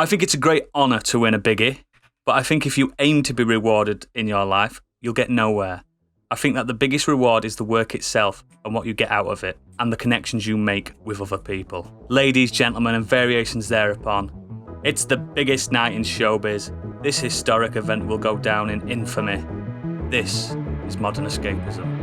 I think it's a great honour to win a Biggie, but I think if you aim to be rewarded in your life, you'll get nowhere. I think that the biggest reward is the work itself and what you get out of it, and the connections you make with other people. Ladies, gentlemen, and variations thereupon, it's the biggest night in showbiz. This historic event will go down in infamy. This is Modern Escapism.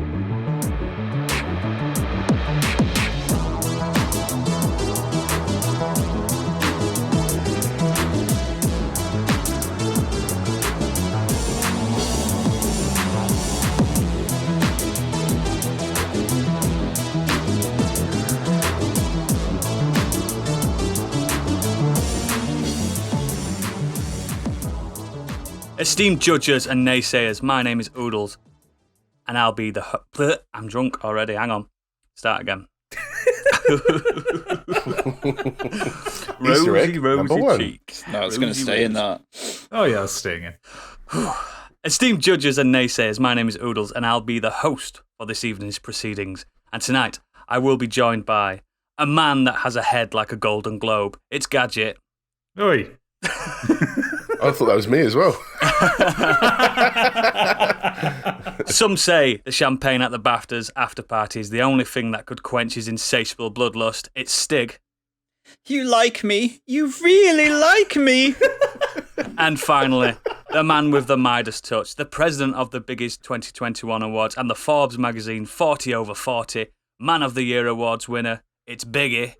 Esteemed judges and naysayers, my name is Oodles, and I'll be the... I'm drunk already, hang on. Start again. Rosy cheeks. No, it's going to stay in that. Oh yeah, it's staying in. Esteemed judges and naysayers, my name is Oodles, and I'll be the host for this evening's proceedings. And tonight, I will be joined by a man that has a head like a golden globe. It's Gadget. Oi. I thought that was me as well. Some say the champagne at the BAFTAs after party is the only thing that could quench his insatiable bloodlust. It's Stig. You like me. You really like me. And finally, the man with the Midas touch, the president of the BIGGIES 2021 Awards and the Forbes magazine 40 over 40 Man of the Year Awards winner. It's Biggie.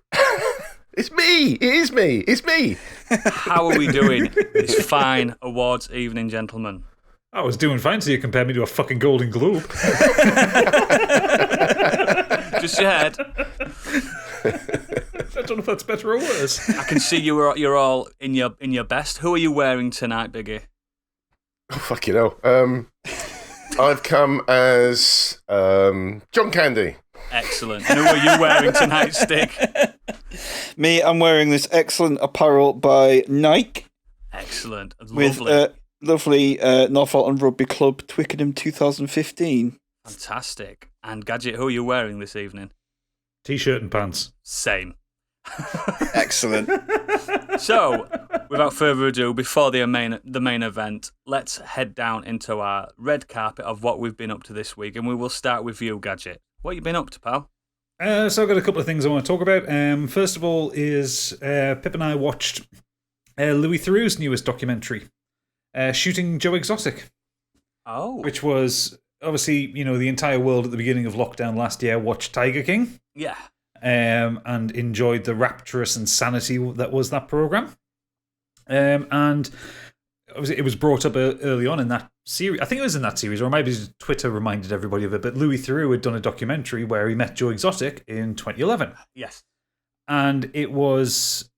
It's me! It is me! It's me! How are we doing this fine awards evening, gentlemen? I was doing fine, so you compared me to a fucking Golden Globe. Just your head. I don't know if that's better or worse. I can see you're all in your best. Who are you wearing tonight, Biggie? Oh, fucking hell. I've come as John Candy. Excellent. And who are you wearing tonight, Stig? Me, I'm wearing this excellent apparel by Nike. Excellent. With lovely Northallerton Rugby Club Twickenham 2015. Fantastic. And Gadget, who are you wearing this evening? T-shirt and pants. Same. Excellent. So, without further ado, before the main event, let's head down into our red carpet of what we've been up to this week, and we will start with you, Gadget. What you been up to, pal? So I've got a couple of things I want to talk about. First of all is Pip and I watched Louis Theroux's newest documentary, Shooting Joe Exotic. Oh. Which was, obviously, the entire world at the beginning of lockdown last year watched Tiger King. Yeah. And enjoyed the rapturous insanity that was that program. And it was brought up early on in that series. I think it was in that series, or maybe Twitter reminded everybody of it. But Louis Theroux had done a documentary where he met Joe Exotic in 2011. Yes. And it was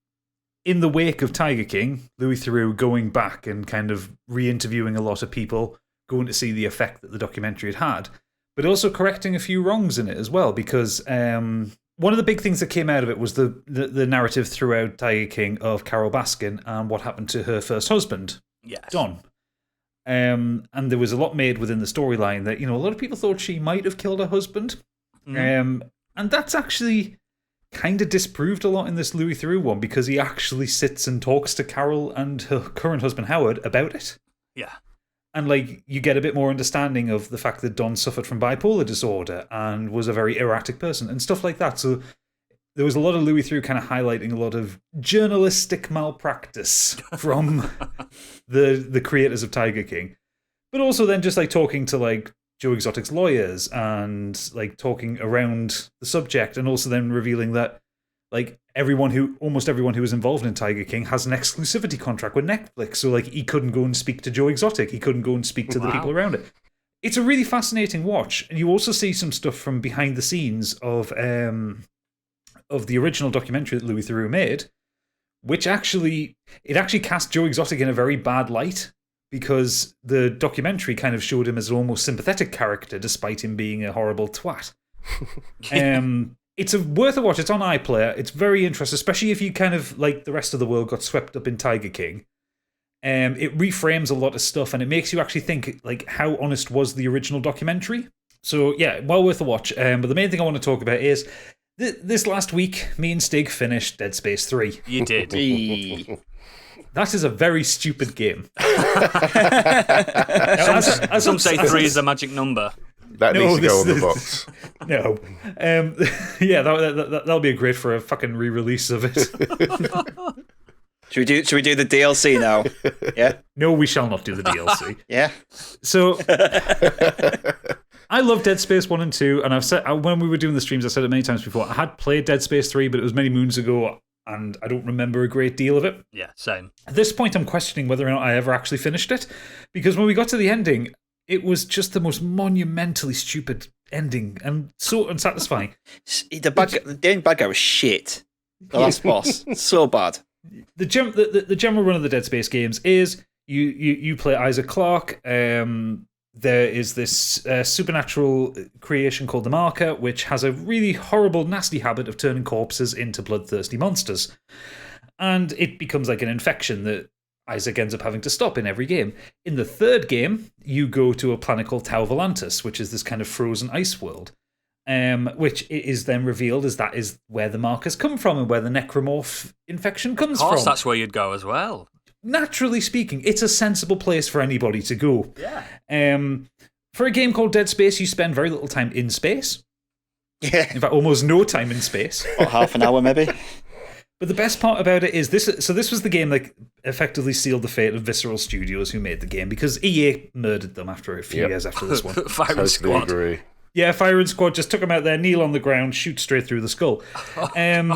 in the wake of Tiger King, Louis Theroux going back and kind of re-interviewing a lot of people, going to see the effect that the documentary had, but also correcting a few wrongs in it as well, because one of the big things that came out of it was the narrative throughout Tiger King of Carole Baskin and what happened to her first husband, yes. Don. And there was a lot made within the storyline that, a lot of people thought she might have killed her husband. And that's actually kind of disproved a lot in this Louis Theroux one, because he actually sits and talks to Carole and her current husband Howard about it. Yeah. And you get a bit more understanding of the fact that Don suffered from bipolar disorder and was a very erratic person and stuff like that. So there was a lot of Louis Theroux kind of highlighting a lot of journalistic malpractice from the creators of Tiger King. But also then just talking to Joe Exotic's lawyers and talking around the subject, and also then revealing that almost everyone who was involved in Tiger King has an exclusivity contract with Netflix. So he couldn't go and speak to Joe Exotic. He couldn't go and speak to the people around it. It's a really fascinating watch. And you also see some stuff from behind the scenes of the original documentary that Louis Theroux made, which actually cast Joe Exotic in a very bad light, because the documentary kind of showed him as an almost sympathetic character despite him being a horrible twat. It's worth a watch. It's on iPlayer. It's very interesting, especially if you kind of, like the rest of the world, got swept up in Tiger King. It reframes a lot of stuff, and it makes you actually think, how honest was the original documentary? So, yeah, well worth a watch. But the main thing I want to talk about is, this last week, me and Stig finished Dead Space 3. You did. That is a very stupid game. Some say 3 is the magic number. That needs to go on the box. No. Yeah, that'll be great for a fucking re-release of it. Should we do the DLC now? Yeah. No, we shall not do the DLC. Yeah. So, I love Dead Space 1 and 2, and I've said when we were doing the streams, I said it many times before. I had played Dead Space 3, but it was many moons ago, and I don't remember a great deal of it. Yeah, same. At this point, I'm questioning whether or not I ever actually finished it, because when we got to the ending, it was just the most monumentally stupid ending and so unsatisfying. The only bad guy was shit. The last boss, so bad. The general run of the Dead Space games is you play Isaac Clarke. There is this supernatural creation called the Marker, which has a really horrible, nasty habit of turning corpses into bloodthirsty monsters. And it becomes like an infection that Isaac ends up having to stop in every game. In the third game, you go to a planet called Tau Volantis, which is this kind of frozen ice world. Which is then revealed as that is where the markers come from and where the necromorph infection comes from. Of course, that's where you'd go as well. Naturally speaking, it's a sensible place for anybody to go. Yeah. For a game called Dead Space, you spend very little time in space. Yeah. In fact, almost no time in space. Or half an hour, maybe. But the best part about it is this. So this was the game that effectively sealed the fate of Visceral Studios, who made the game, because EA murdered them after a few years after this one. Firing Squad. Agree. Yeah, Firing Squad just took him out there, kneel on the ground, shoot straight through the skull. At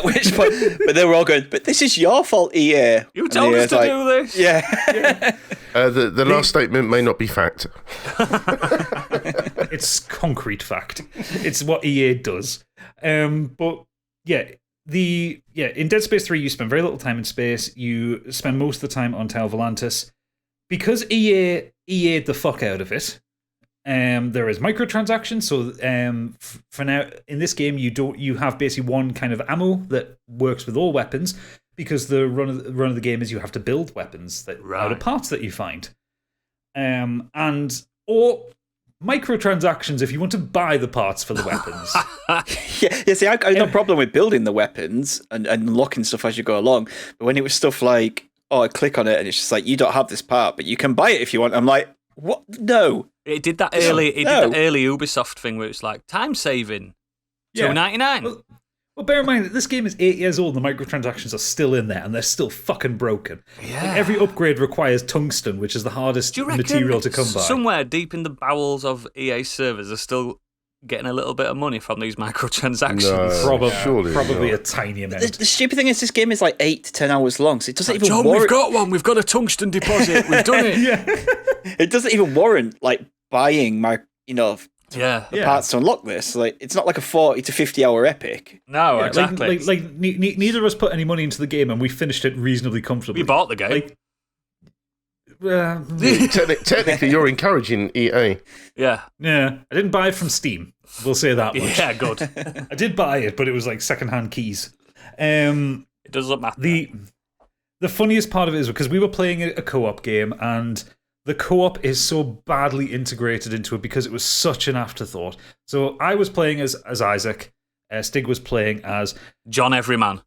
which point, but they were all going, but this is your fault, EA. You told us to do this. Yeah. The last statement may not be fact. It's concrete fact. It's what EA does. But yeah, in Dead Space 3, you spend very little time in space. You spend most of the time on Tau Volantis. Because EA'd the fuck out of it, there is microtransactions. So for now, in this game, you have basically one kind of ammo that works with all weapons, because the run of the game is you have to build weapons out of parts that you find. Or microtransactions if you want to buy the parts for the weapons. Yeah, see, I have no problem with building the weapons and unlocking stuff as you go along. But when it was stuff like, I click on it and it's just like, you don't have this part, but you can buy it if you want. I'm like, what? No. It did that early. It did that early Ubisoft thing where it's like time saving, $2.99. Well, bear in mind that this game is 8 years old and the microtransactions are still in there and they're still fucking broken. Yeah. Like, every upgrade requires tungsten, which is the hardest material to come by. Somewhere deep in the bowels of EA servers are still getting a little bit of money from these microtransactions. No, probably a tiny amount. The stupid thing is this game is like 8 to 10 hours long, so it doesn't even John, warrant... we've got one. We've got a tungsten deposit. We've done it. Yeah. It doesn't even warrant like buying the Yeah. parts to unlock this. Like, it's not like a 40 to 50 hour epic. No, Yeah, exactly. Neither of us put any money into the game and we finished it reasonably comfortably. We bought the game. Technically, you're encouraging EA. Yeah. Yeah, I didn't buy it from Steam. We'll say that much. Yeah, good. I did buy it, but it was like secondhand keys. It doesn't matter. The funniest part of it is because we were playing a co-op game, and the co-op is so badly integrated into it because it was such an afterthought. So I was playing as Isaac. Stig was playing as John Everyman.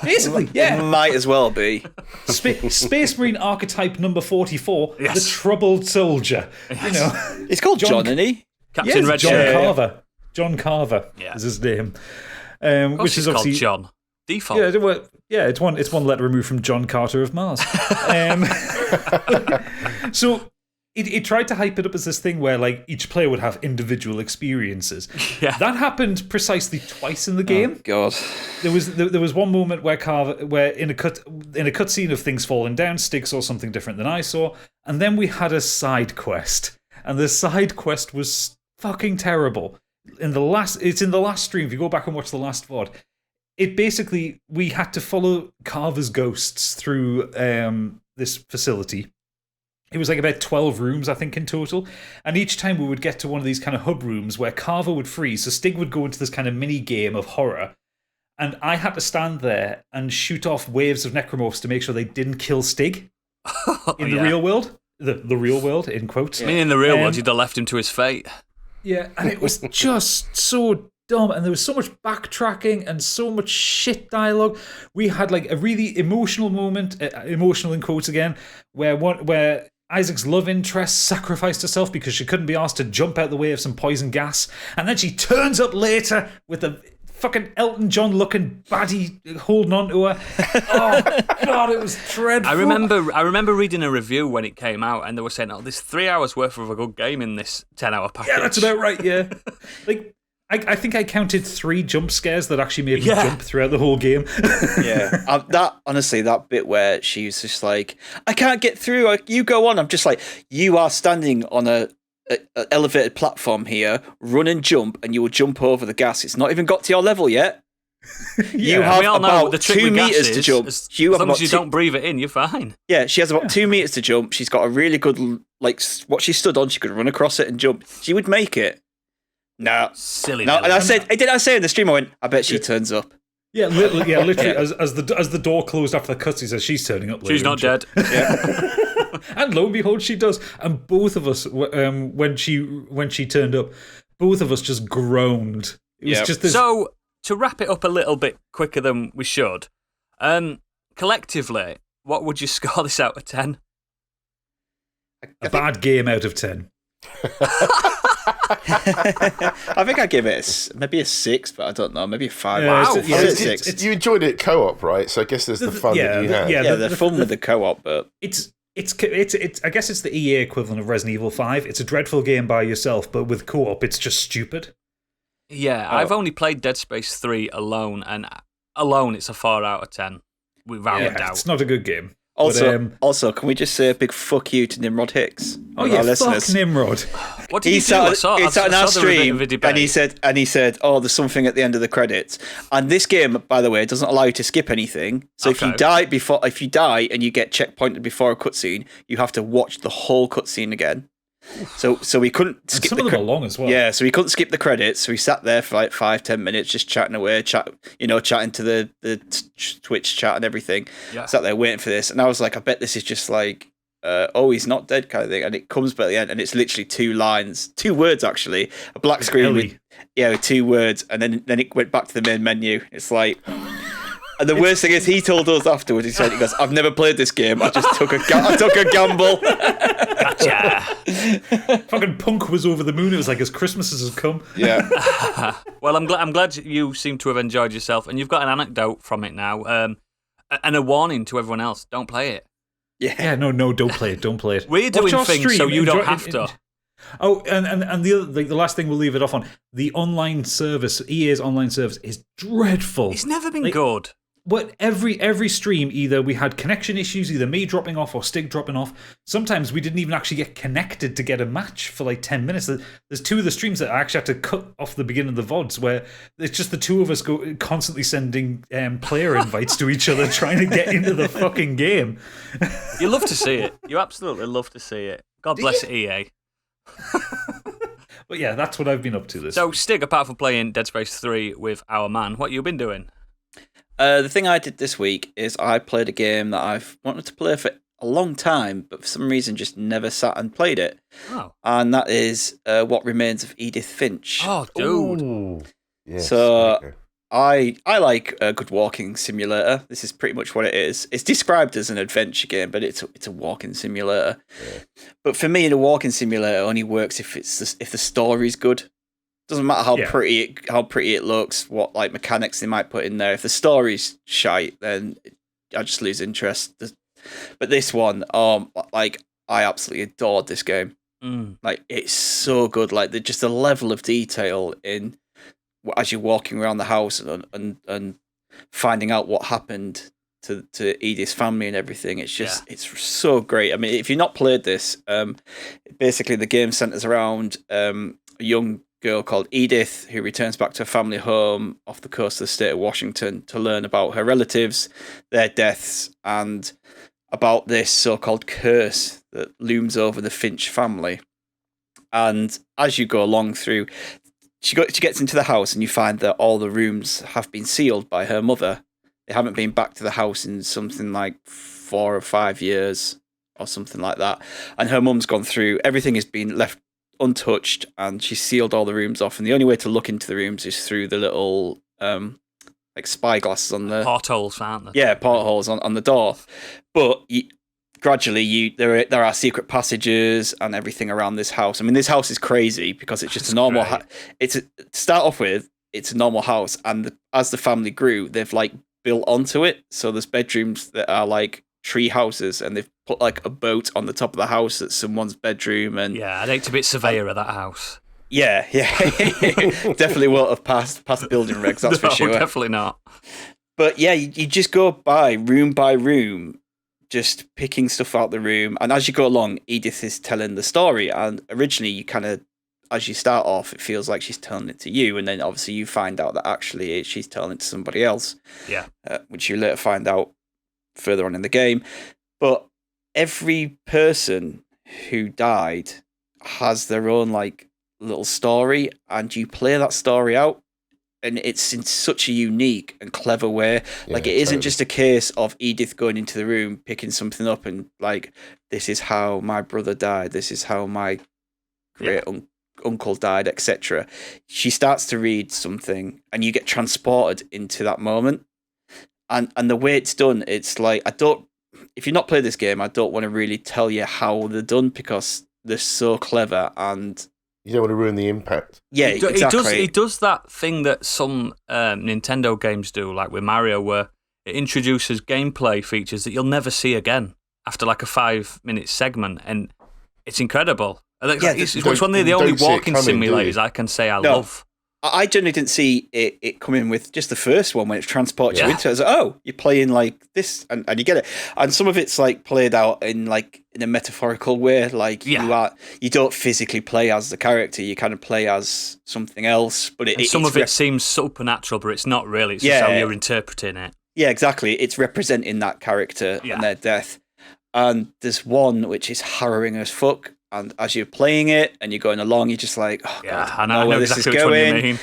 Basically, yeah. It might as well be. Space Marine archetype number 44, Yes. the troubled soldier. Yes. You know, It's called John, isn't he? Captain Red John Shirt. Carver. John Carver Yeah. is his name. Of course Which is it's called obviously John. Default. it's one letter removed from John Carter of Mars. So it tried to hype it up as this thing where like each player would have individual experiences. Yeah. That happened precisely twice in the game. Oh, God. There was one moment where in a cutscene of things falling down, Stig saw something different than I saw, and then we had a side quest, and the side quest was fucking terrible. It's in the last stream. If you go back and watch the last VOD, it basically we had to follow Carver's ghosts through this facility. It was like about 12 rooms, I think, in total. And each time we would get to one of these kind of hub rooms where Carver would freeze. So Stig would go into this kind of mini game of horror. And I had to stand there and shoot off waves of necromorphs to make sure they didn't kill Stig in the real world. The real world, in quotes. I mean, in the real world, you'd have left him to his fate. Yeah, and it was just so dumb, and there was so much backtracking and so much shit dialogue. We had like a really emotional moment, emotional in quotes again, where Isaac's love interest sacrificed herself because she couldn't be asked to jump out the way of some poison gas, and then she turns up later with a fucking Elton John looking baddie holding on to her. Oh God, it was dreadful. I remember reading a review when it came out, and they were saying, "Oh, there's 3 hours worth of a good game in this 10-hour package." Yeah, that's about right. Yeah, like I think I counted 3 jump scares that actually made me jump throughout the whole game. Yeah, that bit where she was just like, "I can't get through. You go on." I'm just like, "You are standing on a elevated platform here, run and jump, and you will jump over the gas. It's not even got to your level yet. You have we all know about the trick 2 with gas meters is, to jump. as long as you don't breathe it in, you're fine." Yeah, she has about 2 meters to jump. She's got a really good, like, what she stood on. She could run across it and jump. She would make it. No, silly. No, and I said, did I say in the stream? I went, "I bet she turns up." Yeah, literally. As the door closed after the cutscene, says she's turning up later. She's not dead. Yeah. And lo and behold, she does. And both of us, when she turned up, both of us just groaned. It was just this. So to wrap it up a little bit quicker than we should, collectively, what would you score this out of 10? A bad game out of 10. I think I give it maybe a 6, but I don't know, maybe a 5. Wow, it's 6. You enjoyed it co-op, right? So I guess there's the fun that you had. Yeah, the fun with the co-op, but it's. I guess it's the EA equivalent of Resident Evil 5. It's a dreadful game by yourself, but with co-op, it's just stupid. Yeah, I've only played Dead Space 3 alone, and alone it's a 4 out of 10, without a doubt. It's not a good game. Also, can we just say a big fuck you to Nimrod Hicks? Oh yeah, fuck Nimrod. What did he do? He sat on our stream and he said, "Oh, there's something at the end of the credits." And this game, by the way, doesn't allow you to skip anything. So if you die and you get checkpointed before a cutscene, you have to watch the whole cutscene again. So we couldn't skip. Some of them are long as well. Yeah, so we couldn't skip the credits. So we sat there for like 5-10 minutes, just chatting away, chatting to the Twitch chat and everything. Yeah. Sat there waiting for this, and I was like, I bet this is just like, "Oh, he's not dead" kind of thing. And it comes by the end, and it's literally 2 words actually, a black screen with 2 words, and then it went back to the main menu. It's like. And the worst thing is, he told us afterwards. He goes, "I've never played this game. I just took a gamble." Gotcha. Fucking Punk was over the moon. It was like his Christmas has come. Yeah. Well, I'm glad you seem to have enjoyed yourself, and you've got an anecdote from it now, and a warning to everyone else: don't play it. Yeah. No, don't play it. Don't play it. We're doing things so you don't have to. Oh, and the last thing we'll leave it off on, the online service, EA's online service, is dreadful. It's never been good. But every stream, either we had connection issues, either me dropping off or Stig dropping off. Sometimes we didn't even actually get connected to get a match for like 10 minutes. There's 2 of the streams that I actually had to cut off the beginning of the VODs, where it's just the 2 of us constantly sending player invites to each other, trying to get into the fucking game. You love to see it. You absolutely love to see it. God bless EA. But yeah, that's what I've been up to this. So, Stig, apart from playing Dead Space 3 with our man, what have you been doing? The thing I did this week is I played a game that I've wanted to play for a long time, but for some reason just never sat and played it. Oh. And that is What Remains of Edith Finch. Oh, dude. Ooh. Yes, So okay. I like a good walking simulator. This is pretty much what it is. It's described as an adventure game, but it's a walking simulator. Yeah. But for me, a walking simulator only works if the story's good. Doesn't matter how pretty it looks, what like mechanics they might put in there. If the story's shite, then I just lose interest. But this one, like I absolutely adored this game. Like it's so good. Like just the level of detail in as you're walking around the house and finding out what happened to Edith's family and everything. It's just it's so great. I mean, if you've not played this, basically the game centers around a young girl called Edith who returns back to her family home off the coast of the state of Washington to learn about her relatives, their deaths, and about this so-called curse that looms over the Finch family. And as you go along through, she gets into the house and you find that all the rooms have been sealed by her mother. They haven't been back to the house in something like 4 or 5 years or something like that. And her mum's gone through, everything has been left untouched, and she sealed all the rooms off. And the only way to look into the rooms is through the little like spy glasses on the portholes, aren't there? Yeah, portholes on the door. But gradually, there are secret passages and everything around this house. I mean, this house is crazy because it's just a normal. To start off with, it's a normal house, and as the family grew, they've like built onto it. So there's bedrooms that are like tree houses, and they've put like a boat on the top of the house that's someone's bedroom. And yeah, I'd hate to be a surveyor of that house. Yeah. Definitely won't have passed building regs, that's for sure. Definitely not. But yeah, you just go by room, just picking stuff out the room. And as you go along, Edith is telling the story. And originally, you kind of, as you start off, it feels like she's telling it to you. And then obviously you find out that actually she's telling it to somebody else. Yeah. Which you later find out further on in the game. But every person who died has their own like little story, and you play that story out, and it's in such a unique and clever way. Like, it isn't just a case of Edith going into the room, picking something up, and like, this is how my brother died, this is how my great uncle died, etc. She starts to read something, and you get transported into that moment. And the way it's done, it's like, if you've not played this game, I don't want to really tell you how they're done, because they're so clever, and you don't want to ruin the impact. Yeah, exactly. He does that thing that some Nintendo games do, like with Mario, where it introduces gameplay features that you'll never see again after like a 5-minute segment, and it's incredible. It's one of the only walking simulators I can say I love. I generally didn't see it come in with just the first one when it transports you into it. I was like, oh, you're playing like this, and you get it. And some of it's like played out in a metaphorical way. Like you don't physically play as the character, you kind of play as something else. But some of it seems supernatural, but it's not really. It's just how you're interpreting it. Yeah, exactly. It's representing that character and their death. And there's one which is harrowing as fuck. And as you're playing it and you're going along, you're just like, oh, God, I know where this is going.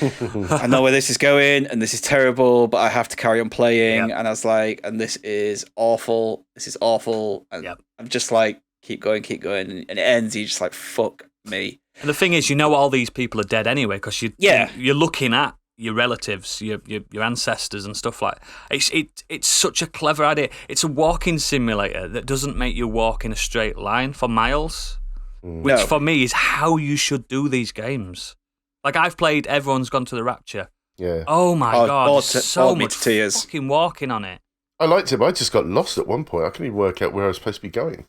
I know where this is going, and this is terrible, but I have to carry on playing. Yep. And I was like, and this is awful. This is awful. And I'm just like, keep going. And it ends, you're just like, fuck me. And the thing is, all these people are dead anyway, because you're looking at your relatives, your ancestors and stuff like that. It's such a clever idea. It's a walking simulator that doesn't make you walk in a straight line for miles. Which for me is how you should do these games. Like, I've played Everyone's Gone to the Rapture. Yeah. Oh my God, there's so much tears. fucking walking on it. I liked it, but I just got lost at one point. I couldn't even work out where I was supposed to be going.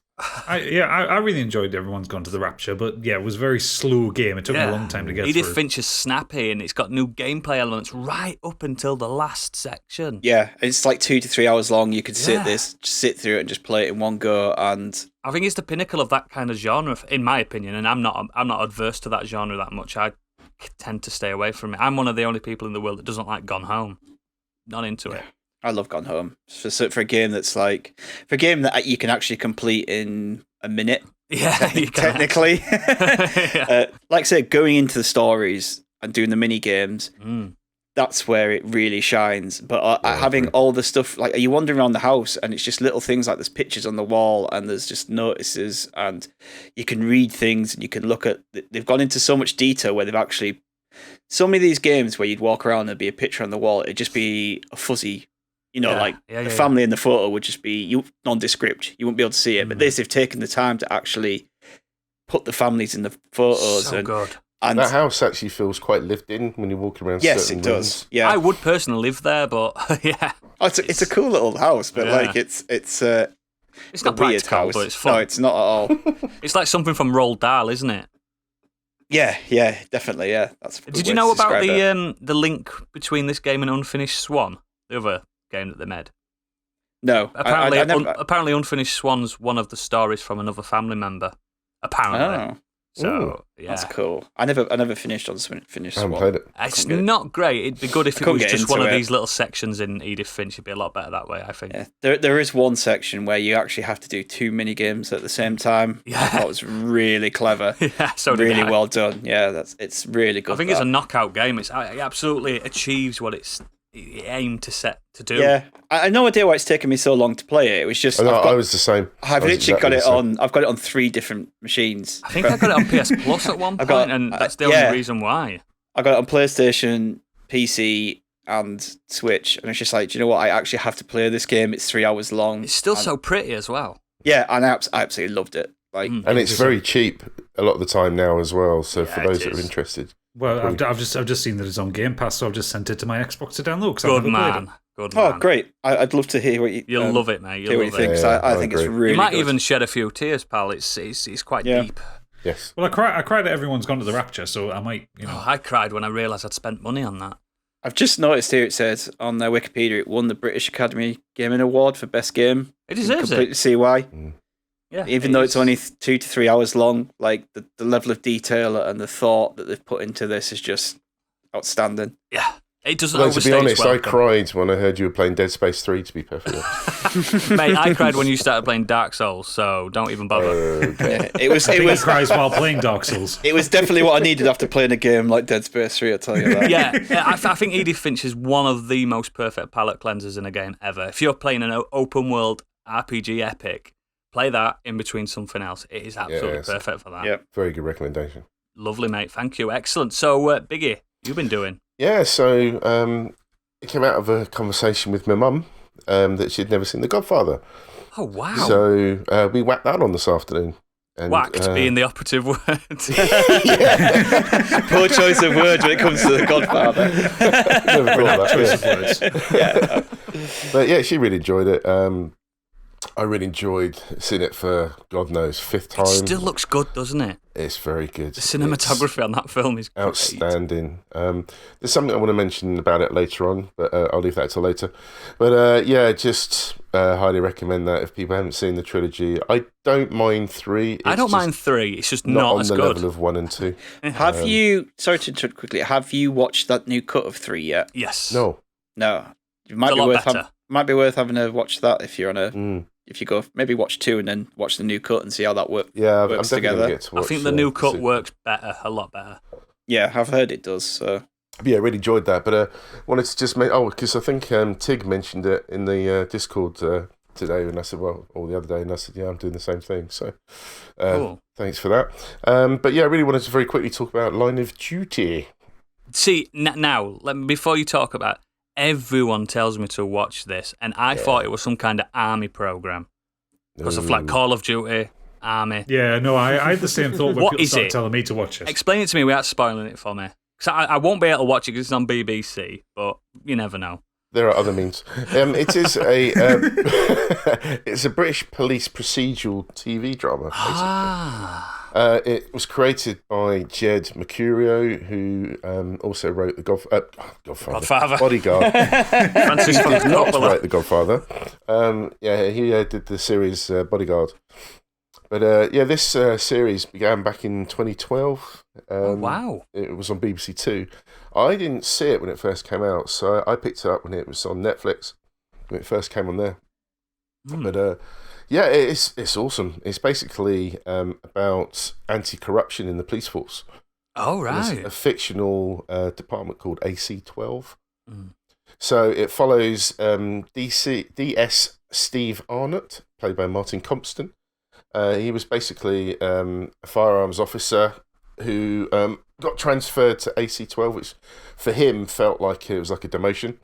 I really enjoyed Everyone's Gone to the Rapture, but it was a very slow game. It took me a long time to get through. Edith Finch is snappy, and it's got new gameplay elements right up until the last section. Yeah, it's like 2 to 3 hours long. You could sit through it and just play it in one go. And I think it's the pinnacle of that kind of genre, in my opinion. And I'm not adverse to that genre that much. I tend to stay away from it. I'm one of the only people in the world that doesn't like Gone Home. Not into it. I love Gone Home for a game that's like that you can actually complete in a minute. Yeah, technically. Like I said, going into the stories and doing the mini games, that's where it really shines. But having all the stuff, like, you wandering around the house and it's just little things like there's pictures on the wall and there's just notices, and you can read things and you can look at. They've gone into so much detail where they've actually. So many of these games where you'd walk around and there'd be a picture on the wall, it'd just be a fuzzy. The family in the photo would just be nondescript. You wouldn't be able to see it. But they've taken the time to actually put the families in the photos. So good. And that house actually feels quite lived in when you're walking around. Yes, certain it does. rooms. Yeah, I would personally live there, but yeah. Oh, it's a cool little house, but it's not practical, house. But it's fun. No, it's not at all. It's like something from Roald Dahl, isn't it? Yeah, definitely. Yeah, that's. Did you know about the link between this game and Unfinished Swan, the other game that they made? No. Apparently, Unfinished Swan's one of the stories from another family member. Apparently. Oh. So, that's cool. I never finished Finished Swan. I haven't played it. It's not great. It'd be good if it was just one of these little sections in Edith Finch. It'd be a lot better that way, I think. Yeah. There is one section where you actually have to do 2 mini games at the same time. Yeah. That was really clever. Yeah, so really well done. Yeah, it's really good. I think it's a knockout game. It absolutely achieves what it aim to set to do. Yeah, I have no idea why it's taken me so long to play it. It was just I was the same. I've literally got it on. I've got it on 3 different machines. I think I got it on PS Plus at one point, and that's the only reason why. I got it on PlayStation, PC, and Switch, and it's just like, do you know what? I actually have to play this game. It's 3 hours long. It's still so pretty as well. Yeah, and I absolutely loved it. Like, and it's very cheap a lot of the time now as well. So for those that are interested. Well, I've just seen that it's on Game Pass, so I've just sent it to my Xbox to download. Good man. Good man. Oh, great! I'd love to hear what you'll love it, mate. Hear what you think. Yeah, I think it's really. You might good. even shed a few tears, pal. It's quite deep. Yes. Well, I cried that everyone's gone to the Rapture, so I might, I cried when I realised I'd spent money on that. I've just noticed here it says on their Wikipedia it won the British Academy Gaming Award for Best Game. It deserves it. Completely see why. Yeah, even though it's only 2 to 3 hours long, like the level of detail and the thought that they've put into this is just outstanding. Yeah, it doesn't. Well, to be honest, I welcome. cried when I heard you were playing Dead Space 3. To be perfectly honest, mate, I cried when you started playing Dark Souls. So don't even bother. Yeah, it was cries while playing Dark Souls. It was definitely what I needed after playing a game like Dead Space 3. I'll tell you that. Yeah, I think Edith Finch is one of the most perfect palette cleansers in a game ever. If you're playing an open world RPG epic, play that in between something else. It is absolutely perfect for that. Yeah, very good recommendation. Lovely, mate. Thank you. Excellent. So, Biggie, you've been doing? Yeah, so it came out of a conversation with my mum that she'd never seen The Godfather. Oh, wow. So we whacked that on this afternoon. And, whacked being the operative word. Poor choice of words when it comes to The Godfather. Never thought that, But yeah, she really enjoyed it. I really enjoyed seeing it for, God knows, 5th time. It still looks good, doesn't it? It's very good. The cinematography on that film is great. Outstanding. There's something I want to mention about it later on, but I'll leave that till later. But yeah, just highly recommend that if people haven't seen the trilogy. I don't mind 3. I don't mind 3. It's just not as on good. the level of 1 and 2. Have you? Sorry to interrupt quickly. Have you watched that new cut of 3 yet? Yes. No. It might It's be a lot worth better. might be worth having to watch that if you're on a. If you go, maybe watch 2 and then watch the new cut and see how that works. Yeah, I'm works definitely together. gonna get to watch, I think the new cut Super. works better, a lot better. Yeah, I've heard it does. So Yeah, really enjoyed that. But wanted to just make because I think Tig mentioned it in the Discord today, and I said, or the other day, and I said, yeah, I'm doing the same thing. So Cool. thanks for that. But yeah, I really wanted to very quickly talk about Line of Duty. See, now, before you talk about it, everyone tells me to watch this, and I thought it was some kind of army program. Because of like Call of Duty, Army. Yeah, no, I had the same thought when What people is started it? telling me to watch it. Explain it to me without spoiling it for me. Because I won't be able to watch it because it's on BBC, but you never know. There are other means. It is a it's a British police procedural TV drama. Basically. It was created by Jed Mercurio, who also wrote The Godfather. Bodyguard. Francis He Ford did not Coppola. write The Godfather. He did the series Bodyguard. But yeah, this series began back in 2012. Wow. It was on BBC Two. I didn't see it when it first came out, so I picked it up when it was on Netflix, when it first came on there. But yeah, it's awesome. It's basically about anti-corruption in the police force. Oh, There's right. a fictional department called AC-12. So it follows DS Steve Arnott, played by Martin Compston. He was basically a firearms officer who got transferred to AC-12, which for him felt like it was like a demotion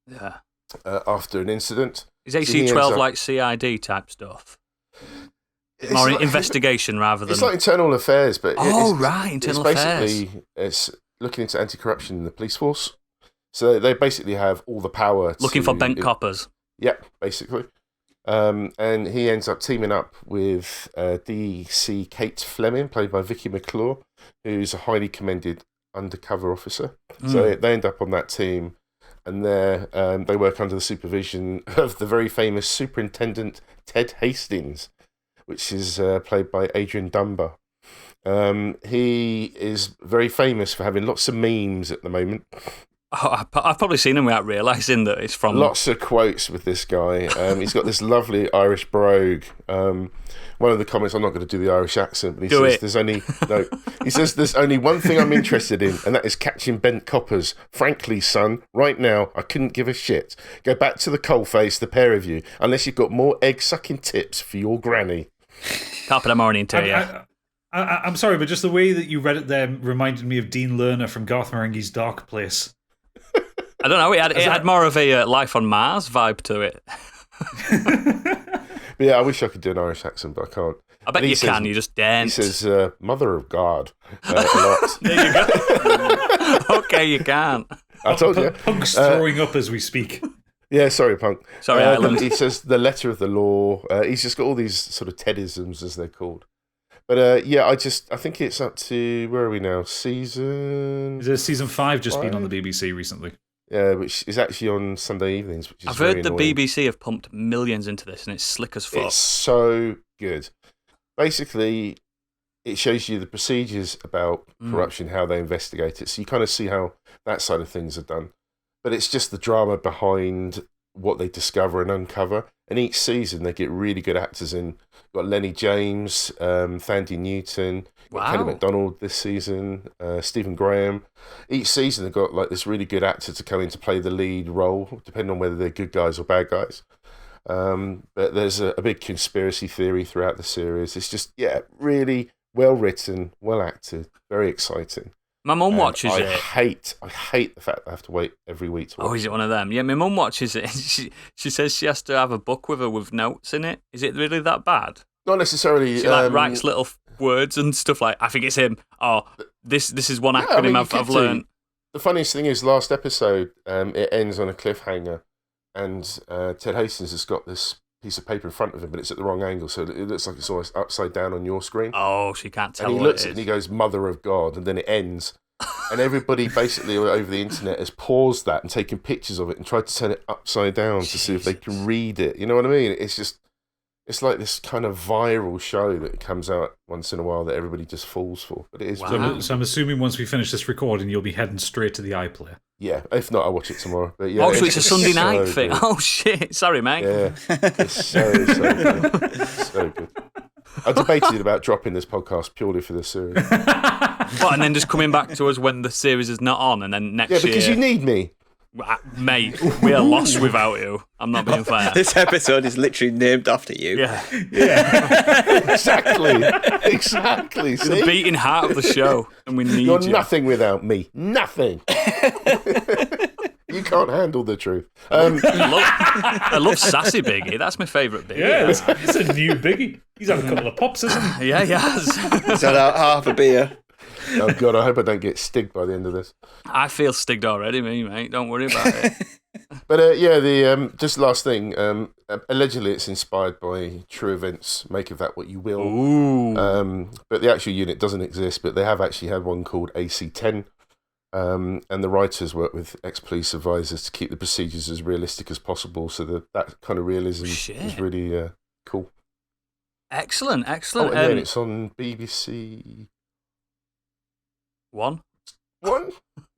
Yeah. after an incident. Is So he ends AC-12 up- like CID type stuff? It's More like- investigation rather than... It's like internal affairs, but internal affairs. It's looking into anti-corruption in the police force. So they basically have all the power. Looking for bent coppers. Yeah, basically. And he ends up teaming up with DC Kate Fleming, played by Vicky McClure, who's a highly commended undercover officer. So they end up on that team, and they work under the supervision of the very famous Superintendent Ted Hastings, which is played by Adrian Dunbar. He is very famous for having lots of memes at the moment. I've probably seen him without realising that it's from... Lots of quotes with this guy. He's got this lovely Irish brogue. One of the comments, I'm not going to do the Irish accent, but he says there's only one thing I'm interested in, and that is catching bent coppers. Frankly, son, right now, I couldn't give a shit. Go back to the coalface, the pair of you, unless you've got more egg-sucking tips for your granny. Top of the morning to you. I'm sorry, but just the way that you read it there reminded me of Dean Lerner from Garth Marenghi's Dark Place. I don't know, it had more of a Life on Mars vibe to it. But yeah, I wish I could do an Irish accent, but I can't. I bet you can, you just daren't. He says, Mother of God, a lot. There you go. Okay, you can. I told you. Punk's throwing up as we speak. Yeah, sorry, Punk. Sorry, Ireland. He says the letter of the law. He's just got all these sort of Tedisms, as they're called. But yeah, I think it's up to, where are we now? Season... Is season 5 just been on the BBC recently? Yeah, which is actually on Sunday evenings, which is I've heard very the annoying. BBC have pumped millions into this, and it's slick as fuck. It's so good. Basically, it shows you the procedures about corruption, how they investigate it. So you kind of see how that side of things are done. But it's just the drama behind what they discover and uncover. And each season, they get really good actors in. You've got Lenny James, Thandie Newton, Kelly MacDonald this season, Stephen Graham. Each season, they've got like this really good actor to come in to play the lead role, depending on whether they're good guys or bad guys. But there's a big conspiracy theory throughout the series. It's just, really well written, well acted, very exciting. My mum watches it. I hate the fact that I have to wait every week to watch. Oh, is it one of them? Yeah, my mum watches it. She says she has to have a book with her with notes in it. Is it really that bad? Not necessarily. She writes little words and stuff like, I think it's him. Oh, this is one acronym I've learned. The funniest thing is, last episode, it ends on a cliffhanger, and Ted Hastings has got this piece of paper in front of him, but it's at the wrong angle, so it looks like it's almost upside down on your screen. Oh, she can't tell. And he looks at it and he goes, Mother of God, and then it ends. And everybody basically over the internet has paused that and taken pictures of it and tried to turn it upside down to see if they can read it. You know what I mean? It's like this kind of viral show that comes out once in a while that everybody just falls for. But it is. Wow. So I'm assuming once we finish this recording, you'll be heading straight to the iPlayer. Yeah, if not, I'll watch it tomorrow. But yeah, oh, so it's a Sunday night so thing. good. Oh shit! Sorry, mate. Yeah, it's so good. So good. I debated about dropping this podcast purely for this series. What, and then just coming back to us when the series is not on, and then next year. Yeah, because you need me. Mate, we are lost without you. I'm not being fair. This episode is literally named after you. Yeah. Exactly. You're the beating heart of the show, and we need You're you. nothing without me. Nothing. You can't handle the truth. I love Sassy Biggie. That's my favourite Biggie. Yeah, it's a new Biggie. He's had a couple of pops, hasn't he? Yeah, he has. He's had half a beer. Oh, God, I hope I don't get stigged by the end of this. I feel stigged already, mate. Don't worry about it. But yeah, the just last thing. Allegedly, it's inspired by true events. Make of that what you will. Ooh. But the actual unit doesn't exist. But they have actually had one called AC-10. And the writers work with ex-police advisors to keep the procedures as realistic as possible. So that kind of realism is really cool. Excellent. Oh, and then it's on BBC One? I'm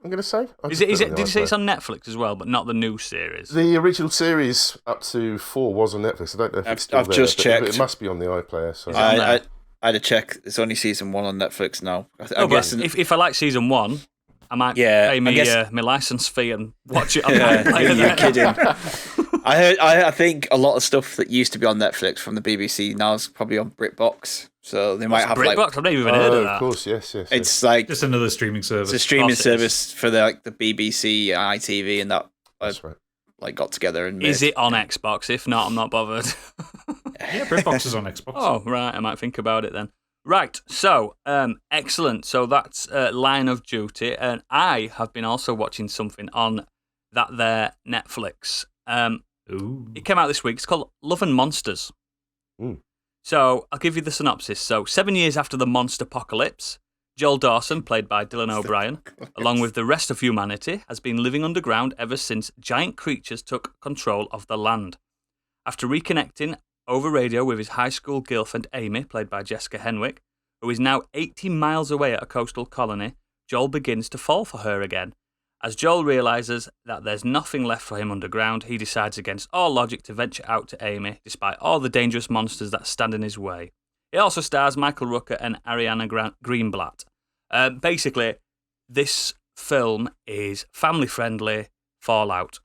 going to say. Is it? Did you say it's on Netflix as well, but not the new series? The original series up to 4 was on Netflix. I don't know if it's still I've there, just but checked. It must be on the iPlayer. So. I had to check. It's only season 1 on Netflix now. I'm guessing. If I like season 1, I might pay me my license fee and watch it on iPlayer. You're kidding. I think a lot of stuff that used to be on Netflix from the BBC now is probably on BritBox. So they might have BritBox? I've never even heard of that. Of course, yes. It's like just another streaming service. It's a streaming service for the BBC, ITV, and that. That's right. Like got together and made. Is it on Xbox? If not, I'm not bothered. Yeah, BritBox is on Xbox. Oh, right. I might think about it then. Right. So, excellent. So that's Line of Duty, and I have been also watching something on that there Netflix. It came out this week. It's called Love and Monsters. So I'll give you the synopsis. So 7 years after the monster apocalypse, Joel Dawson, played by Dylan O'Brien, along with the rest of humanity, has been living underground ever since giant creatures took control of the land. After reconnecting over radio with his high school girlfriend Amy, played by Jessica Henwick, who is now 18 miles away at a coastal colony, Joel begins to fall for her again. As Joel realises that there's nothing left for him underground, he decides against all logic to venture out to Amy, despite all the dangerous monsters that stand in his way. It also stars Michael Rooker and Ariana Greenblatt. Basically, this film is family-friendly Fallout.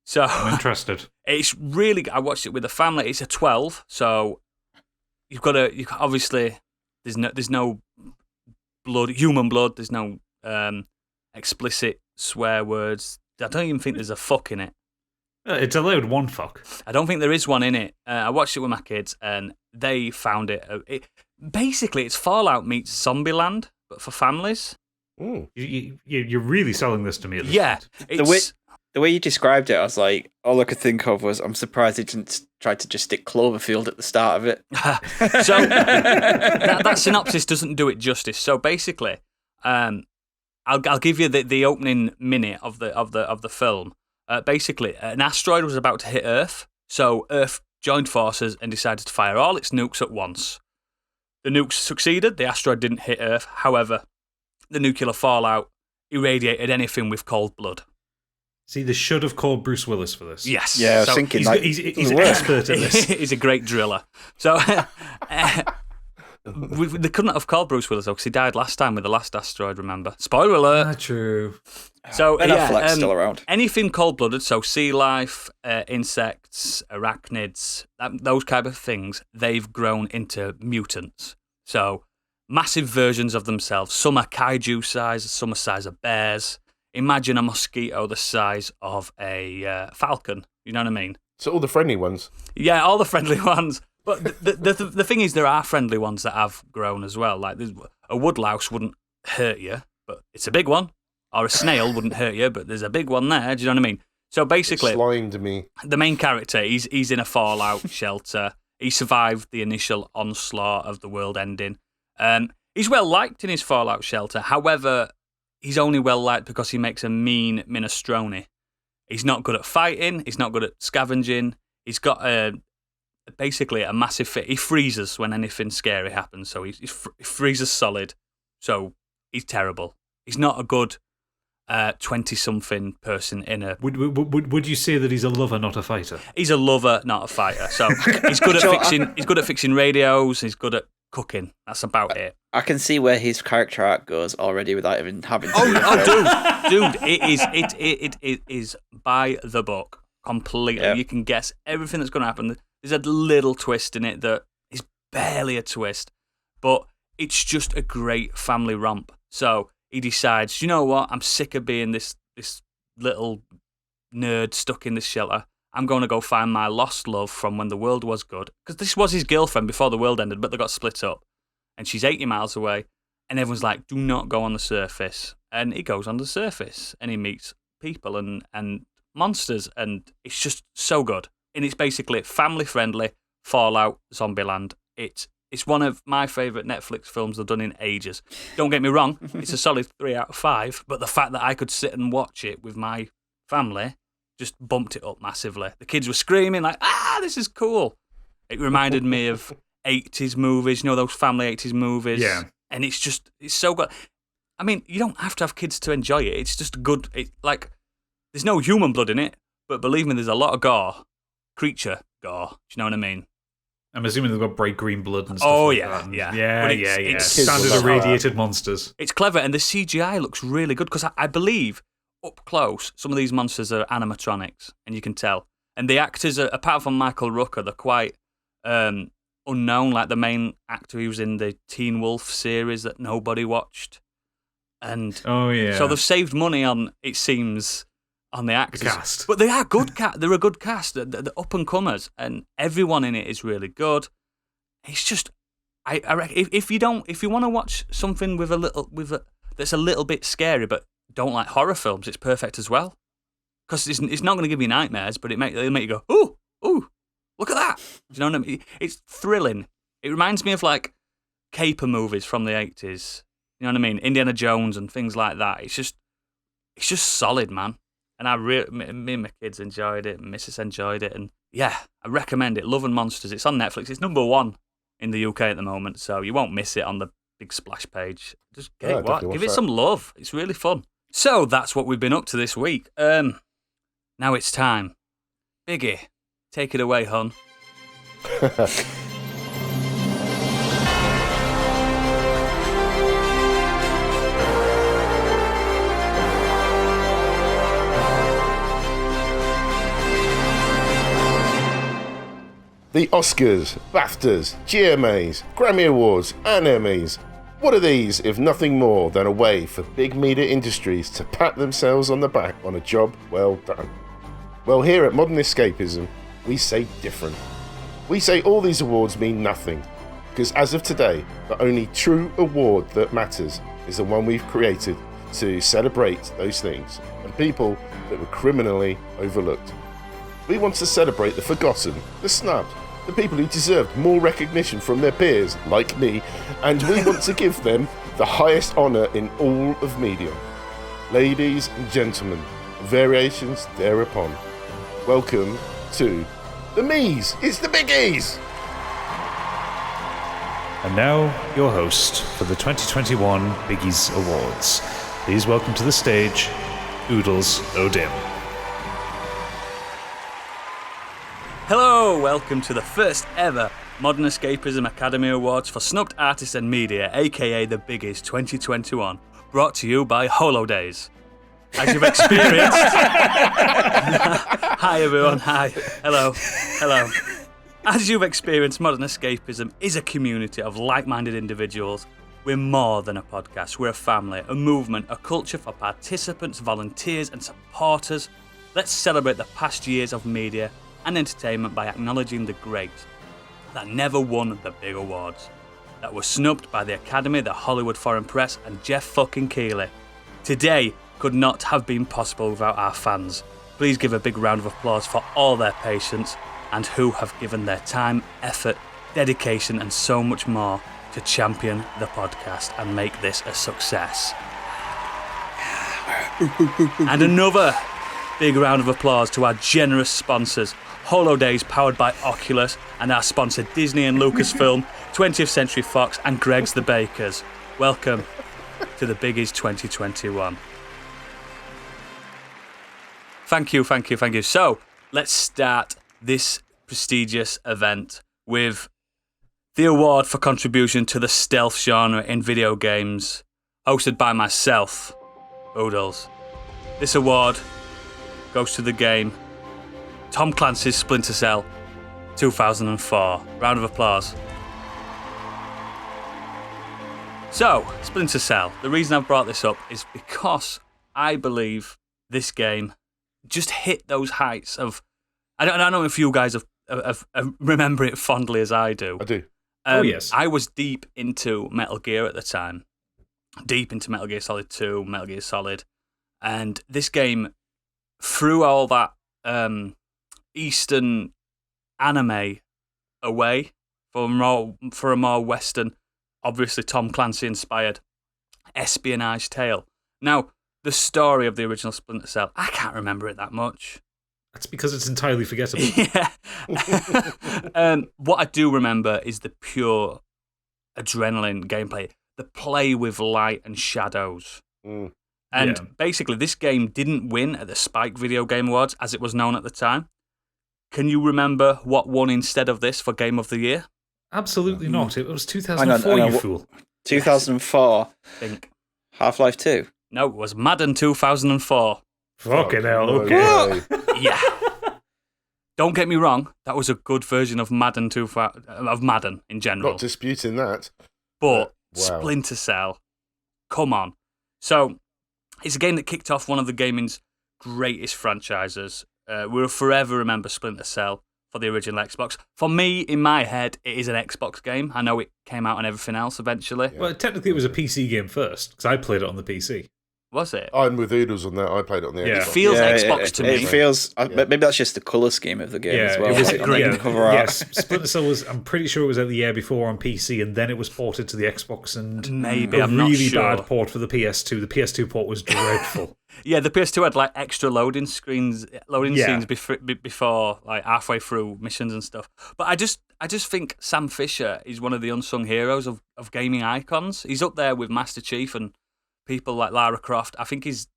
So I'm interested. It's really. I watched it with a family. It's a 12, so you've got to. Obviously, there's no blood, human blood. There's no explicit swear words. I don't even think there's a fuck in it. It's allowed one fuck. I don't think there is one in it. I watched it with my kids, and they found it. Basically, it's Fallout meets Zombieland, but for families. You're really selling this to me. At this Yeah, point. The way you described it, I was like, all I could think of was, I'm surprised they didn't try to just stick Cloverfield at the start of it. So that synopsis doesn't do it justice. So basically, I'll give you the opening minute of the film. Basically, an asteroid was about to hit Earth, so Earth joined forces and decided to fire all its nukes at once. The nukes succeeded. The asteroid didn't hit Earth. However, the nuclear fallout irradiated anything with cold blood. See, they should have called Bruce Willis for this. Yes. Yeah, I was thinking he's an expert at this. He's a great driller. So they couldn't have called Bruce Willis, though, because he died last time with the last asteroid, remember? Spoiler alert. True. So, Ben Affleck's still around. Anything cold-blooded, so sea life, insects, arachnids, those kind of things, they've grown into mutants. So, massive versions of themselves. Some are kaiju size, some are size of bears. Imagine a mosquito the size of a falcon. You know what I mean? So all the friendly ones. Yeah, all the friendly ones. But the thing is, there are friendly ones that have grown as well. Like a woodlouse wouldn't hurt you, but it's a big one. Or a snail wouldn't hurt you, but there's a big one there. Do you know what I mean? So basically, It slimed me. the main character, he's in a fallout shelter. He survived the initial onslaught of the world ending. He's well liked in his fallout shelter. However, he's only well liked because he makes a mean minestrone. He's not good at fighting. He's not good at scavenging. He's got basically a massive fit. He freezes when anything scary happens. So he freezes solid. So he's terrible. He's not a good 20-something person in a. Would you say that he's a lover, not a fighter? He's a lover, not a fighter. So he's good at fixing. He's good at fixing radios. He's good at cooking. That's about it. I can see where his character arc goes already without even having to. Dude, it is by the book completely. Yeah. You can guess everything that's going to happen. There's a little twist in it that is barely a twist, but it's just a great family romp. So he decides, you know what? I'm sick of being this little nerd stuck in this shelter. I'm going to go find my lost love from when the world was good. Because this was his girlfriend before the world ended, but they got split up. And she's 80 miles away. And everyone's like, do not go on the surface. And he goes on the surface. And he meets people and monsters. And it's just so good. And it's basically family-friendly Fallout Zombieland. It's one of my favourite Netflix films they've done in ages. Don't get me wrong, it's a solid 3 out of 5. But the fact that I could sit and watch it with my family just bumped it up massively. The kids were screaming like, this is cool. It reminded me of 80s movies, you know, those family 80s movies. Yeah. And it's so good. I mean, you don't have to have kids to enjoy it. It's just good. There's no human blood in it, but believe me, there's a lot of gore. Creature gore. Do you know what I mean? I'm assuming they've got bright green blood and stuff. Oh, like yeah, that. yeah. But it's Standard irradiated monsters. It's clever, and the CGI looks really good because I believe up close some of these monsters are animatronics, and you can tell. And the actors, apart from Michael Rooker, they're quite unknown. Like the main actor who was in the Teen Wolf series that nobody watched. And oh yeah, so they've saved money on, it seems, on the actors. The cast. But they are good. They're a good cast. They're up and comers, and everyone in it is really good. It's just, I reckon if you want to watch something that's a little bit scary, but don't like horror films, it's perfect as well. Because it's not going to give you nightmares, but it'll make you go, ooh, look at that. Do you know what I mean? It's thrilling. It reminds me of like caper movies from the 80s. You know what I mean? Indiana Jones and things like that. It's just solid, man. And me and my kids enjoyed it, and Mrs. enjoyed it, and yeah, I recommend it. Love and Monsters. It's on Netflix. It's number 1 in the UK at the moment, so you won't miss it on the big splash page. Just give it some love. It's really fun. So that's what we've been up to this week. Now it's time. Biggie, take it away, hon. The Oscars, BAFTAs, GMAs, Grammy Awards, and Emmys. What are these if nothing more than a way for big media industries to pat themselves on the back on a job well done? Well, here at Modern Escapism, we say different. We say all these awards mean nothing, because as of today, the only true award that matters is the one we've created to celebrate those things and people that were criminally overlooked. We want to celebrate the forgotten, the snubbed, the people who deserved more recognition from their peers, like me, and we want to give them the highest honour in all of media. Ladies and gentlemen, variations thereupon. Welcome to the Me's. It's the Biggies! And now, your host for the 2021 Biggies Awards. Please welcome to the stage, Oodles O'Dim. Hello, welcome to the first ever Modern Escapism Academy Awards for Snubbed Artists and Media, aka the Biggies 2021, brought to you by Holodays. As you've experienced... Hi everyone, hi, hello. As you've experienced, Modern Escapism is a community of like-minded individuals. We're more than a podcast, we're a family, a movement, a culture for participants, volunteers and supporters. Let's celebrate the past years of media and entertainment by acknowledging the great that never won the big awards, that were snubbed by the Academy, the Hollywood Foreign Press and Jeff fucking Keighley. Today could not have been possible without our fans. Please give a big round of applause for all their patience and who have given their time, effort, dedication and so much more to champion the podcast and make this a success. And another big round of applause to our generous sponsors, Holodays powered by Oculus, and our sponsor Disney and Lucasfilm, 20th Century Fox and Greg's the Bakers. Welcome to the Biggies 2021. Thank you. So, let's start this prestigious event with the award for contribution to the stealth genre in video games, hosted by myself, Oodles. This award goes to the game Tom Clancy's Splinter Cell 2004. Round of applause. So, Splinter Cell. The reason I've brought this up is because I believe this game just hit those heights of... I don't know if you guys have remember it fondly as I do. I do. Yes. I was deep into Metal Gear at the time. Deep into Metal Gear Solid 2, Metal Gear Solid. And this game, threw all that Eastern anime away for a more Western, obviously Tom Clancy inspired espionage tale. Now, the story of the original Splinter Cell, I can't remember it that much. That's because it's entirely forgettable. Yeah. What I do remember is the pure adrenaline gameplay, the play with light and shadows. And basically, this game didn't win at the Spike Video Game Awards, as it was known at the time. Can you remember what won instead of this for Game of the Year? Absolutely not. It was 2004, you fool. 2004. Think. Half-Life 2. No, it was Madden 2004. Fucking hell, no okay. way. Yeah. Don't get me wrong, that was a good version of Madden of Madden in general. Not disputing that. But Wow. Splinter Cell, come on. So, it's a game that kicked off one of the gaming's greatest franchises. We'll forever remember Splinter Cell for the original Xbox. For me, in my head, it is an Xbox game. I know it came out on everything else eventually. Yeah. Well, technically it was a PC game first, because I played it on the PC. Was it? I'm with Oodles on that. I played it on the Yeah. It Xbox. feels Xbox to me. It feels... Maybe that's just the colour scheme of the game as well. it was like on the yeah, cover art. yes. Splinter Cell was. I'm pretty sure it was out the year before on PC, and then it was ported to the Xbox. And Maybe, a I'm not really sure. bad port for the PS2. The PS2 port was dreadful. Yeah, the PS2 had like extra loading scenes Yeah. before, like halfway through missions and stuff. But I just think Sam Fisher is one of the unsung heroes of gaming icons. He's up there with Master Chief and people like Lara Croft. I think he's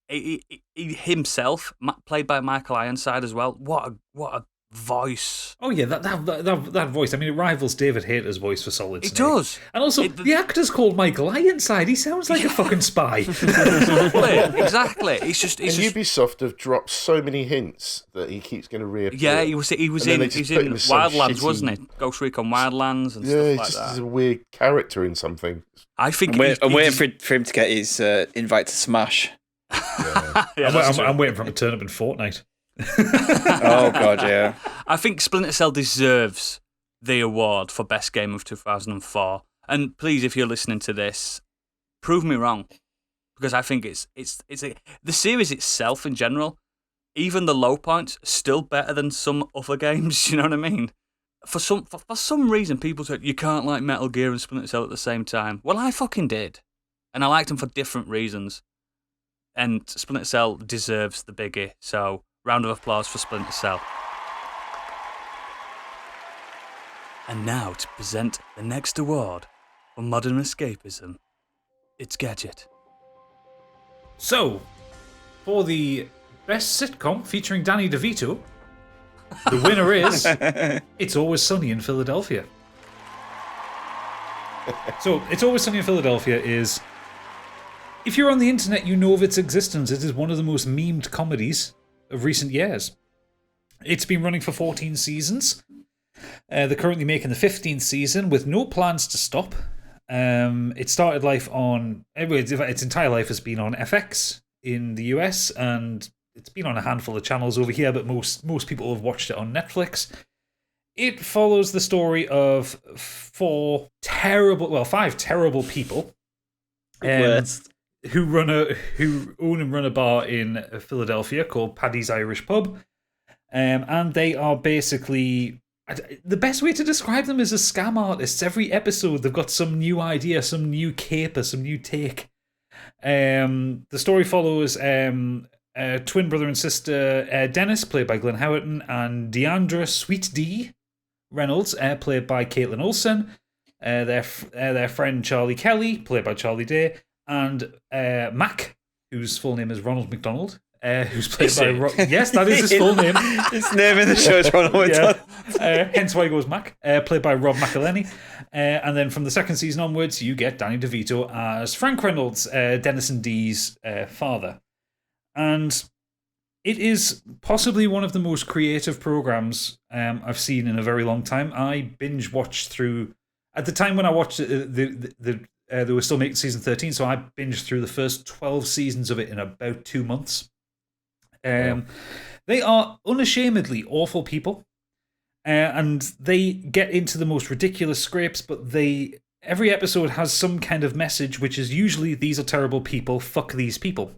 he himself, played by Michael Ironside as well. What a voice! Oh yeah, that voice. I mean, it rivals David Hayter's voice for Solid Snake. It does. And also, the actor's called Michael Ironside. He sounds like a fucking spy. Exactly. He's just. Ubisoft have dropped so many hints that he keeps going to reappear. Yeah, he was in Wildlands, wasn't he? Ghost Recon Wildlands and stuff like that. He's a weird character in something. I think I'm waiting for him to get his invite to Smash. I'm waiting for him to turn up in Fortnite. Oh god, yeah. I think Splinter Cell deserves the award for best game of 2004. And please, if you're listening to this, prove me wrong, because I think the series itself in general, even the low points, still better than some other games. You know what I mean? For some reason, people said you can't like Metal Gear and Splinter Cell at the same time. Well, I fucking did, and I liked them for different reasons. And Splinter Cell deserves the biggie. So. Round of applause for Splinter Cell. And now to present the next award for Modern Escapism, it's Gadget. So, for the best sitcom featuring Danny DeVito, the winner is It's Always Sunny in Philadelphia. So, It's Always Sunny in Philadelphia is, if you're on the internet, you know of its existence. It is one of the most memed comedies of recent years. It's been running for 14 seasons. They're currently making the 15th season with no plans to stop. It started life on... Its entire life has been on FX in the US, and it's been on a handful of channels over here, but most people have watched it on Netflix. It follows the story of five terrible people. Who own and run a bar in Philadelphia called Paddy's Irish Pub. And they are basically... The best way to describe them is as scam artists. Every episode, they've got some new idea, some new caper, some new take. The story follows twin brother and sister Dennis, played by Glenn Howerton, and Deandra Sweet D Reynolds, played by Caitlin Olsen. Their friend Charlie Kelly, played by Charlie Day, and Mac, whose full name is Ronald McDonald, who's played by yes, that is his full name. His name in the show is Ronald McDonald. Hence why he goes Mac, played by Rob McElhenney. And then from the second season onwards, you get Danny DeVito as Frank Reynolds, Dennis and Dee's father. And it is possibly one of the most creative programs I've seen in a very long time. I binge watched through... At the time when I watched it, they were still making season 13, so I binged through the first 12 seasons of it in about 2 months. They are unashamedly awful people, and they get into the most ridiculous scrapes, but every episode has some kind of message, which is usually, these are terrible people, fuck these people.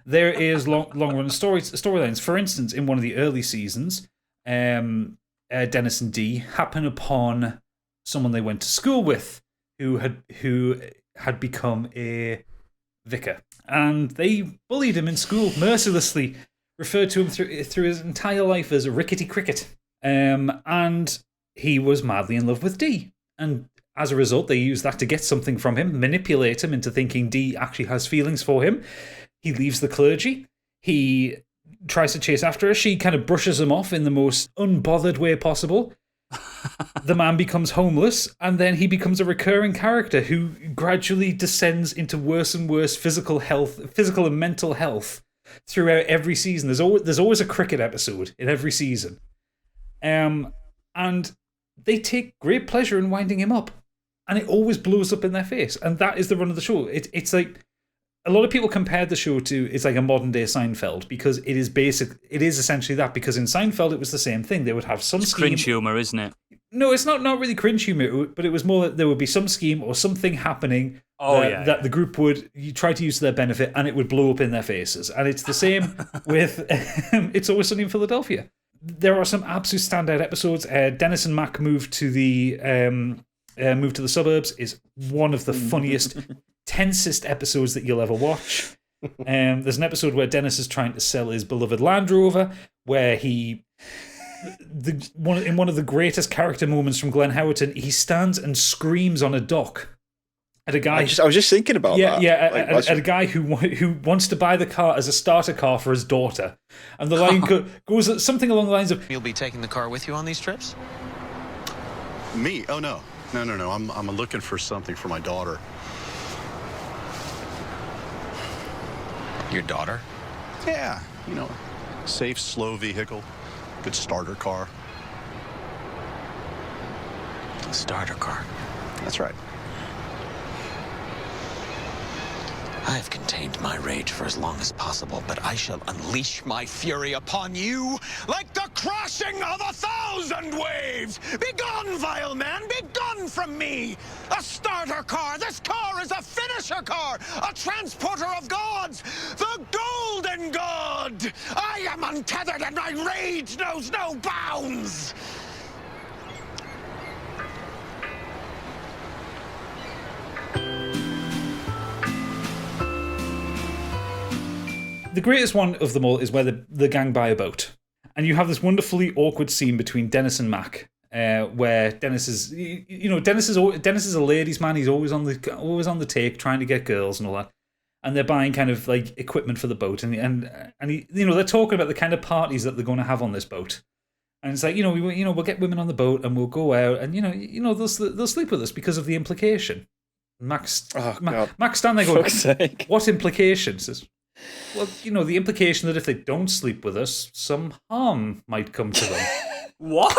There is long-run storylines. For instance, in one of the early seasons, Dennis and Dee happen upon someone they went to school with, who had become a vicar, and they bullied him in school mercilessly, referred to him through his entire life as a rickety cricket, and he was madly in love with Dee, and as a result they used that to get something from him, manipulate him into thinking Dee actually has feelings for him. He leaves the clergy, he tries to chase after her, she kind of brushes him off in the most unbothered way possible. The man becomes homeless, and then he becomes a recurring character who gradually descends into worse and worse physical and mental health throughout every season. There's always a cricket episode in every season. And they take great pleasure in winding him up, and it always blows up in their face. And that is the run of the show. It's like, a lot of people compared the show to, it's like a modern day Seinfeld, because it is essentially that, because in Seinfeld it was the same thing. They would have some scheme. Cringe humor, isn't it? No, it's not really cringe humor, but it was more that there would be some scheme or something happening that the group would try to use to their benefit, and it would blow up in their faces. And it's the same with It's Always Sunny in Philadelphia. There are some absolute standout episodes. Dennis and Mac move to the suburbs is one of the funniest, tensest episodes that you'll ever watch. There's an episode where Dennis is trying to sell his beloved Land Rover, where in one of the greatest character moments from Glenn Howerton, he stands and screams on a dock At a guy, I was just thinking about that. Yeah, Like, at a guy who wants to buy the car as a starter car for his daughter, and the line goes something along the lines of, You'll be taking the car with you on these trips? Me? Oh, no. No. I'm looking for something for my daughter. Your daughter? Yeah, safe, slow vehicle, good starter car. A starter car. That's right. I have contained my rage for as long as possible, but I shall unleash my fury upon you like the crashing of 1,000 waves! Begone, vile man! Begone from me! A starter car! This car is a finisher car! A transporter of gods! The golden god! I am untethered and my rage knows no bounds! the greatest one of them all is where the gang buy a boat. And you have this wonderfully awkward scene between Dennis and Mac, where Dennis is, Dennis is a ladies' man. He's always on the take, trying to get girls and all that. And they're buying kind of like equipment for the boat, and he, they're talking about the kind of parties that they're going to have on this boat. And it's like, we'll get women on the boat and we'll go out, and they'll sleep with us because of the implication. Mac's standing there going, what implications? Well, the implication that if they don't sleep with us, some harm might come to them. What?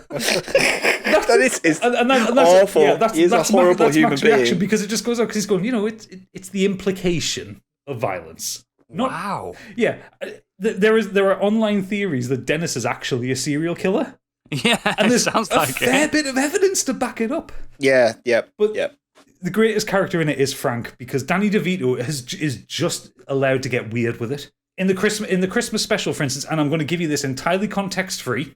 That is awful. Yeah, He's a horrible human Mac's being. reaction, because it just goes on, because he's going, it's the implication of violence. Wow. Yeah. There are online theories that Dennis is actually a serial killer. Yeah, and there's sounds a like fair it. bit of evidence to back it up. Yeah, But yep. The greatest character in it is Frank, because Danny DeVito is just allowed to get weird with it. In the Christmas special, for instance, and I'm going to give you this entirely context free.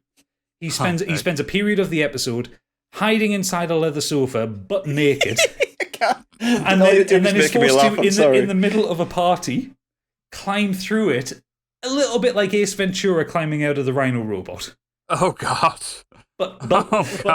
He spends a period of the episode hiding inside a leather sofa, butt naked, and then is forced to in the middle of a party climb through it, a little bit like Ace Ventura climbing out of the Rhino robot. Oh God! But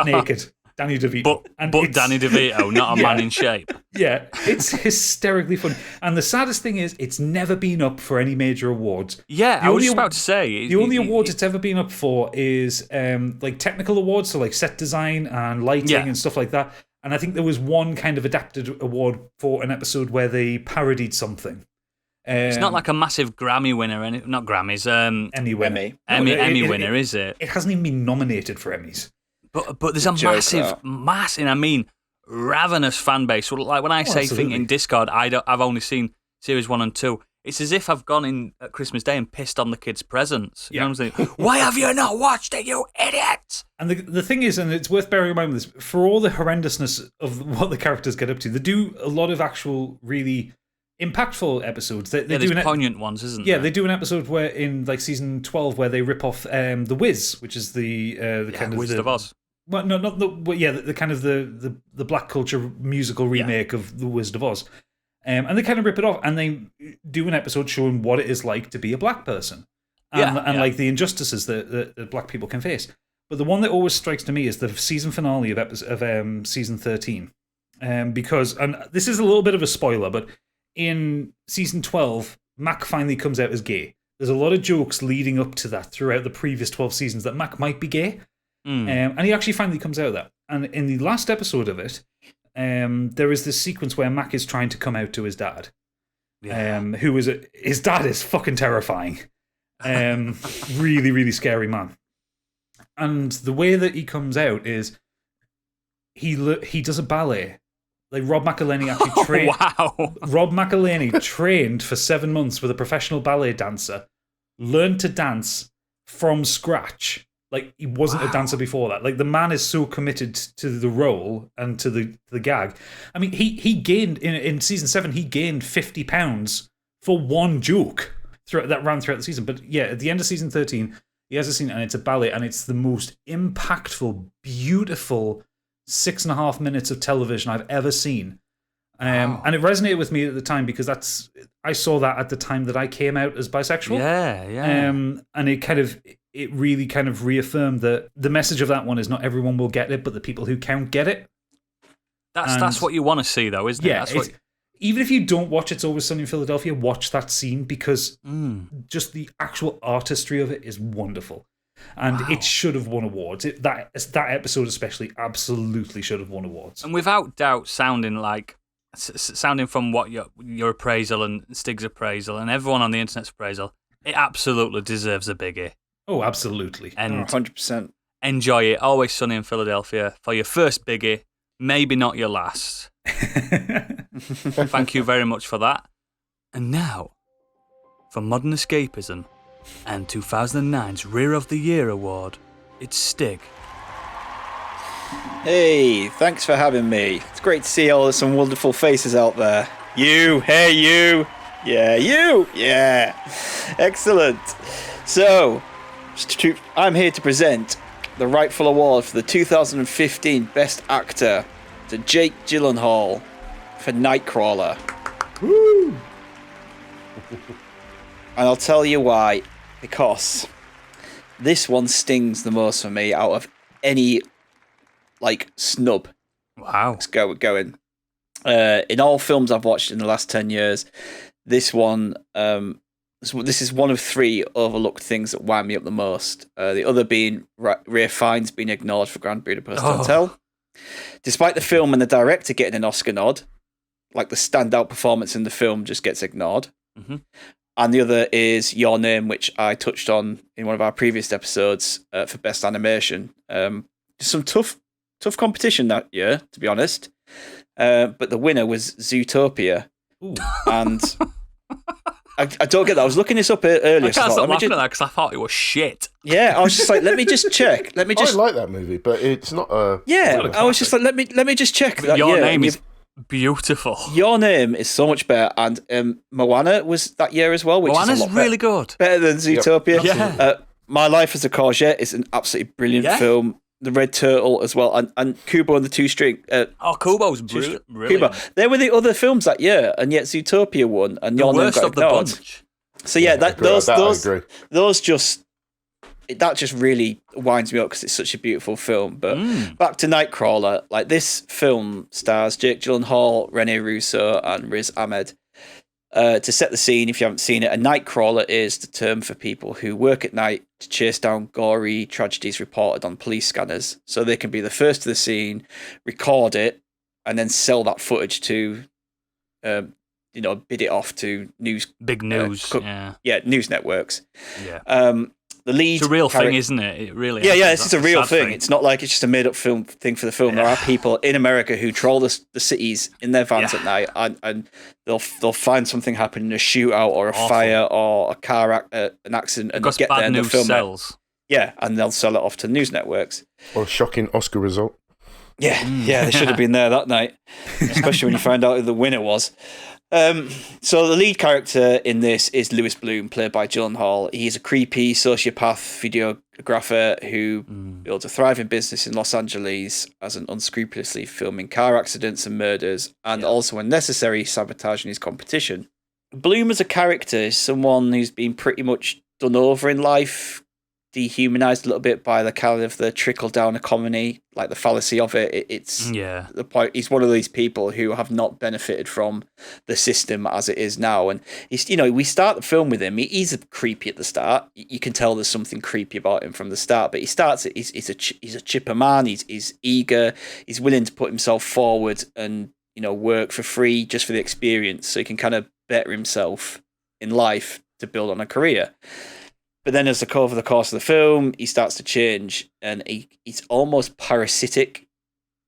naked. Danny DeVito. But Danny DeVito, not a man in shape. Yeah, it's hysterically fun. And the saddest thing is, it's never been up for any major awards. Yeah, I was just about to say. The only awards it's ever been up for is like technical awards, so like set design and lighting and stuff like that. And I think there was one kind of adapted award for an episode where they parodied something. It's not like a massive Grammy winner, not Grammys. Emmy winner. Emmy winner, is it? It hasn't even been nominated for Emmys. But there's a massive, ravenous fan base. So like when I say thing in Discord, I've only seen series 1 and 2. It's as if I've gone in at Christmas Day and pissed on the kids' presents. You know what I'm saying? Why have you not watched it, you idiot? And the thing is, and it's worth bearing in mind with this, for all the horrendousness of what the characters get up to, they do a lot of actual really impactful episodes. They do poignant ones, isn't there? Yeah, they do an episode where in like season 12 where they rip off The Wiz, which is the kind of Wizard of Oz. Well, no, not the kind of the black culture musical remake of The Wizard of Oz. And they kind of rip it off, and they do an episode showing what it is like to be a black person, and like the injustices that black people can face. But the one that always strikes to me is the season finale of season 13, because, and this is a little bit of a spoiler, but in season 12, Mac finally comes out as gay. There's a lot of jokes leading up to that throughout the previous 12 seasons that Mac might be gay. And he actually finally comes out of that. And in the last episode of it, there is this sequence where Mac is trying to come out to his dad. Who is his dad is fucking terrifying. Really, really scary man. And the way that he comes out is he does a ballet. Like Rob McElhenney actually trained. Wow. Rob McElhenney trained for 7 months with a professional ballet dancer, learned to dance from scratch. Like, he wasn't a dancer before that. Like, the man is so committed to the role and to the gag. I mean, he gained, in season 7, he gained 50 pounds for one joke that ran throughout the season. But yeah, at the end of season 13, he has a scene, and it's a ballet, and it's the most impactful, beautiful 6.5 minutes of television I've ever seen. And it resonated with me at the time because I saw that at the time that I came out as bisexual. And it really kind of reaffirmed that the message of that one is not everyone will get it, but the people who can't get it. That's what you want to see, though, isn't it? Yeah, That's what... even if you don't watch It's Always Sunny in Philadelphia, watch that scene because just the actual artistry of it is wonderful. And it should have won awards. That episode especially absolutely should have won awards. And without doubt, sounding from what your appraisal and Stig's appraisal and everyone on the internet's appraisal, it absolutely deserves a biggie. Oh, absolutely. And 100%. Enjoy it. Always Sunny in Philadelphia for your first biggie, maybe not your last. Thank you very much for that. And now, for Modern Escapism and 2009's Rear of the Year award, it's Stig. Hey, thanks for having me. It's great to see some wonderful faces out there. You, hey you, yeah, you, yeah. Excellent. So, I'm here to present the rightful award for the 2015 Best Actor to Jake Gyllenhaal for Nightcrawler. Woo! And I'll tell you why. Because this one stings the most for me out of any, snub. Wow. Let's go going. In all films I've watched in the last 10 years, this one, this is one of three overlooked things that wind me up the most. The other being Ralph Fiennes being ignored for Grand Budapest Hotel. Despite the film and the director getting an Oscar nod, the standout performance in the film just gets ignored. Mm-hmm. And the other is Your Name, which I touched on in one of our previous episodes for Best Animation. Some tough competition that year, to be honest. But the winner was Zootopia. Ooh. And I don't get that. I was looking this up earlier. I can't stop laughing at that because I thought it was shit. Yeah, I was just like, let me just check. I like that movie, but it's not a... Yeah, I was just like, let me just check. That Your year. Name is beautiful. Your Name is so much better, and Moana was that year as well, which Moana's is a lot really good. Better than Zootopia. Yep. Yeah. My Life as a Courgette is an absolutely brilliant film. The Red Turtle as well, and Kubo and the Two String. Kubo's brilliant. Kubo. They were the other films that year, and yet Zootopia won, and Your Name got ignored. Bunch. So yeah, those just really winds me up because it's such a beautiful film. But back to Nightcrawler, this film stars Jake Gyllenhaal, Rene Russo, and Riz Ahmed. To set the scene, if you haven't seen it, a Nightcrawler is the term for people who work at night to chase down gory tragedies reported on police scanners, so they can be the first to the scene, record it, and then sell that footage to, bid it off to big news, news networks. Yeah. The lead, it's a real thing, isn't it? It really. Yeah. This is a real thing. It's not like it's just a made-up thing for the film. Yeah. There are people in America who troll the cities in their vans at night, and they'll find something happening, a shootout or a fire or a car an accident, and they'll get there and they'll film it. Yeah, and they'll sell it off to news networks. Or a shocking Oscar result. Yeah, they should have been there that night, especially when you find out who the winner was. So the lead character in this is Lewis Bloom, played by Gyllenhaal. He's a creepy sociopath videographer who builds a thriving business in Los Angeles as an unscrupulously filming car accidents and murders, and also unnecessary sabotaging his competition. Bloom as a character is someone who's been pretty much done over in life, dehumanized a little bit by the kind of the trickle down economy, the fallacy of it. It's the point. He's one of these people who have not benefited from the system as it is now, and he's we start the film with him. He's creepy at the start. You can tell there's something creepy about him from the start. But he starts it. He's a chipper man. He's eager. He's willing to put himself forward and work for free just for the experience, so he can kind of better himself in life to build on a career. But then over the course of the film, he starts to change, and he's almost parasitic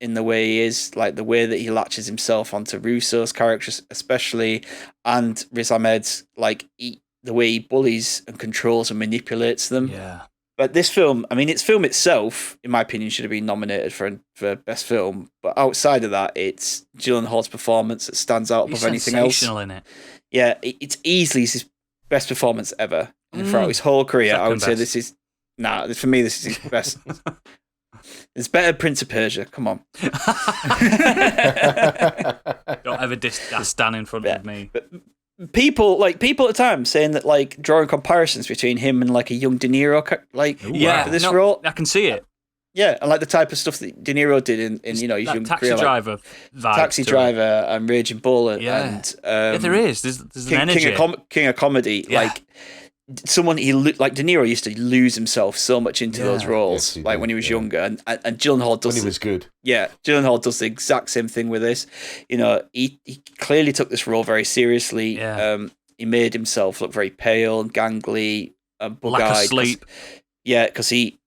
in the way he is, the way that he latches himself onto Russo's character especially, and Riz Ahmed's, the way he bullies and controls and manipulates them. Yeah. But this film, its film itself, in my opinion, should have been nominated for Best Film. But outside of that, it's Gyllenhaal's performance that stands out above anything else. Sensational in it. Yeah, it's easily his best performance ever. And throughout his whole career, I would say this is... for me, this is his best. It's better than Prince of Persia. Come on. Don't ever stand in front of me. But people at the time saying that, drawing comparisons between him and, a young De Niro, for this role. I can see it. Yeah, and like the type of stuff that De Niro did in his young Taxi career, Driver vibes Taxi to Driver and Raging Bull and yeah, there is. There's an energy. King of Comedy. Yeah. Like someone like De Niro used to lose himself so much into those roles, Yes, he like did, when he was younger, and Gyllenhaal does. When he was good. Yeah, Gyllenhaal does the exact same thing with this. He clearly took this role very seriously. Yeah. He made himself look very pale and gangly and bug-eyed. Lack of sleep. Because he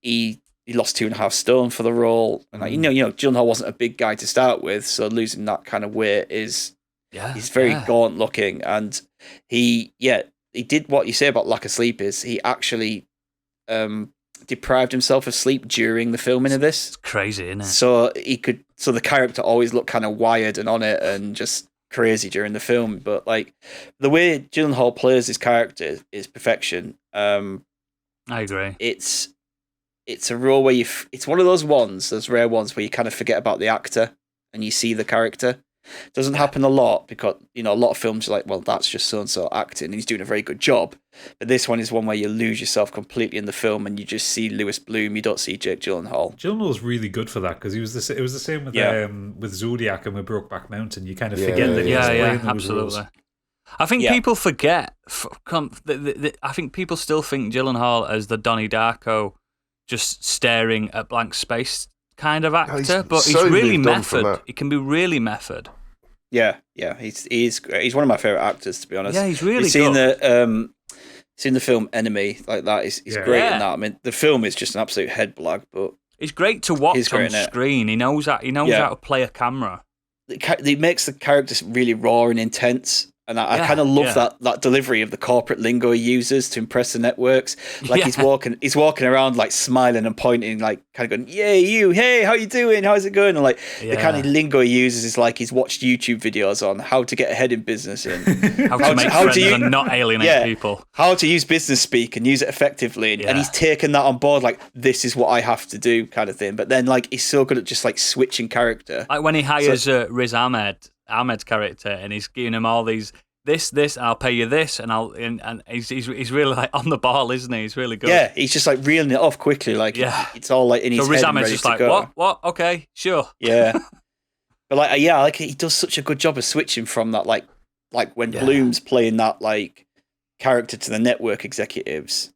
lost 2.5 stone for the role, and Gyllenhaal wasn't a big guy to start with, so losing that kind of weight he's very gaunt looking, and he did what you say about lack of sleep is he actually deprived himself of sleep during the filming of this. It's crazy, isn't it? So the character always looked kind of wired and on it and just crazy during the film, but like the way Gyllenhaal plays his character is perfection. I agree. It's a role where it's one of those rare ones where you kind of forget about the actor and you see the character. It doesn't happen a lot because, a lot of films are like, well, that's just so-and-so acting and he's doing a very good job. But this one is one where you lose yourself completely in the film and you just see Lewis Bloom, you don't see Jake Gyllenhaal. Gyllenhaal's really good for that because it was the same with Zodiac and with Brokeback Mountain. You kind of forget that he's playing those absolutely. roles. I think people forget. I think people still think Gyllenhaal as the Donnie Darko, just staring at blank space kind of actor, but he's really method. He can be really method. Yeah, he's great. He's one of my favorite actors, to be honest. Yeah, he's really good. Seen the film Enemy like that. He's great in that. I mean, the film is just an absolute head blag, but it's great to watch on screen. He knows how to play a camera. He makes the characters really raw and intense. And I kind of love that delivery of the corporate lingo he uses to impress the networks. Like he's walking around like smiling and pointing, like kind of going, "Yay, you! Hey, how you doing? How's it going?" And like the kind of lingo he uses is like he's watched YouTube videos on how to get ahead in business and how to make friends and not alienate people, how to use business speak and use it effectively. And he's taken that on board, like this is what I have to do, kind of thing. But then like he's so good at just like switching character. Like when he hires Riz Ahmed's character, and he's giving him all these this, I'll pay you this, and he's really like on the ball, isn't he? He's really good. Yeah, he's just like reeling it off quickly, like it's all like in his head. Riz Ahmed's just like, what? Okay, sure. Yeah, but like he does such a good job of switching from that, like when Bloom's playing that like character to the network executives.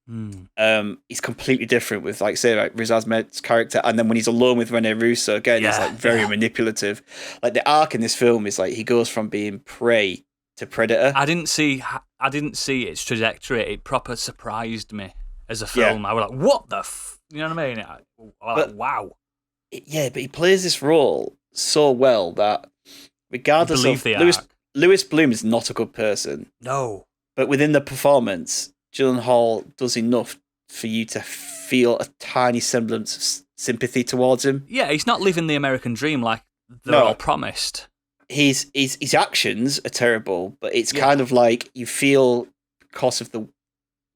He's completely different with like Riz Ahmed's character, and then when he's alone with Rene Russo again, he's like very manipulative. Like the arc in this film is like he goes from being prey to predator. I didn't see its trajectory. It proper surprised me as a film. I was like, what the you know what I mean? I was like, wow. But he plays this role so well that regardless of Lewis Bloom is not a good person. No. But within the performance, Gyllenhaal does enough for you to feel a tiny semblance of sympathy towards him. Yeah, he's not living the American dream like they're all promised. His actions are terrible, but it's kind of like you feel because of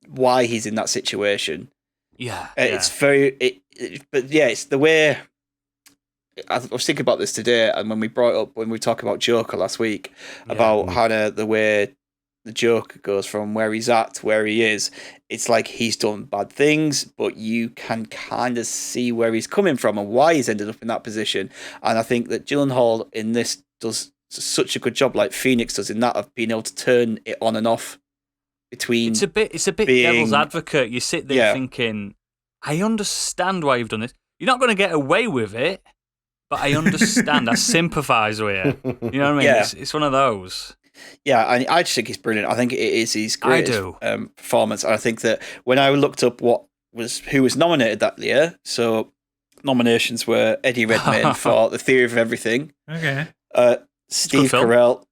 why he's in that situation. It's very. It's the way. I was thinking about this today, and when we were talking about Joker last week, about how the way the Joker goes from where he's at to where he is. It's like he's done bad things, but you can kind of see where he's coming from and why he's ended up in that position. And I think that Gyllenhaal in this does such a good job, like Phoenix does in that, of being able to turn it on and off between. It's a bit devil's advocate. You sit there thinking, I understand why you've done this. You're not going to get away with it, but I understand. I sympathise with you. You know what I mean? Yeah. It's one of those. Yeah, I just think he's brilliant. I think it is his greatest performance. And I think that when I looked up who was nominated that year, so nominations were Eddie Redmayne for The Theory of Everything. Okay. Steve Carell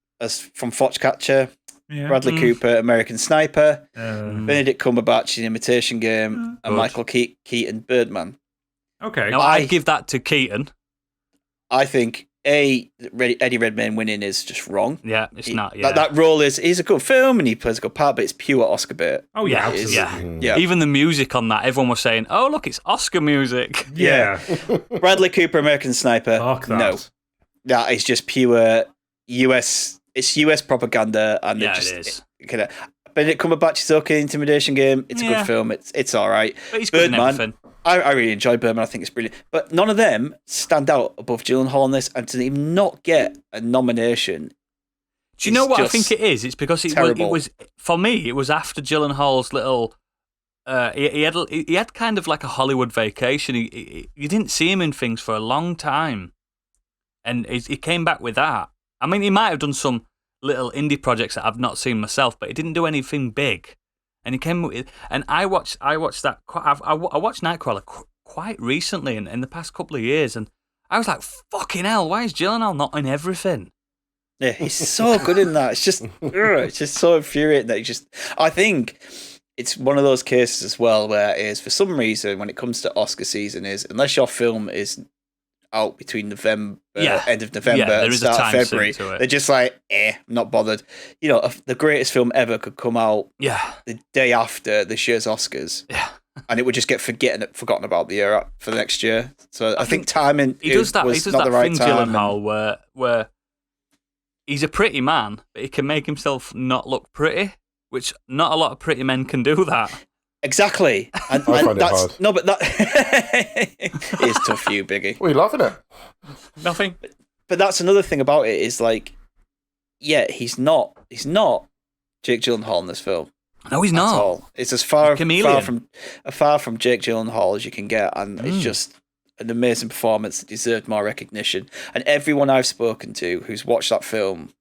from Foxcatcher. Yeah. Bradley Cooper, American Sniper. Benedict Cumberbatch in Imitation Game. And Michael Keaton, Birdman. Okay. Now, I'd give that to Keaton. I think Eddie Redmayne winning is just wrong. Yeah, it's not. Yeah, that role is a good film and he plays a good part, but it's pure Oscar bait. Oh yeah, absolutely. Yeah. Even the music on that, everyone was saying, "Oh look, it's Oscar music." Yeah. Bradley Cooper, American Sniper. Fuck that. No, that is just pure US. It's US propaganda, and it is. Benedict Cumberbatch is okay. Intimidation Game. It's a good film. It's all right. But he's good in everything. I really enjoy Birdman. I think it's brilliant. But none of them stand out above Gyllenhaal on this, and to even not get a nomination. Do you know what I think it is? It's because it was for me. It was after Gyllenhaal's little. He had kind of like a Hollywood vacation. You didn't see him in things for a long time, and he came back with that. I mean, he might have done some little indie projects that I've not seen myself, but he didn't do anything big. And he came with, and I watched that. I watched Nightcrawler quite recently, in the past couple of years, and I was like, "Fucking hell! Why is Gyllenhaal not in everything?" Yeah, he's so good in that. It's just so infuriating that I think it's one of those cases as well where it is, for some reason, when it comes to Oscar season, is unless your film is out between November, end of November, and start of February, they're just like, I'm not bothered. You know, the greatest film ever could come out the day after this year's Oscars, and it would just get forgotten about the year for the next year. So I think timing he does that. Was he does not that the right thing, time. Gyllenhaal, where he's a pretty man, but he can make himself not look pretty, which not a lot of pretty men can do that. Exactly. And I find it hard. No, but that it is tough for you, Biggie. What are you laughing at? Nothing. But that's another thing about it is like, he's not Jake Gyllenhaal in this film. No, he's not. At all. It's as far from Jake Gyllenhaal as you can get, and it's just an amazing performance that deserved more recognition. And everyone I've spoken to who's watched that film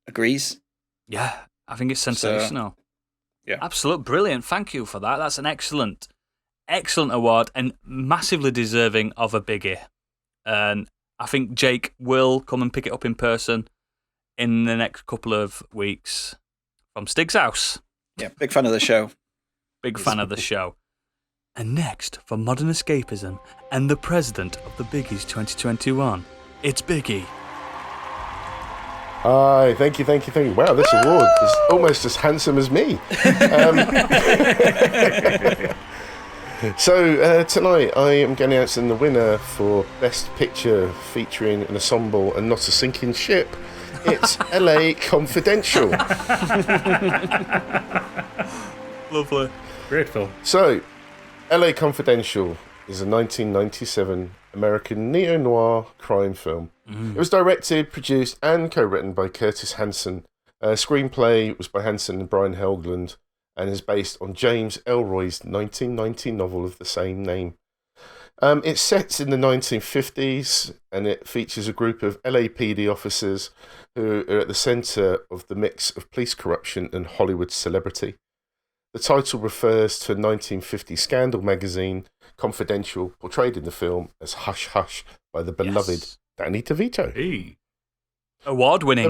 agrees. Yeah, I think it's sensational. Yeah, absolute brilliant. Thank you for that. That's an excellent award and massively deserving of a Biggie. And I think Jake will come and pick it up in person in the next couple of weeks from Stig's house. Yeah, big fan of the show. Big fan of the show. And next, for Modern Escapism and the president of the Biggies 2021, it's Biggie. Hi, thank you. Wow, this award is almost as handsome as me. So tonight I am going to announce the winner for Best Picture featuring an ensemble and not a sinking ship. It's LA Confidential. Lovely. Great film. So, LA Confidential is a 1997 American neo-noir crime film. It was directed, produced, and co-written by Curtis Hanson. Screenplay was by Hanson and Brian Helgeland, and is based on James Ellroy's 1990 novel of the same name. It's set in the 1950s, and it features a group of LAPD officers who are at the centre of the mix of police corruption and Hollywood celebrity. The title refers to a 1950 scandal magazine, Confidential, portrayed in the film as Hush Hush by the beloved Danny DeVito. Hey. Award-winning.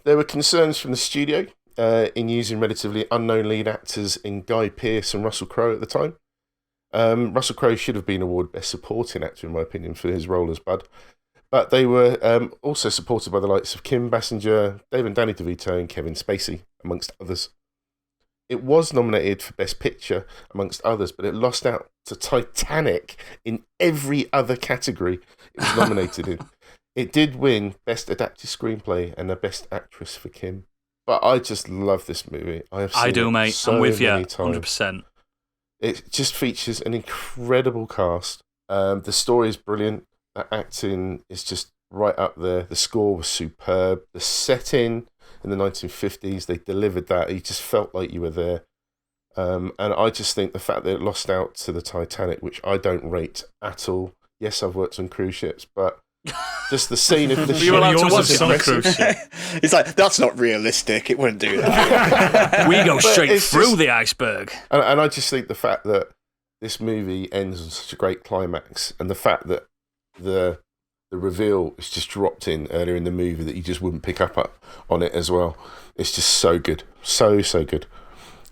There were concerns from the studio in using relatively unknown lead actors in Guy Pearce and Russell Crowe at the time. Russell Crowe should have been awarded Best Supporting Actor, in my opinion, for his role as Bud. But they were also supported by the likes of Kim Basinger, Dave and Danny DeVito, and Kevin Spacey, amongst others. It was nominated for Best Picture, amongst others, but it lost out to Titanic in every other category it was nominated in. It did win Best Adapted Screenplay and a Best Actress for Kim. But I just love this movie. I do, mate. So I'm with you, many times. 100%. It just features an incredible cast. The story is brilliant. The acting is just right up there. The score was superb. The setting in the 1950s, they delivered that. You just felt like you were there. And I just think the fact that it lost out to the Titanic, which I don't rate at all. Yes, I've worked on cruise ships, but just the scene of the ship. You're allowed to watch on a cruise ship. It's like, that's not realistic. It wouldn't do that. We go straight through the iceberg. And I just think the fact that this movie ends on such a great climax, and the fact that the reveal is just dropped in earlier in the movie that you just wouldn't pick up on it as well. It's just so good. So good.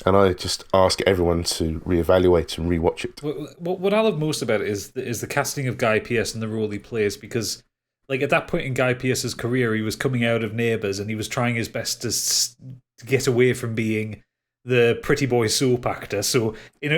And I just ask everyone to reevaluate and rewatch it. What I love most about it is the casting of Guy Pearce and the role he plays, because like at that point in Guy Pearce's career, he was coming out of Neighbours and he was trying his best to get away from being the pretty boy soap actor. So in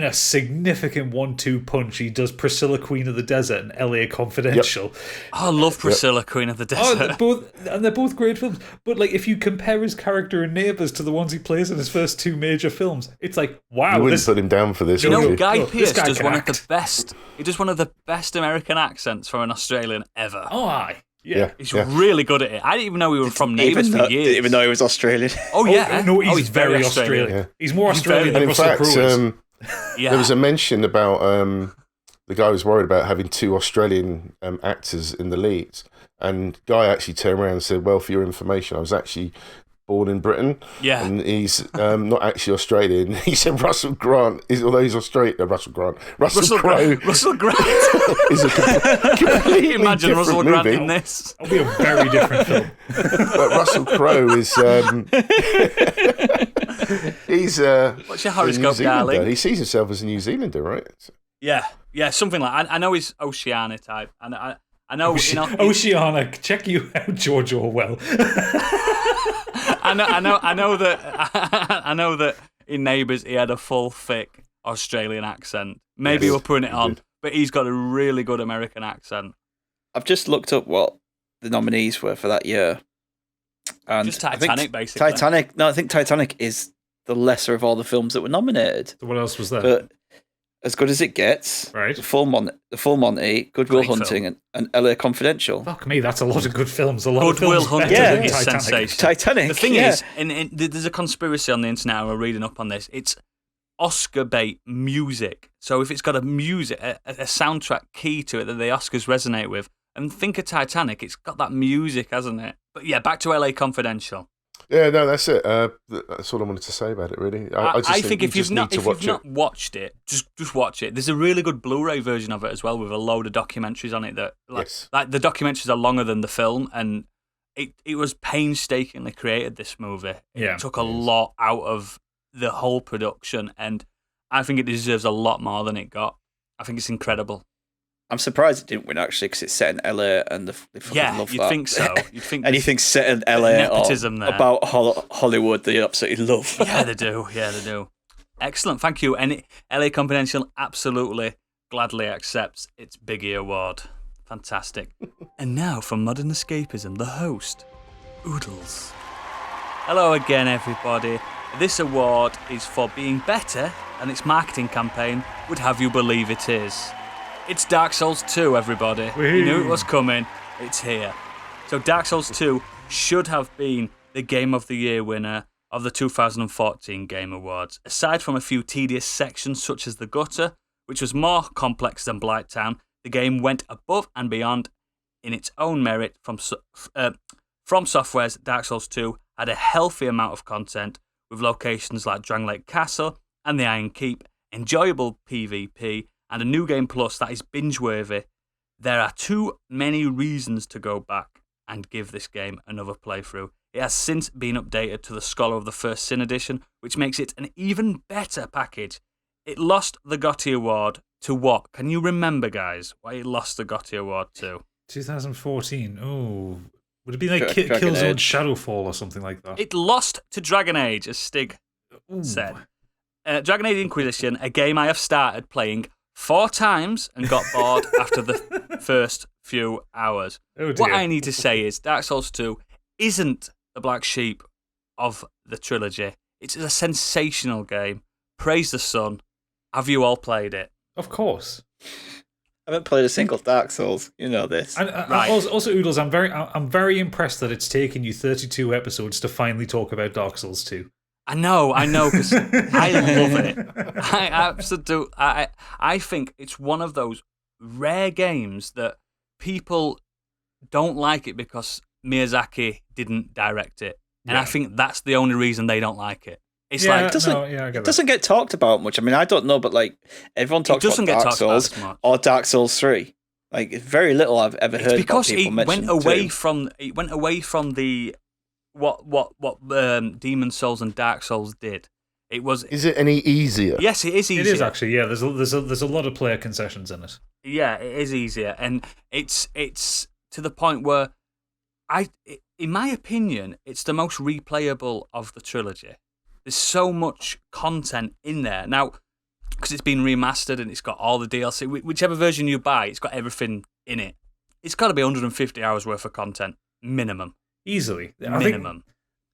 a significant 1-2 punch, he does Priscilla, Queen of the Desert, and LA Confidential. Oh, I love Priscilla, Queen of the Desert. They're both great films. But like, if you compare his character in Neighbours to the ones he plays in his first 2 major films, it's like, wow. You wouldn't put him down for this. You know, would you? Guy Pearce does one act. of the best. He does one of the best American accents from an Australian ever. Oh, aye. Yeah. He's really good at it. I didn't even know we were from Neighbours for years. Didn't even know he was Australian. Oh, yeah. No, he's, he's very Australian. Yeah. He's more Australian And than in Russell fact, Crowe is. there was a mention about the guy was worried about having 2 Australian actors in the leads. And Guy actually turned around and said, well, for your information, I was actually born in Britain. Yeah. And he's not actually Australian. He said Russell Grant, although he's Australian, Russell Crowe Russell Grant. is a completely Imagine different Russell movie. Grant in this. It'll be a very different film. But Russell Crowe is he's What's your a horoscope, New Zealander. darling? He sees himself as a New Zealander, right? Yeah, something like. I know he's Oceania type, and I know. Oceania, check you out, George Orwell. I know that in Neighbours he had a full thick Australian accent. Maybe Yes, we're putting it he on, did. but he's got a really good American accent. I've just looked up what the nominees were for that year. And Just I think Titanic, basically. I think Titanic is the lesser of all the films that were nominated. What else was there? But As Good as It Gets, Right. The Full Monty, Good Will Great film. Hunting, and LA Confidential. Fuck me, that's a lot of good films. A lot Good of films Will Hunting better than is Titanic. sensational. Titanic. The thing yeah. is, and there's a conspiracy on the internet. We're reading up on this. It's Oscar bait music. So if it's got a soundtrack key to it that the Oscars resonate with, and think of Titanic, it's got that music, hasn't it? But yeah, back to LA Confidential. Yeah, no, that's it. That's all I wanted to say about it, really. I just think if you you've just not need to watch it. watched it, just watch it. There's a really good Blu-ray version of it as well, with a load of documentaries on it. That Yes. like the documentaries are longer than the film, and it was painstakingly created. This movie, Yeah. it took a lot out of the whole production, and I think it deserves a lot more than it got. I think it's incredible. I'm surprised it didn't win, actually, because it's set in LA and they fucking Yeah, love you'd that. think so. You'd think Anything set in LA nepotism or there. about Hollywood, they absolutely love. Yeah, they do. Yeah, they do. Excellent. Thank you. And LA Confidential absolutely, gladly accepts its Biggie Award. Fantastic. And now from Modern Escapism, the host, Oodles. Hello again, everybody. This award is for being better than its marketing campaign would have you believe it is. It's Dark Souls 2, everybody. You knew it was coming. It's here. So Dark Souls 2 should have been the Game of the Year winner of the 2014 Game Awards. Aside from a few tedious sections such as the gutter, which was more complex than Blighttown, the game went above and beyond in its own merit. From Software's Dark Souls 2 had a healthy amount of content, with locations like Drang Lake Castle and the Iron Keep, enjoyable PvP, and a new game plus that is binge-worthy. There are too many reasons to go back and give this game another playthrough. It has since been updated to the Scholar of the First Sin edition, which makes it an even better package. It lost the GOTY Award to what? Can you remember, guys, what it lost the GOTY Award to? 2014. Oh, would it be like Dragon Killzone Age. Shadowfall or something like that? It lost to Dragon Age, as Stig Ooh. said. Dragon Age Inquisition, a game I have started playing 4 times and got bored after the first few hours. Oh, What dear. I need to say is Dark Souls 2 isn't the black sheep of the trilogy. It's a sensational game. Praise the sun. Have you all played it? Of course. I haven't played a single Dark Souls. You know this. And Right. also, Oodles, I'm very impressed that it's taken you 32 episodes to finally talk about Dark Souls 2. I know, because I love it. I absolutely, I think it's one of those rare games that people don't like it because Miyazaki didn't direct it, and I Yeah. think that's the only reason they don't like it. It's Yeah, like doesn't- no, yeah, I get It doesn't get talked about much. I mean, I don't know, but like everyone talks doesn't about get Dark talked about Souls as much. or Dark Souls 3. Like very little I've ever it's heard because about people it went mention away 2. from the what Demon Souls and Dark Souls did. It was Is it any easier? yes, it is easier. It is actually, yeah. There's a lot of player concessions in it. Yeah, it is easier, and it's to the point where in my opinion, it's the most replayable of the trilogy. There's so much content in there now because it's been remastered and it's got all the DLC. Whichever version you buy, it's got everything in it. It's got to be 150 hours worth of content minimum. Easily, minimum.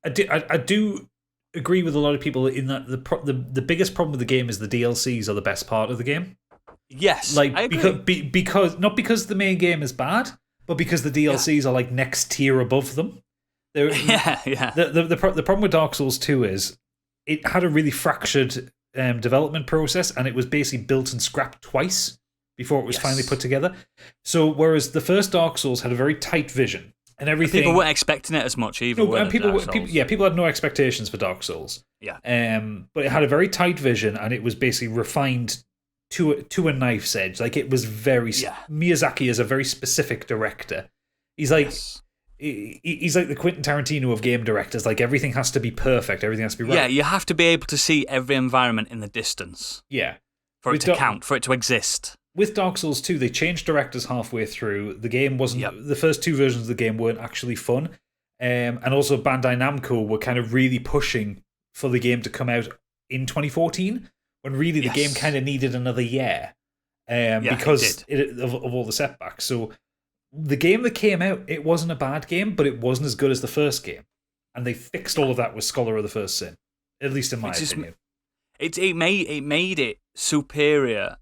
I do agree with a lot of people in that the biggest problem with the game is the DLCs are the best part of the game. Yes, like I agree. because not because the main game is bad, but because the DLCs are like next tier above them. Yeah. The problem with Dark Souls 2 is it had a really fractured development process, and it was basically built and scrapped twice before it was finally put together. So whereas the first Dark Souls had a very tight vision and everything, people weren't expecting it as much either. And people had no expectations for Dark Souls. Yeah. But it had a very tight vision, and it was basically refined to a knife's edge. Like it was very Miyazaki is a very specific director. He's like he's like the Quentin Tarantino of game directors. Like everything has to be perfect. Everything has to be right. Yeah, you have to be able to see every environment in the distance. Yeah. For it to count, for it to exist. With Dark Souls 2, they changed directors halfway through. The game wasn't. The first two versions of the game weren't actually fun, and also Bandai Namco were kind of really pushing for the game to come out in 2014, when really the game kind of needed another year, because of all the setbacks. So the game that came out, it wasn't a bad game, but it wasn't as good as the first game, and they fixed all of that with Scholar of the First Sin, at least in my opinion. It made it superior.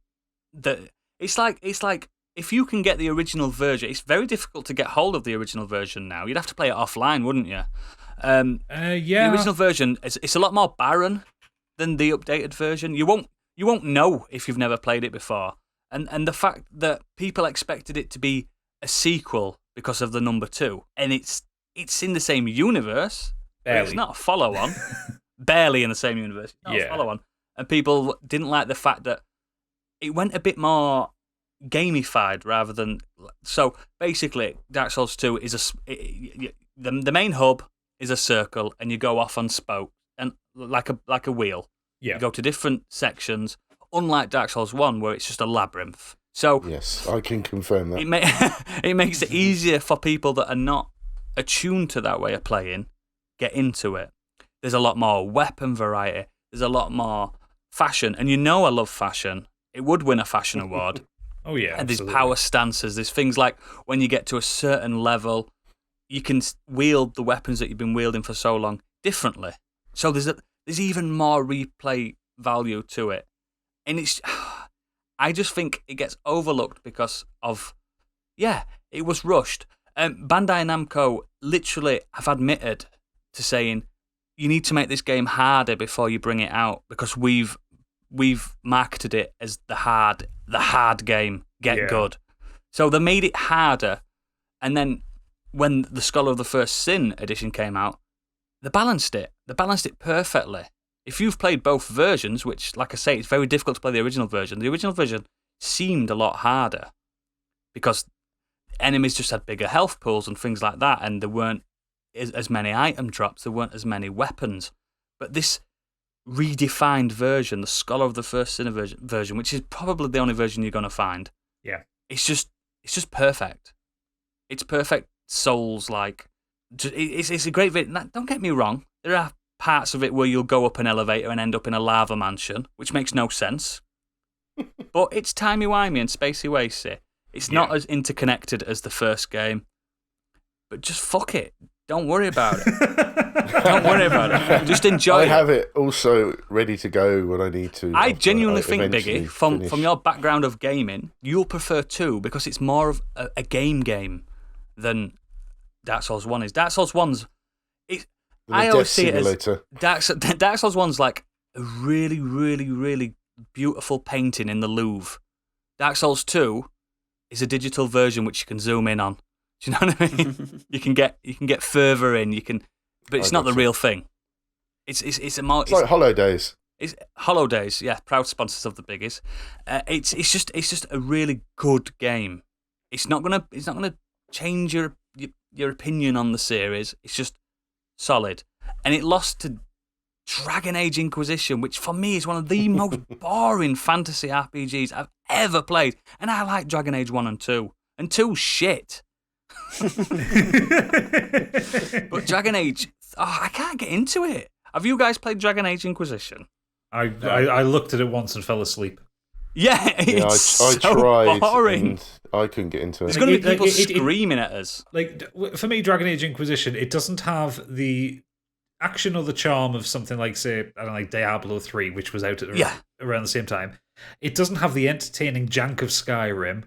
That it's like if you can get the original version, it's very difficult to get hold of the original version now. You'd have to play it offline, wouldn't you? The original version it's a lot more barren than the updated version. You won't know if you've never played it before, and the fact that people expected it to be a sequel because of the number 2, and it's in the same universe. But it's not a follow-on. Barely in the same universe. Not a follow-on. And people didn't like the fact that it went a bit more gamified rather than. So basically, Dark Souls 2 is the main hub is a circle, and you go off on spokes and like a wheel. Yeah. You go to different sections, unlike Dark Souls 1, where it's just a labyrinth. So yes, I can confirm that. It makes it easier for people that are not attuned to that way of playing get into it. There's a lot more weapon variety. There's a lot more fashion, and I love fashion. It would win a fashion award. Oh yeah, and there's power stances. There's things like when you get to a certain level, you can wield the weapons that you've been wielding for so long differently. So there's even more replay value to it, and I just think it gets overlooked because of it was rushed. Bandai Namco literally have admitted to saying you need to make this game harder before you bring it out because we've marketed it as the hard game, get good. So they made it harder, and then when the Scholar of the First Sin edition came out, they balanced it. They balanced it perfectly. If you've played both versions, which, like I say, it's very difficult to play the original version seemed a lot harder because enemies just had bigger health pools and things like that, and there weren't as many item drops, there weren't as many weapons. But this redefined version, the Scholar of the First Sin version, which is probably the only version you're going to find. Yeah. It's just perfect. It's perfect Souls-like. It's a great video. Don't get me wrong. There are parts of it where you'll go up an elevator and end up in a lava mansion, which makes no sense. But it's timey-wimey and spacey-wacy. It's not as interconnected as the first game. But just fuck it. Don't worry about it. Don't worry about it. Just enjoy it. I have it also ready to go when I need to. I genuinely think, Biggie, from your background of gaming, you'll prefer 2 because it's more of a game than Dark Souls 1 is. Dark Souls 1's... I always see it as... Dark Souls 1's like a really, really, really beautiful painting in the Louvre. Dark Souls 2 is a digital version which you can zoom in on. Do you know what I mean? You can get further in. But it's not the real thing. It's like Hollow Days. It's Hollow Days, yeah. Proud sponsors of the Biggies. It's just a really good game. It's not gonna change your opinion on the series. It's just solid, and it lost to Dragon Age Inquisition, which for me is one of the most boring fantasy RPGs I've ever played. And I like Dragon Age 1 and 2. And 2's shit. But Dragon Age, I can't get into it. Have you guys played Dragon Age Inquisition? I looked at it once and fell asleep. Yeah, I so tried boring. and I couldn't get into There's it. going to be Like, people it- screaming at us. Like, for me, Dragon Age Inquisition, it doesn't have the action or the charm of something like, say, I don't know, like Diablo 3, which was out around the same time. It doesn't have the entertaining jank of Skyrim.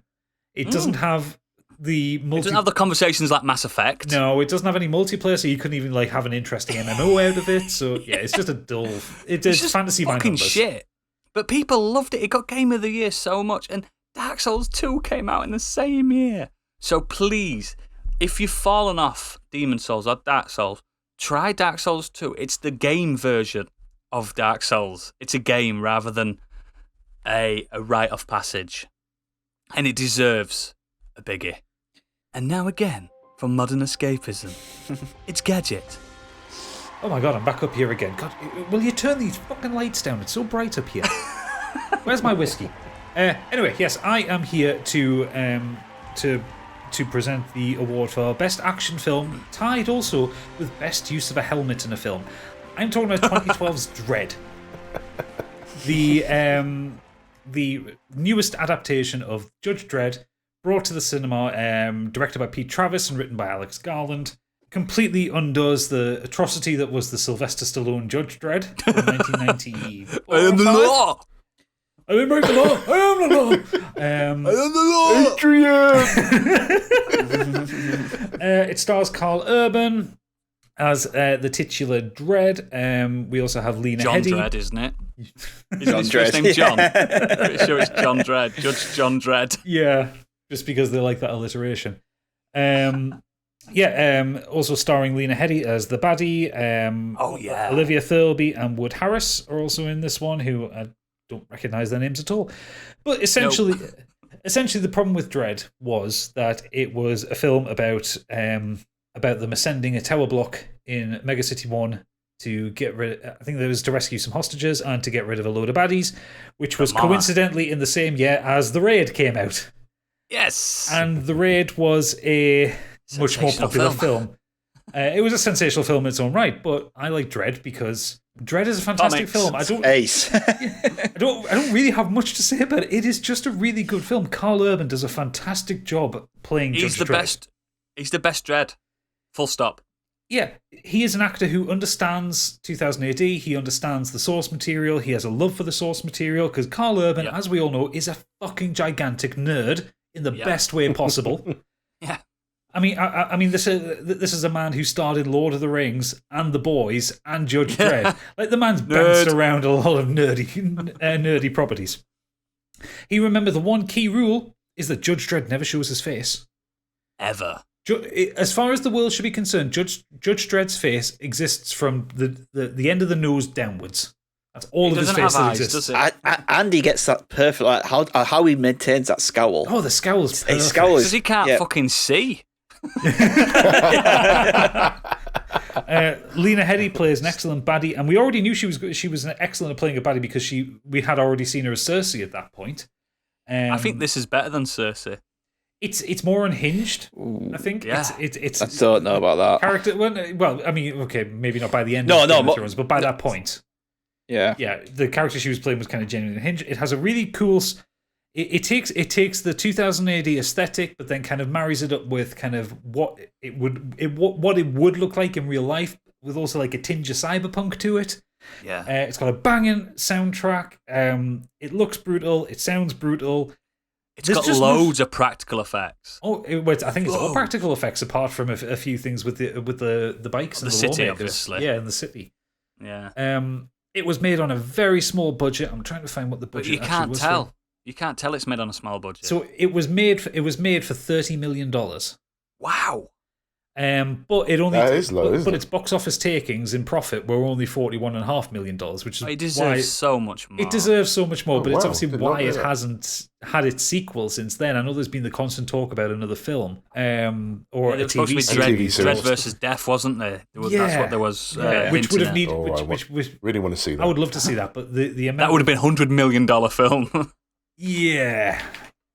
It doesn't have the It doesn't have the conversations like Mass Effect. No, it doesn't have any multiplayer, so you couldn't even like have an interesting MMO out of it. So yeah, it's just a dull. It's just fantasy by fucking numbers. shit. But people loved it. It got Game of the Year so much, and Dark Souls 2 came out in the same year. So please, if you've fallen off Demon Souls or Dark Souls, try Dark Souls 2. It's the game version of Dark Souls. It's a game rather than a rite of passage. And it deserves a biggie. And now again, from Modern Escapism, it's Gadget. Oh my god, I'm back up here again. God, will you turn these fucking lights down? It's so bright up here. Where's my whiskey? Anyway, yes, I am here to present the award for Best Action Film, tied also with Best Use of a Helmet in a Film. I'm talking about 2012's Dread. The newest adaptation of Judge Dredd, brought to the cinema, directed by Pete Travis and written by Alex Garland, completely undoes the atrocity that was the Sylvester Stallone Judge Dredd from 1990. I am the law! I didn't break the law! I am the law! It stars Carl Urban as the titular Dredd. We also have Lena John Headey. Dredd, isn't it? Isn't John his first Dredd. name John? Pretty sure it's John Dredd. Judge John Dredd. Yeah, just because they like that alliteration. Also starring Lena Headey as the baddie. Oh, yeah. Olivia Thirlby and Wood Harris are also in this one, who I don't recognise their names at all. But essentially, the problem with Dredd was that it was a film about them ascending a tower block in Mega City 1 to get rid. I think there was to rescue some hostages and to get rid of a load of baddies, which was coincidentally in the same year as The Raid came out. Yes. And The Raid was a much more popular film. It was a sensational film in its own right, but I like Dredd because Dredd is a fantastic film. I don't really have much to say about it. It is just a really good film. Carl Urban does a fantastic job playing Judge Dredd. He's the best Dredd. Full stop. Yeah, he is an actor who understands 2000 AD. He understands the source material. He has a love for the source material because Carl Urban, as we all know, is a fucking gigantic nerd in the best way possible. Yeah. I mean, this is a man who started Lord of the Rings and The Boys and Judge Dredd. Like, the man's bounced around a lot of nerdy properties. He remembered the one key rule is that Judge Dredd never shows his face. Ever. As far as the world should be concerned, Judge Dredd's face exists from the end of the nose downwards. That's all of his face that exists. Andy gets that perfect. Like how he maintains that scowl. Oh, the scowl's perfect. Because he can't fucking see. Lena Headey plays an excellent baddie, and we already knew she was excellent at playing a baddie because we had already seen her as Cersei at that point. I think this is better than Cersei. It's more unhinged. I think. Yeah. It's I don't know about that. Character. Well, I mean, okay, maybe not by the end. No, of no, Game of Thrones, but by that point. Yeah. Yeah, the character she was playing was kind of genuinely unhinged. It has a really cool. It takes the 2000 AD aesthetic, but then kind of marries it up with kind of what it would look like in real life, with also like a tinge of cyberpunk to it. Yeah, it's got a banging soundtrack. It looks brutal. It sounds brutal. It's got loads of practical effects. Oh, I think it's all practical effects, apart from a few things with the bikes and the city, lawmakers. obviously. Yeah, in the city. Yeah. It was made on a very small budget. I'm trying to find what the budget. But you can't tell. You can't tell it's made on a small budget. So it was made for $30 million. Wow. But it only that is low, but its box office takings in profit were only $41.5 million, which is it deserves so much more. It deserves so much more, but it's obviously Did why it hasn't had its sequel since then. I know there's been the constant talk about another film, or a TV series. Dread versus Death, wasn't there? That's what there was. Which would have needed. Which really want to see that. I would love to see that, but the amount that would have been $100 million film. Yeah,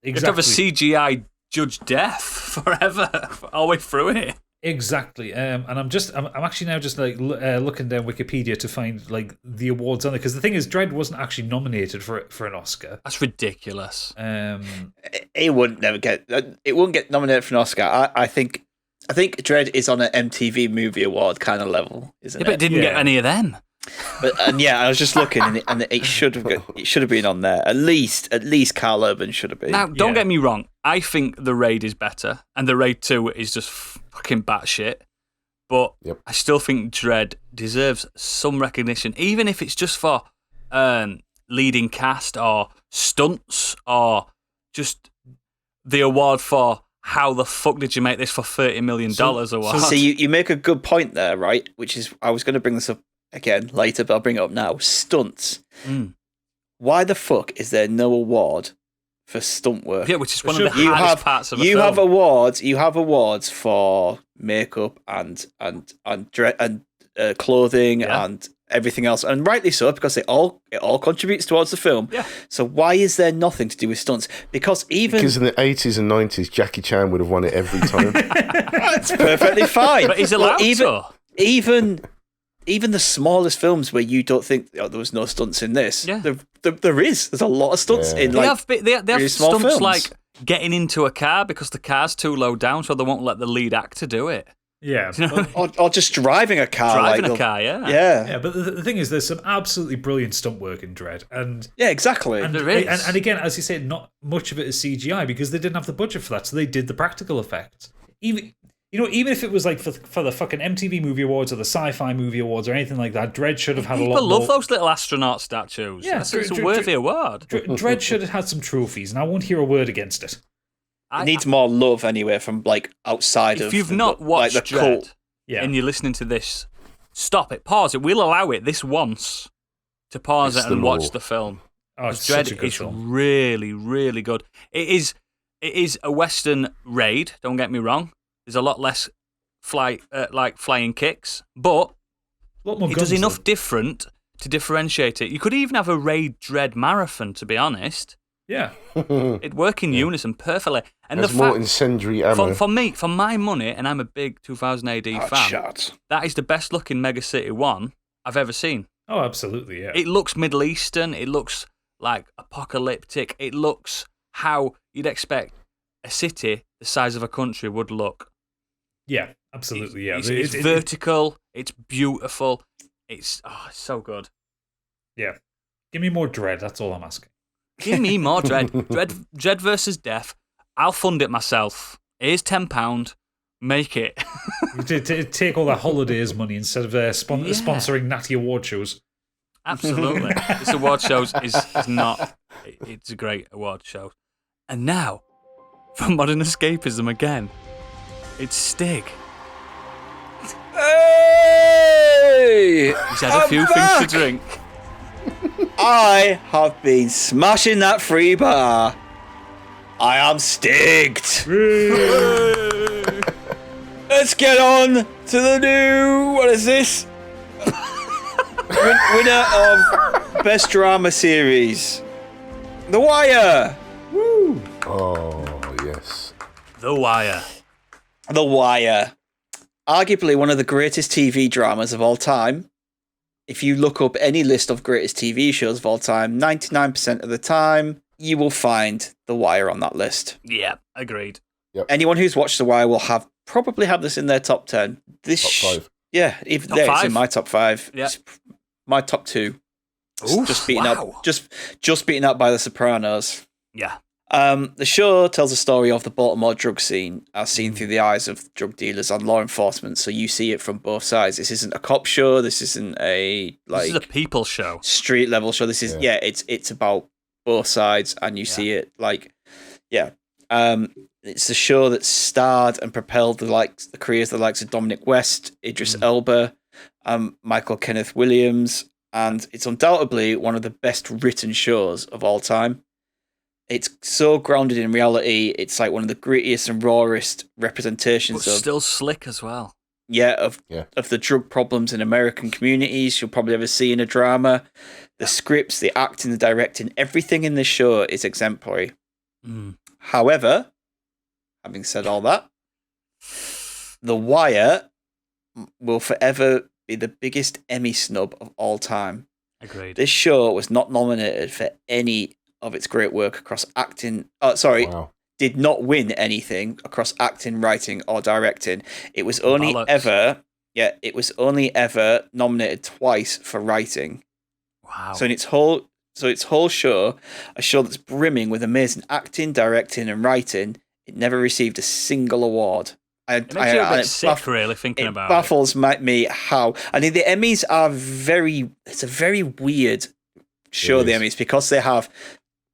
exactly. You'd have a CGI Judge Death forever, all the way through it. Exactly, and I'm actually now just like looking down Wikipedia to find like the awards on it, because the thing is, Dredd wasn't actually nominated for an Oscar. That's ridiculous. It wouldn't get nominated for an Oscar. I think Dredd is on an MTV Movie Award kind of level, isn't it? But it didn't get any of them. But I was just looking, and it should have been on there. At least Carl Urban should have been. Now, don't get me wrong. I think The Raid is better, and The Raid 2 is just fucking batshit. But I still think Dredd deserves some recognition, even if it's just for leading cast or stunts or just the award for how the fuck did you make this for $30 million award. So you make a good point there, right? Which is, I was going to bring this up again later, but I'll bring it up now. Stunts. Why the fuck is there no award for stunt work? Yeah, which is one of the hardest parts of a film. You have awards for makeup and clothing and everything else, and rightly so, because it all contributes towards the film. Yeah. So why is there nothing to do with stunts? Because in the 80s and 90s, Jackie Chan would have won it every time. That's perfectly fine. But he's allowed to. Even the smallest films where you don't think there was no stunts in this, there is. There's a lot of stunts in. Like, they have really small stunts films. like getting into a car because the car's too low down, so they won't let the lead actor do it. Yeah, or just driving a car. Yeah. But the thing is, there's some absolutely brilliant stunt work in Dredd, and exactly. And there is. And again, as you said, not much of it is CGI because they didn't have the budget for that, so they did the practical effects. Even if it was like for the fucking MTV Movie Awards or the Sci-Fi Movie Awards or anything like that, Dredd should have had a lot more. People love those little astronaut statues. Yeah, it's a worthy award. Dredd should have had some trophies, and I won't hear a word against it. It needs more love anyway from like outside of. If you've not watched like the Dredd, cult, and you're listening to this, stop it, pause it. We'll allow it this once to pause it and watch the film. Oh, it's Dredd such a good is film. really, really good. It is a Western raid. Don't get me wrong. There's a lot less flying kicks, but it does enough different to differentiate it. You could even have a Raid Dredd marathon, to be honest. Yeah, it'd work in unison perfectly. And there's more incendiary ammo. For my money, and I'm a big 2000 AD fan. That is the best looking Mega City 1 I've ever seen. Oh, absolutely, yeah. It looks Middle Eastern. It looks like apocalyptic. It looks how you'd expect a city the size of a country would look. Yeah, absolutely, yeah. It's vertical. It's beautiful. It's so good. Yeah. Give me more Dredd, that's all I'm asking. Give me more Dredd. Dredd versus Death. I'll fund it myself. Here's £10. Make it. Take all that holidays money instead of sponsoring natty award shows. Absolutely. This award show is not... It's a great award show. And now, from Modern Escapism again, it's Stig. Hey! He's had a few things to drink. I have been smashing that free bar. I am stigged. Let's get on to the new... What is this? Winner of Best Drama Series. The Wire. Woo! Oh, yes. The Wire. The Wire. Arguably one of the greatest TV dramas of all time. If you look up any list of greatest TV shows of all time, 99% of the time, you will find The Wire on that list. Yeah, agreed. Yep. Anyone who's watched The Wire will probably have this in their top 10. Top 5. Yeah, even Top there, 5? it's in my top 5. Yeah. It's my top 2. Oof, just beaten wow. up, just beaten up by The Sopranos. Yeah. The show tells a story of the Baltimore drug scene as seen through the eyes of drug dealers and law enforcement, so you see it from both sides. This isn't a cop show. This isn't a This is a people show. Street level show. This is it's about both sides, and you see it it's a show that starred and propelled the careers of the likes of Dominic West, Idris Elba, Michael Kenneth Williams, and it's undoubtedly one of the best written shows of all time. It's so grounded in reality. It's like one of the grittiest and rawest representations But of still slick as well. of the drug problems in American communities you'll probably ever see in a drama. The scripts, the acting, the directing, everything in this show is exemplary. However, having said all that, The Wire will forever be the biggest Emmy snub of all time. Agreed. This show was not nominated for any of its great work across acting. Wow. Did not win anything across acting, writing, or directing. It was only Bollocks. ever nominated twice for writing. Wow. So its whole show, a show that's brimming with amazing acting, directing, and writing, it never received a single award. It makes you a bit sick, really, thinking about it. Baffles me how. I think the Emmys are it's a very weird show, the Emmys, because they have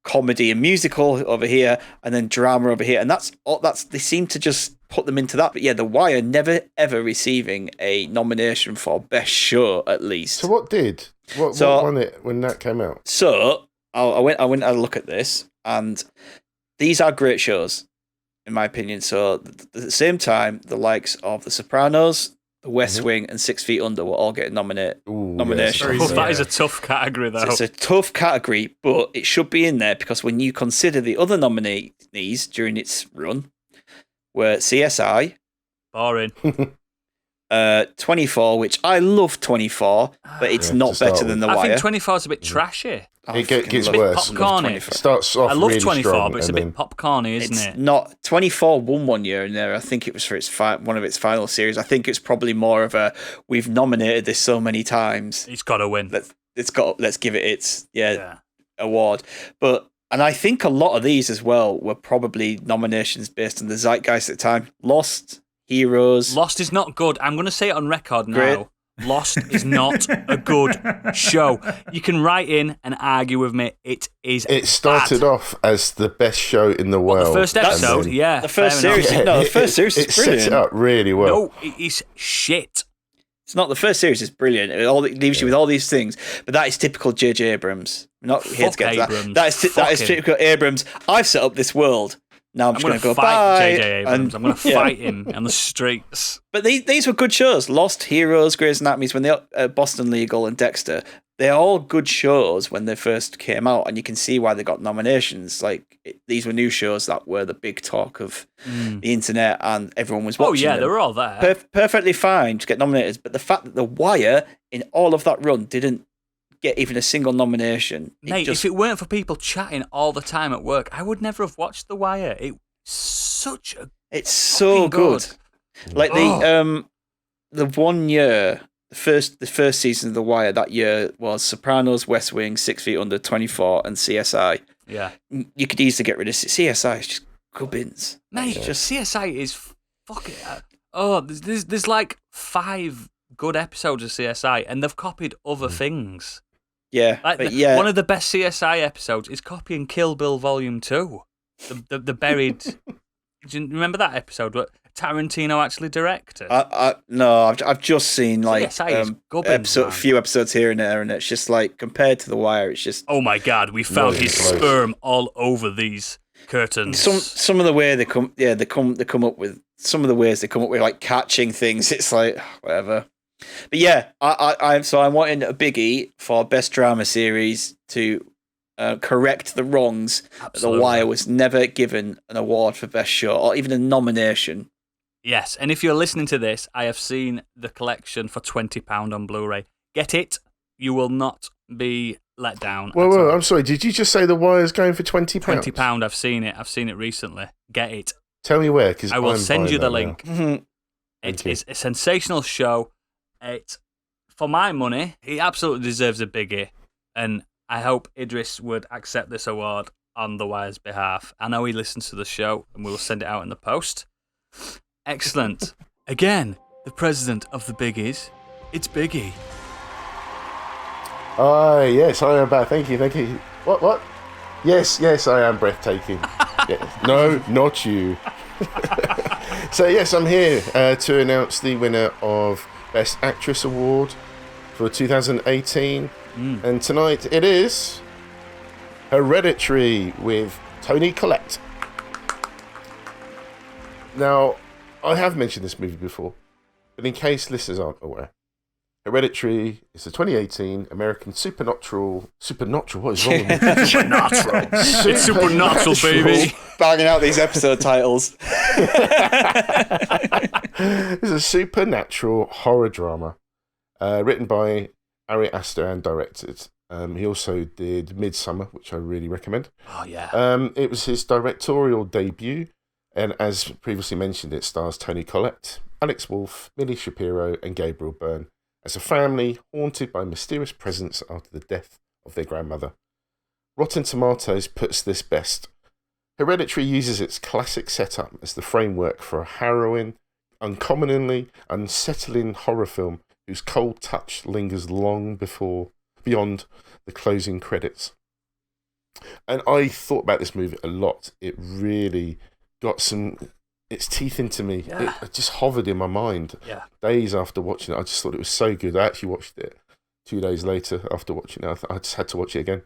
comedy and musical over here and then drama over here. And they seem to just put them into that. But yeah, The Wire never ever receiving a nomination for Best Show, at least. So what did? What won it when that came out? So I went and had a look at this, and these are great shows, in my opinion. So at the same time, the likes of The Sopranos, The West Wing, and 6 Feet Under were all getting nominations. Yes, that is a tough category, though. So it's a tough category, but it should be in there because when you consider the other nominees during its run were CSI, Boring. 24, which I love 24, but it's not better than The Wire. I think 24 is a bit trashy. It gets a bit worse. popcorny. It starts off I love really 24, strong, but it's a bit popcorny, isn't it? Not 24 won one year in there. I think it was for its one of its final series. I think it's probably more of a we've nominated this so many times. It's got to win. Let's give it its award. And I think a lot of these as well were probably nominations based on the zeitgeist at the time. Lost, Heroes. Lost is not good. I'm going to say it on record now. Great. Lost is not a good show. You can write in and argue with me. It is. It started off as the best show in the world. The first episode, The first series. Yeah, the first series is brilliant. It sets it up really well. No, it is shit. It's not the first series. Is brilliant. It leaves you with all these things, but that is typical J.J. Abrams. I'm not here to get to that. That is typical Abrams. I've set up this world. Now I'm just going to go fight bye. J.J. Abrams. I'm going to fight him on the streets. But these were good shows. Lost, Heroes, Grey's Anatomy, when they Boston Legal, and Dexter. They're all good shows when they first came out, and you can see why they got nominations. These were new shows that were the big talk of the internet, and everyone was watching. Oh yeah, they were all there. Perfectly fine to get nominated, but the fact that The Wire in all of that run didn't get even a single nomination. Mate, if it weren't for people chatting all the time at work, I would never have watched The Wire. It's so good. Like the 1 year, the first season of The Wire that year was Sopranos, West Wing, 6 Feet Under, 24, and CSI. Yeah, you could easily get rid of CSI. It's just gubbins. Mate, CSI is fucking. There's like 5 good episodes of CSI, and they've copied other things. Yeah, one of the best CSI episodes is copying Kill Bill Volume 2. The buried. Do you remember that episode where Tarantino actually directed? No, I've just seen CSI few episodes here and there, and it's just like compared to The Wire, it's just. Oh my God, we found his sperm all over these curtains. Some of the way they come up with some of the ways they come up with like catching things. It's like whatever. But yeah, I'm wanting a Biggie for Best Drama Series to correct the wrongs. Absolutely. The Wire was never given an award for Best Show or even a nomination. Yes, and if you're listening to this, I have seen the collection for £20 on Blu-ray. Get it. You will not be let down. Well, I'm sorry. Did you just say The Wire's going for £20? £20. I've seen it. I've seen it recently. Get it. Tell me where, because I will send you the link. Mm-hmm. It is a sensational show. For my money, he absolutely deserves a Biggie, and I hope Idris would accept this award on The Wire's behalf. I know he listens to the show, and we will send it out in the post. Excellent. Again, the president of the Biggies, it's Biggie. Yes, I am back. Thank you. What? Yes, I am breathtaking. No, not you. So yes, I'm here to announce the winner of Best Actress Award for 2018. And tonight it is Hereditary with Toni Collette. Now, I have mentioned this movie before, but in case listeners aren't aware, Hereditary is a 2018 American supernatural. What is wrong with me? Supernatural. It's supernatural, baby. Banging out these episode titles. It's a supernatural horror drama written by Ari Aster and directed. He also did Midsummer, which I really recommend. Oh, yeah. It was his directorial debut, and as previously mentioned, it stars Toni Collette, Alex Wolff, Millie Shapiro, and Gabriel Byrne as a family haunted by a mysterious presence after the death of their grandmother. Rotten Tomatoes puts this best. Hereditary uses its classic setup as the framework for a harrowing, uncommonly unsettling horror film whose cold touch lingers long beyond the closing credits. And I thought about this movie a lot. It really got its teeth into me. Yeah. It just hovered in my mind. Yeah. Days after watching it, I just thought it was so good. I actually watched it 2 days later after watching it. I just had to watch it again.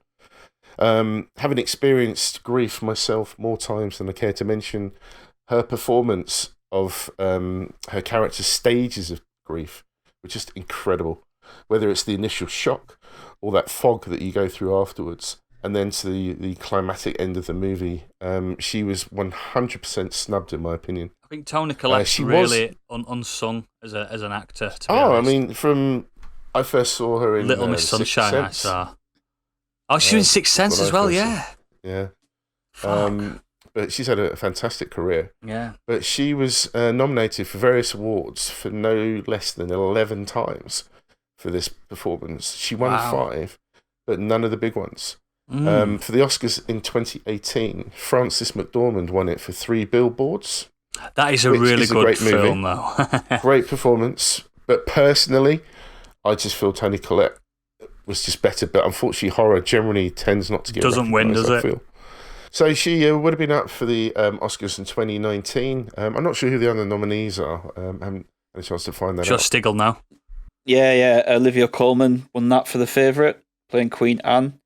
Having experienced grief myself more times than I care to mention, her performance of her character's stages of grief were just incredible. Whether it's the initial shock or that fog that you go through afterwards, and then to the climatic end of the movie, she was 100% snubbed, in my opinion. I think Toni Collette's really unsung as an actor, to be honest. I mean, I first saw her in Little Miss Sunshine, I saw. Oh, she was in Sixth Sense as well, yeah. Yeah. Fuck. But she's had a fantastic career. Yeah. But she was nominated for various awards for no less than 11 times for this performance. She won 5, but none of the big ones. For the Oscars in 2018, Frances McDormand won it for 3 billboards. That is a really good film, though. Great performance. But personally, I just feel Toni Collette was just better. But unfortunately, horror generally tends not to get doesn't win, does it? Feel. So she would have been up for the Oscars in 2019. I'm not sure who the other nominees are. I haven't had a chance to find that out. Just Stiggle now. Yeah. Olivia Colman won that for The Favourite, playing Queen Anne.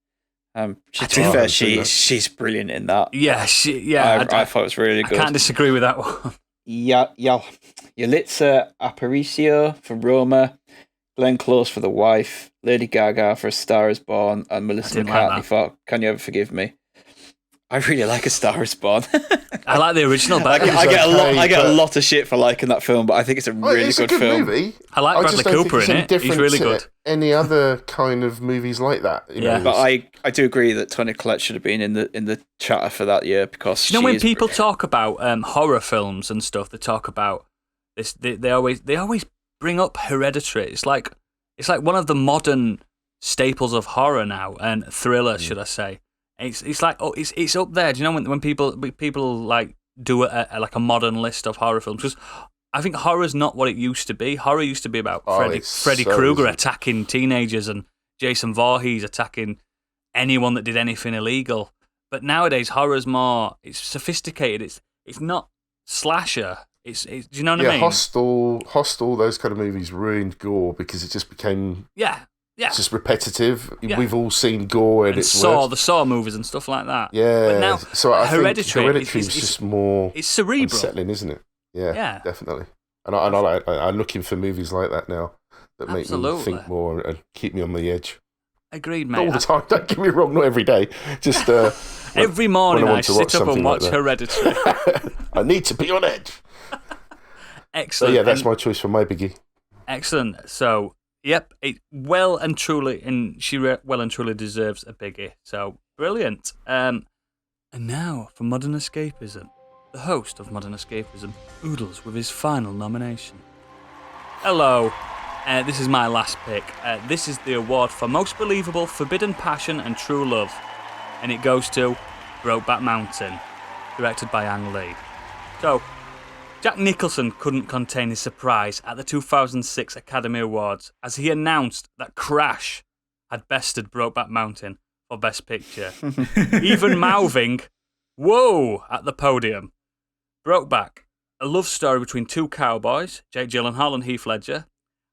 To be fair, she's brilliant in that. Yeah, I thought it was really good. I can't disagree with that one. Yalitza Aparicio for Roma, Glenn Close for The Wife, Lady Gaga for A Star Is Born, and Melissa McCarthy for Can You Ever Forgive Me? I really like A Star Is Born. I like the original, but I get a lot of shit for liking that film, but I think it's a really good film. Movie. I like Bradley Cooper in it. He's really good. Any other kind of movies like that? You know, but I do agree that Toni Collette should have been in the chatter for that year because when people talk about horror films and stuff, they talk about this. They always bring up Hereditary. It's like one of the modern staples of horror now, and thriller, should I say? It's like it's up there. Do you know when people like do like a modern list of horror films? Because I think horror's not what it used to be. Horror used to be about Freddy Krueger attacking teenagers and Jason Voorhees attacking anyone that did anything illegal. But nowadays horror's it's sophisticated. It's not slasher. It's do you know what I mean? Hostel, those kind of movies ruined gore because it just became it's just repetitive. Yeah. We've all seen gore at its worst. The Saw movies and stuff like that. Yeah. But now, so I think Hereditary is just more it's cerebral. unsettling, isn't it? Yeah, definitely. And I'm looking for movies like that now that make me think more and keep me on the edge. Agreed, mate. Not all the time, don't get me wrong, not every day. Just every morning I sit up and watch Hereditary. I need to be on edge. Excellent. So yeah, that's my choice for my biggie. Excellent. So, yep, she well and truly deserves a biggie. So, brilliant. And now, for Modern Escapism, the host of Modern Escapism, Oodles, with his final nomination. Hello. This is my last pick. This is the award for most believable, forbidden passion and true love. And it goes to Brokeback Mountain, directed by Ang Lee. So, Jack Nicholson couldn't contain his surprise at the 2006 Academy Awards as he announced that Crash had bested Brokeback Mountain for Best Picture, even mouthing, "Whoa!" at the podium. Brokeback, a love story between two cowboys, Jake Gyllenhaal and Heath Ledger,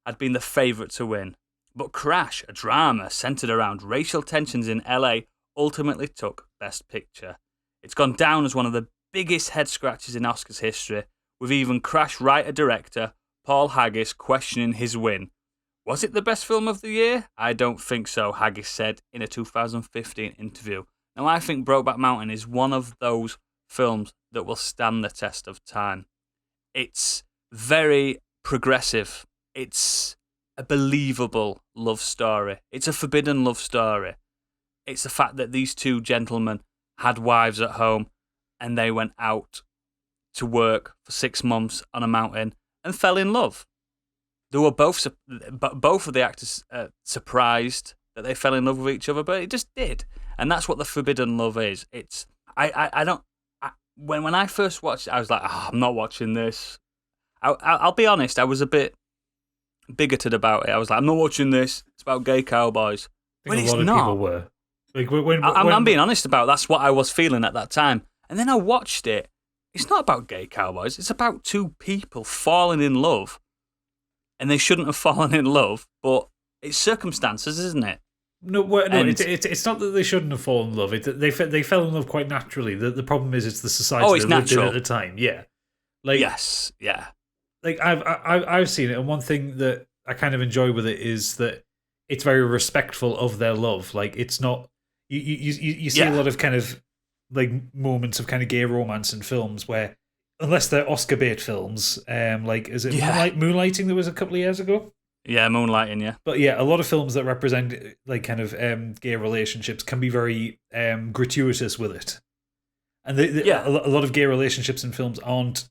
had been the favourite to win. But Crash, a drama centred around racial tensions in LA, ultimately took Best Picture. It's gone down as one of the biggest head-scratchers in Oscars history, with even Crash writer-director Paul Haggis questioning his win. Was it the best film of the year? I don't think so, Haggis said in a 2015 interview. Now, I think Brokeback Mountain is one of those films that will stand the test of time. It's very progressive. It's a believable love story. It's a forbidden love story. It's the fact that these two gentlemen had wives at home and they went out to work for 6 months on a mountain and fell in love. They were both of the actors surprised that they fell in love with each other, but it just did. And that's what the forbidden love is. It's when I first watched it, I was like, I'm not watching this. I'll be honest, I was a bit bigoted about it. I was like, I'm not watching this. It's about gay cowboys. I think a lot of people were. Like I'm being honest about it. That's what I was feeling at that time. And then I watched it. It's not about gay cowboys. It's about two people falling in love. And they shouldn't have fallen in love, but it's circumstances, isn't it? No, it's not that they shouldn't have fallen in love. They fell in love quite naturally. The problem is it's the society it's that lived in natural. at the time. Yeah, Yes, yeah. Like I've seen it, and one thing that I kind of enjoy with it is that it's very respectful of their love. Like it's not you see a lot of kind of like moments of kind of gay romance in films where, unless they're Oscar bait films, like is it Moonlighting that was a couple of years ago? Yeah, Moonlighting, yeah. But yeah, a lot of films that represent like kind of gay relationships can be very gratuitous with it, and a lot of gay relationships in films aren't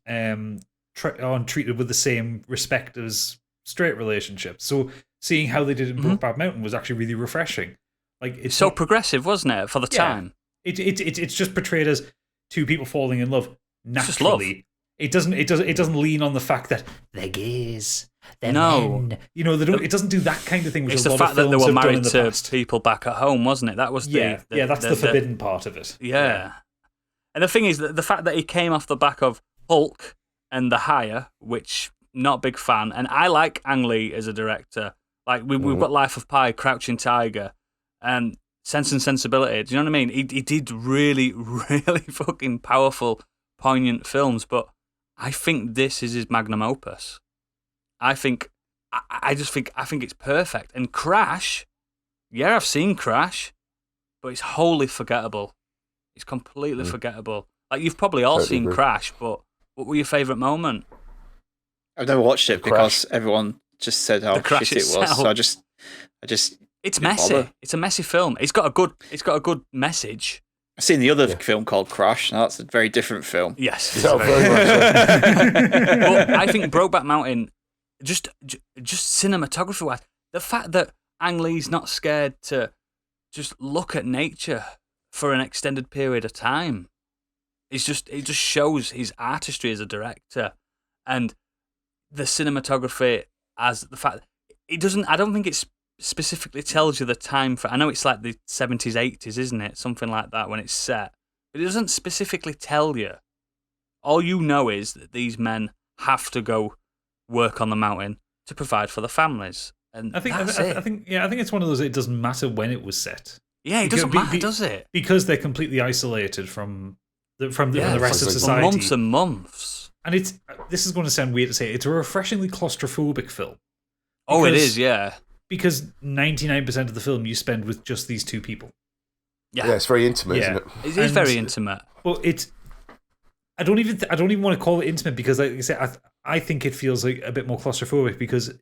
treated with the same respect as straight relationships. So seeing how they did it in Brokeback Mountain was actually really refreshing. Like it's so progressive, wasn't it, for the time? It's just portrayed as two people falling in love naturally. It's just love. It doesn't lean on the fact that they're gays. They're men. You know, they don't. It doesn't do that kind of thing. Which it's a the lot fact of that they films were have done married in the to past. people back at home, wasn't it? That was that's the forbidden part of it. Yeah. And the thing is that the fact that he came off the back of Hulk and The Hire, which not a big fan, and I like Ang Lee as a director. Like we've got Life of Pi, Crouching Tiger, and Sense and Sensibility. Do you know what I mean? He did really, really fucking powerful, poignant films, but I think this is his magnum opus. I think it's perfect. And Crash, yeah, I've seen Crash, but it's wholly forgettable. It's completely forgettable. Like you've probably all seen Crash, but what were your favourite moment? I've never watched it because everyone just said how Crash shit it was. So I just it's messy. bother. It's a messy film. It's got a good message. I've seen the other film called Crash. Now that's a very different film. Yes, Yeah, very much so. But I think Brokeback Mountain, just cinematography wise, the fact that Ang Lee's not scared to just look at nature for an extended period of time, it just shows his artistry as a director, and the cinematography as the fact it doesn't. I don't think it specifically tells you the time for. I know it's like the 70s, 80s, isn't it? Something like that when it's set, but it doesn't specifically tell you. All you know is that these men have to go work on the mountain to provide for the families, and I think it's one of those. It doesn't matter when it was set. Yeah, it doesn't matter, does it? Because they're completely isolated from the rest of for society. months and months. And this is going to sound weird to say. It's a refreshingly claustrophobic film. It is, yeah. Because 99% of the film you spend with just these two people. Yeah, it's very intimate, isn't it? It is very intimate. Well, I don't even want to call it intimate because, like I said, I think it feels like a bit more claustrophobic because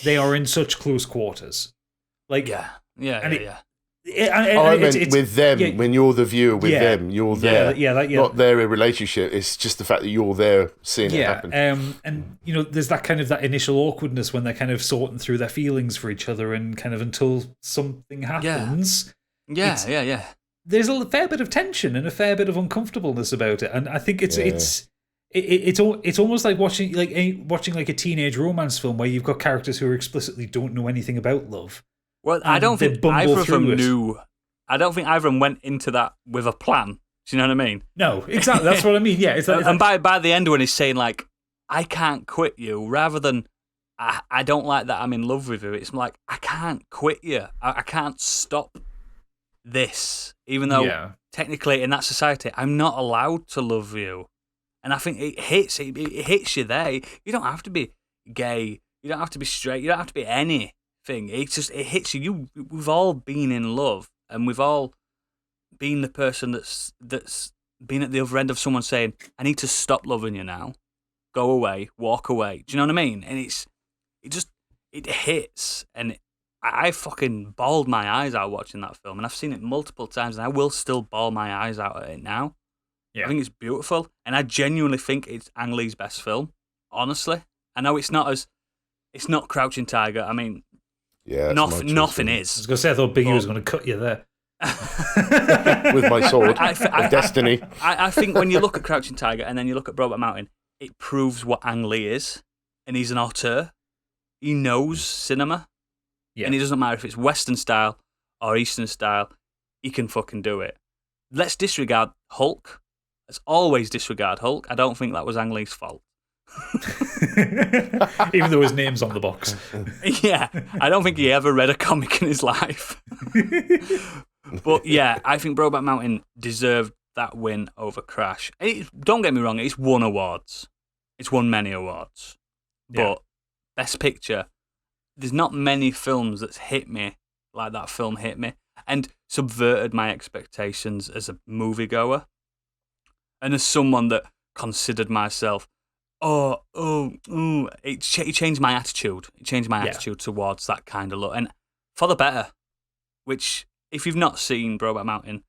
they are in such close quarters. Like yeah. I meant with them, when you're the viewer with them, you're there. Not their relationship. It's just the fact that you're there seeing it happen. And you know, there's that kind of that initial awkwardness when they're kind of sorting through their feelings for each other, and kind of until something happens. Yeah. There's a fair bit of tension and a fair bit of uncomfortableness about it, and I think it's almost like watching like a teenage romance film where you've got characters who explicitly don't know anything about love. Well, I don't think either of them knew. I don't think either of them went into that with a plan. Do you know what I mean? No, exactly. That's what I mean. Yeah. And by the end, when he's saying like, "I can't quit you," rather than "I don't like that I'm in love with you," it's like, "I can't quit you. I can't stop this," even though technically in that society, I'm not allowed to love you. And I think it hits you there. You don't have to be gay You don't have to be straight. You don't have to be anything. It hits you. We've all been in love, and we've all been the person that's been at the other end of someone saying, "I need to stop loving you now. Go away, walk away." Do you know what I mean? And it hits, and I fucking bawled my eyes out watching that film, and I've seen it multiple times, and I will still bawl my eyes out at it now. Yeah. I think it's beautiful, and I genuinely think it's Ang Lee's best film. Honestly, I know it's not Crouching Tiger. I mean, Yeah, nothing I is. was going to say, I thought Biggie was going to cut you there. with my sword of destiny. I think when you look at Crouching Tiger and then you look at Brokeback Mountain, it proves what Ang Lee is, and he's an auteur. He knows cinema, and it doesn't matter if it's Western style or Eastern style. He can fucking do it. Let's disregard Hulk. Let's always disregard Hulk. I don't think that was Ang Lee's fault. Even though his name's on the box. Yeah, I don't think he ever read a comic in his life. But yeah, I think Brokeback Mountain deserved that win over Crash. Don't get me wrong, it's won awards. It's won many awards. But Best Picture, there's not many films that's hit me like that film hit me and subverted my expectations as a moviegoer. And as someone that considered myself, it changed my attitude. It changed my attitude towards that kind of look. And for the better, which, if you've not seen Brokeback Mountain,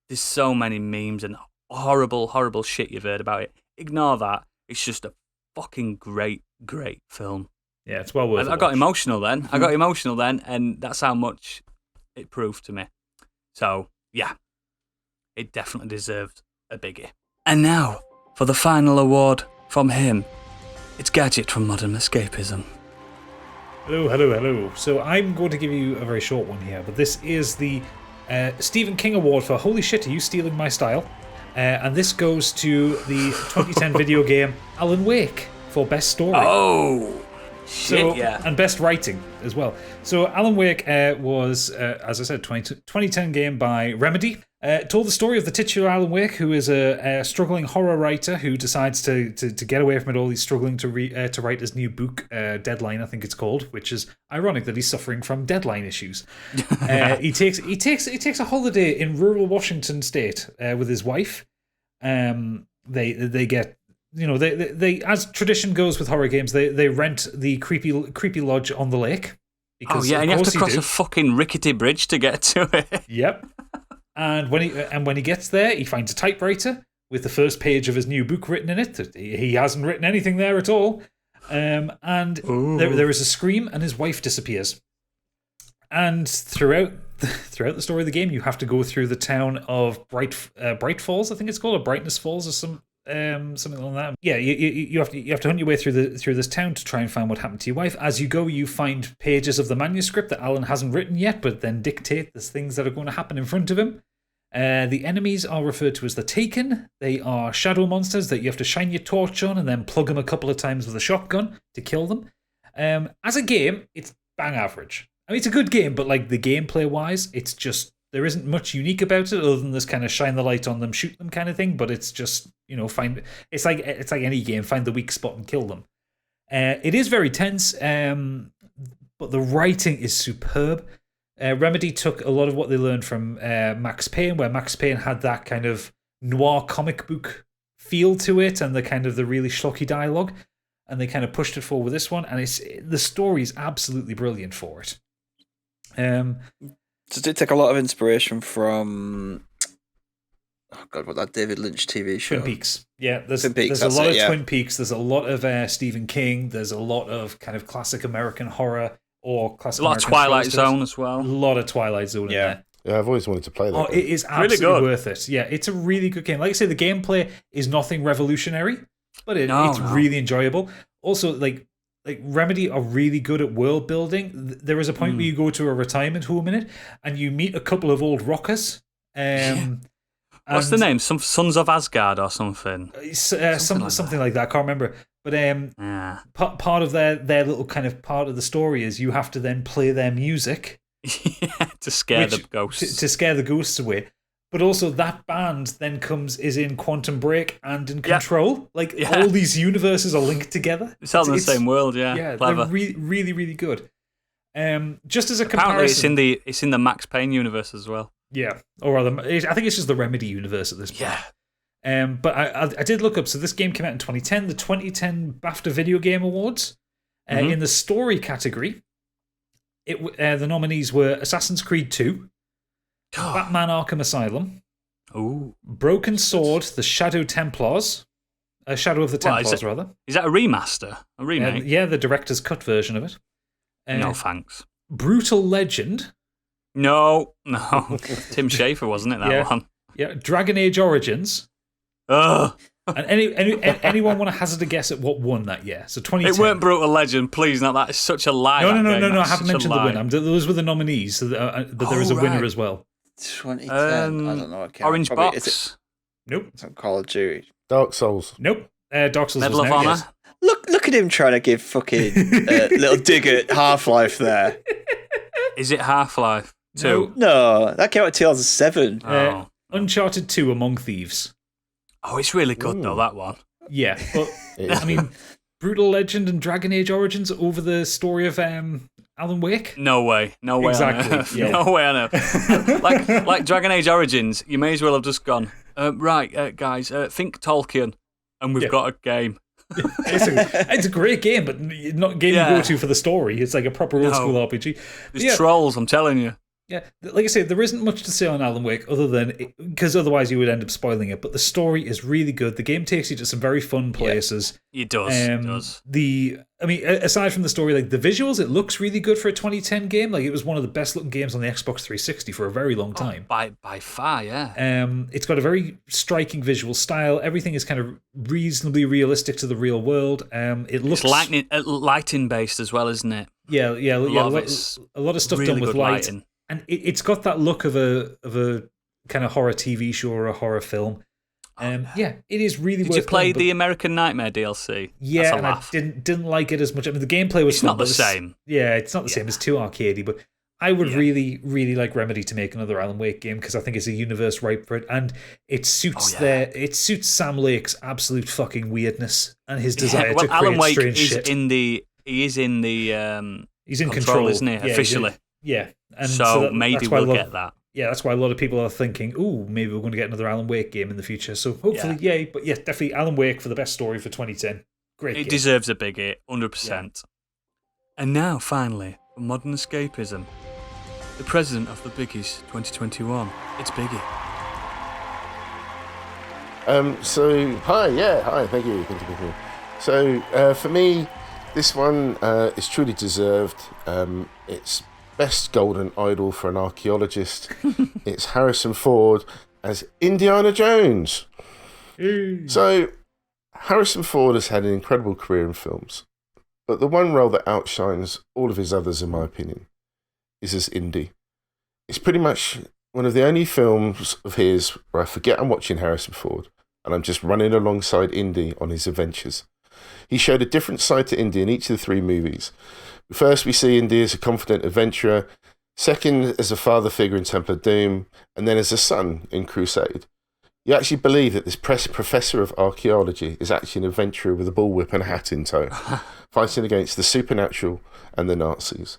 there's so many memes and horrible, horrible shit you've heard about it. Ignore that. It's just a fucking great, great film. Yeah, it's well worth it. I got emotional then. And that's how much it proved to me. So, yeah, it definitely deserved a biggie. And now, for the final award from him, it's Gadget from Modern Escapism. Hello. So I'm going to give you a very short one here, but this is the Stephen King Award for Holy Shit, Are You Stealing My Style? And this goes to the 2010 video game Alan Wake for Best Story. Oh, shit, yeah. And Best Writing as well. So Alan Wake was, as I said, 2010 game by Remedy. Told the story of the titular Alan Wake, who is a struggling horror writer who decides to get away from it all. He's struggling to write his new book, Deadline, I think it's called, which is ironic that he's suffering from deadline issues. He takes a holiday in rural Washington State with his wife. They get, they as tradition goes with horror games, they rent the creepy lodge on the lake. Because, and you have to cross a fucking rickety bridge to get to it. Yep. And when he gets there, he finds a typewriter with the first page of his new book written in it. He hasn't written anything there at all. And there is a scream, and his wife disappears. And throughout the story of the game, you have to go through the town of Bright Falls, I think it's called, or Brightness Falls, or something like that. Yeah, you have to hunt your way through this town to try and find what happened to your wife. As you go, you find pages of the manuscript that Alan hasn't written yet, but then dictate the things that are going to happen in front of him. The enemies are referred to as the Taken. They are shadow monsters that you have to shine your torch on and then plug them a couple of times with a shotgun to kill them. As a game, it's bang average. I mean, it's a good game, but like the gameplay wise, it's just, there isn't much unique about it other than this kind of shine the light on them, shoot them kind of thing. But it's just, it's like any game, find the weak spot and kill them. It is very tense, but the writing is superb. Remedy took a lot of what they learned from Max Payne, where Max Payne had that kind of noir comic book feel to it and the really schlocky dialogue, and they kind of pushed it forward with this one, and the story is absolutely brilliant for it. So did it take a lot of inspiration from that David Lynch TV show? Twin Peaks. Yeah, there's a lot of Twin Peaks. There's a lot of Stephen King. There's a lot of kind of classic American horror or classic. A lot of Twilight Zone as well. A lot of Twilight Zone in there. Yeah, I've always wanted to play that. Oh, it is absolutely really worth it. Yeah, it's a really good game. Like I say, the gameplay is nothing revolutionary, but it's really enjoyable. Also, like Remedy are really good at world building. There is a point where you go to a retirement home in it, and you meet a couple of old rockers. What's the name? Some Sons of Asgard or something? Something like that. I can't remember. But part of their little kind of part of the story is you have to then play their music to scare the ghosts. To scare the ghosts away. But also that band then is in Quantum Break and in Control. Like Yeah. all these universes are linked together. It's all in the same world, yeah. Yeah, Clever. they're really, really good. Just as a Apparently, comparison, it's in the Max Payne universe as well. yeah, or rather, I think it's just the Remedy universe at this point. Yeah. But I did look up. So this game came out in 2010. The 2010 BAFTA Video Game Awards. In the story category, the nominees were Assassin's Creed 2, Batman Arkham Asylum, Ooh. Broken Sword, The Shadow Templars, Shadow of the Templars, rather. Is that a remaster? A remake? Yeah, the director's cut version of it. No, thanks. Brutal Legend. No. Tim Schafer, wasn't it, that one? Yeah, Dragon Age Origins. Ugh. And anyone want to hazard a guess at what won that year? So 2010. It weren't Brutal Legend, please. Now that is such a lie. No. That's I haven't such a mentioned the lie. winner. Those were the nominees, so but there is a winner right. as well. 2010. I don't know. Orange Probably, Box. Is it Nope. some Call of Duty? Dark Souls. Nope. Dark Souls Medal was of no, Honor. yes. Look at him trying to give fucking little dig at Half-Life there. Is it Half-Life 2? No, that came out in 2007. Oh. Uncharted 2 Among Thieves. Oh, it's really good though, that one. Yeah, but I mean, Brutal Legend and Dragon Age Origins over the story of Alan Wake. No way. No way Exactly, on earth. yeah. No way on earth. like Dragon Age Origins, you may as well have just gone, right, guys, think Tolkien, and we've got a game. It's a great game, but not a game you go to for the story. It's like a proper old school RPG. There's trolls, I'm telling you. Yeah, like I say, there isn't much to say on Alan Wake other than because otherwise you would end up spoiling it. But the story is really good. The game takes you to some very fun places. It does. It does. Aside from the story, like the visuals, it looks really good for a 2010 game. Like it was one of the best looking games on the Xbox 360 for a very long time. By far, yeah. It's got a very striking visual style. Everything is kind of reasonably realistic to the real world. It looks It's lighting based as well, isn't it? Yeah. A lot of stuff really done with good light. lighting. And it's got that look of a kind of horror TV show or a horror film. It is really. Did you play the American Nightmare DLC? Yeah, That's a and laugh. I didn't like it as much. I mean, the gameplay was It's fun, not the but same. Yeah, it's not the same. It's too arcadey. But I would really, really like Remedy to make another Alan Wake game because I think it's a universe ripe for it, and it suits it suits Sam Lake's absolute fucking weirdness and his desire to create Alan Wake strange is shit. He's in control, isn't he? Officially. Yeah. And so maybe we'll get that. Yeah, that's why a lot of people are thinking, ooh, maybe we're going to get another Alan Wake game in the future. So hopefully, yay. But yeah, definitely Alan Wake for the best story for 2010. Great game. It deserves a biggie, 100%. And now, finally, for Modern Escapism, the president of the Biggies 2021. It's Biggie. Hi, thank you. So, for me, this one is truly deserved. It's best golden idol for an archaeologist. It's Harrison Ford as Indiana Jones. So, Harrison Ford has had an incredible career in films, but the one role that outshines all of his others, in my opinion, is as Indy. It's pretty much one of the only films of his where I forget I'm watching Harrison Ford and I'm just running alongside Indy on his adventures. He showed a different side to Indy in each of the three movies. First, we see Indy as a confident adventurer. Second, as a father figure in Temple of Doom. And then as a son in Crusade. You actually believe that this professor of archaeology is actually an adventurer with a bullwhip and a hat in tow, fighting against the supernatural and the Nazis.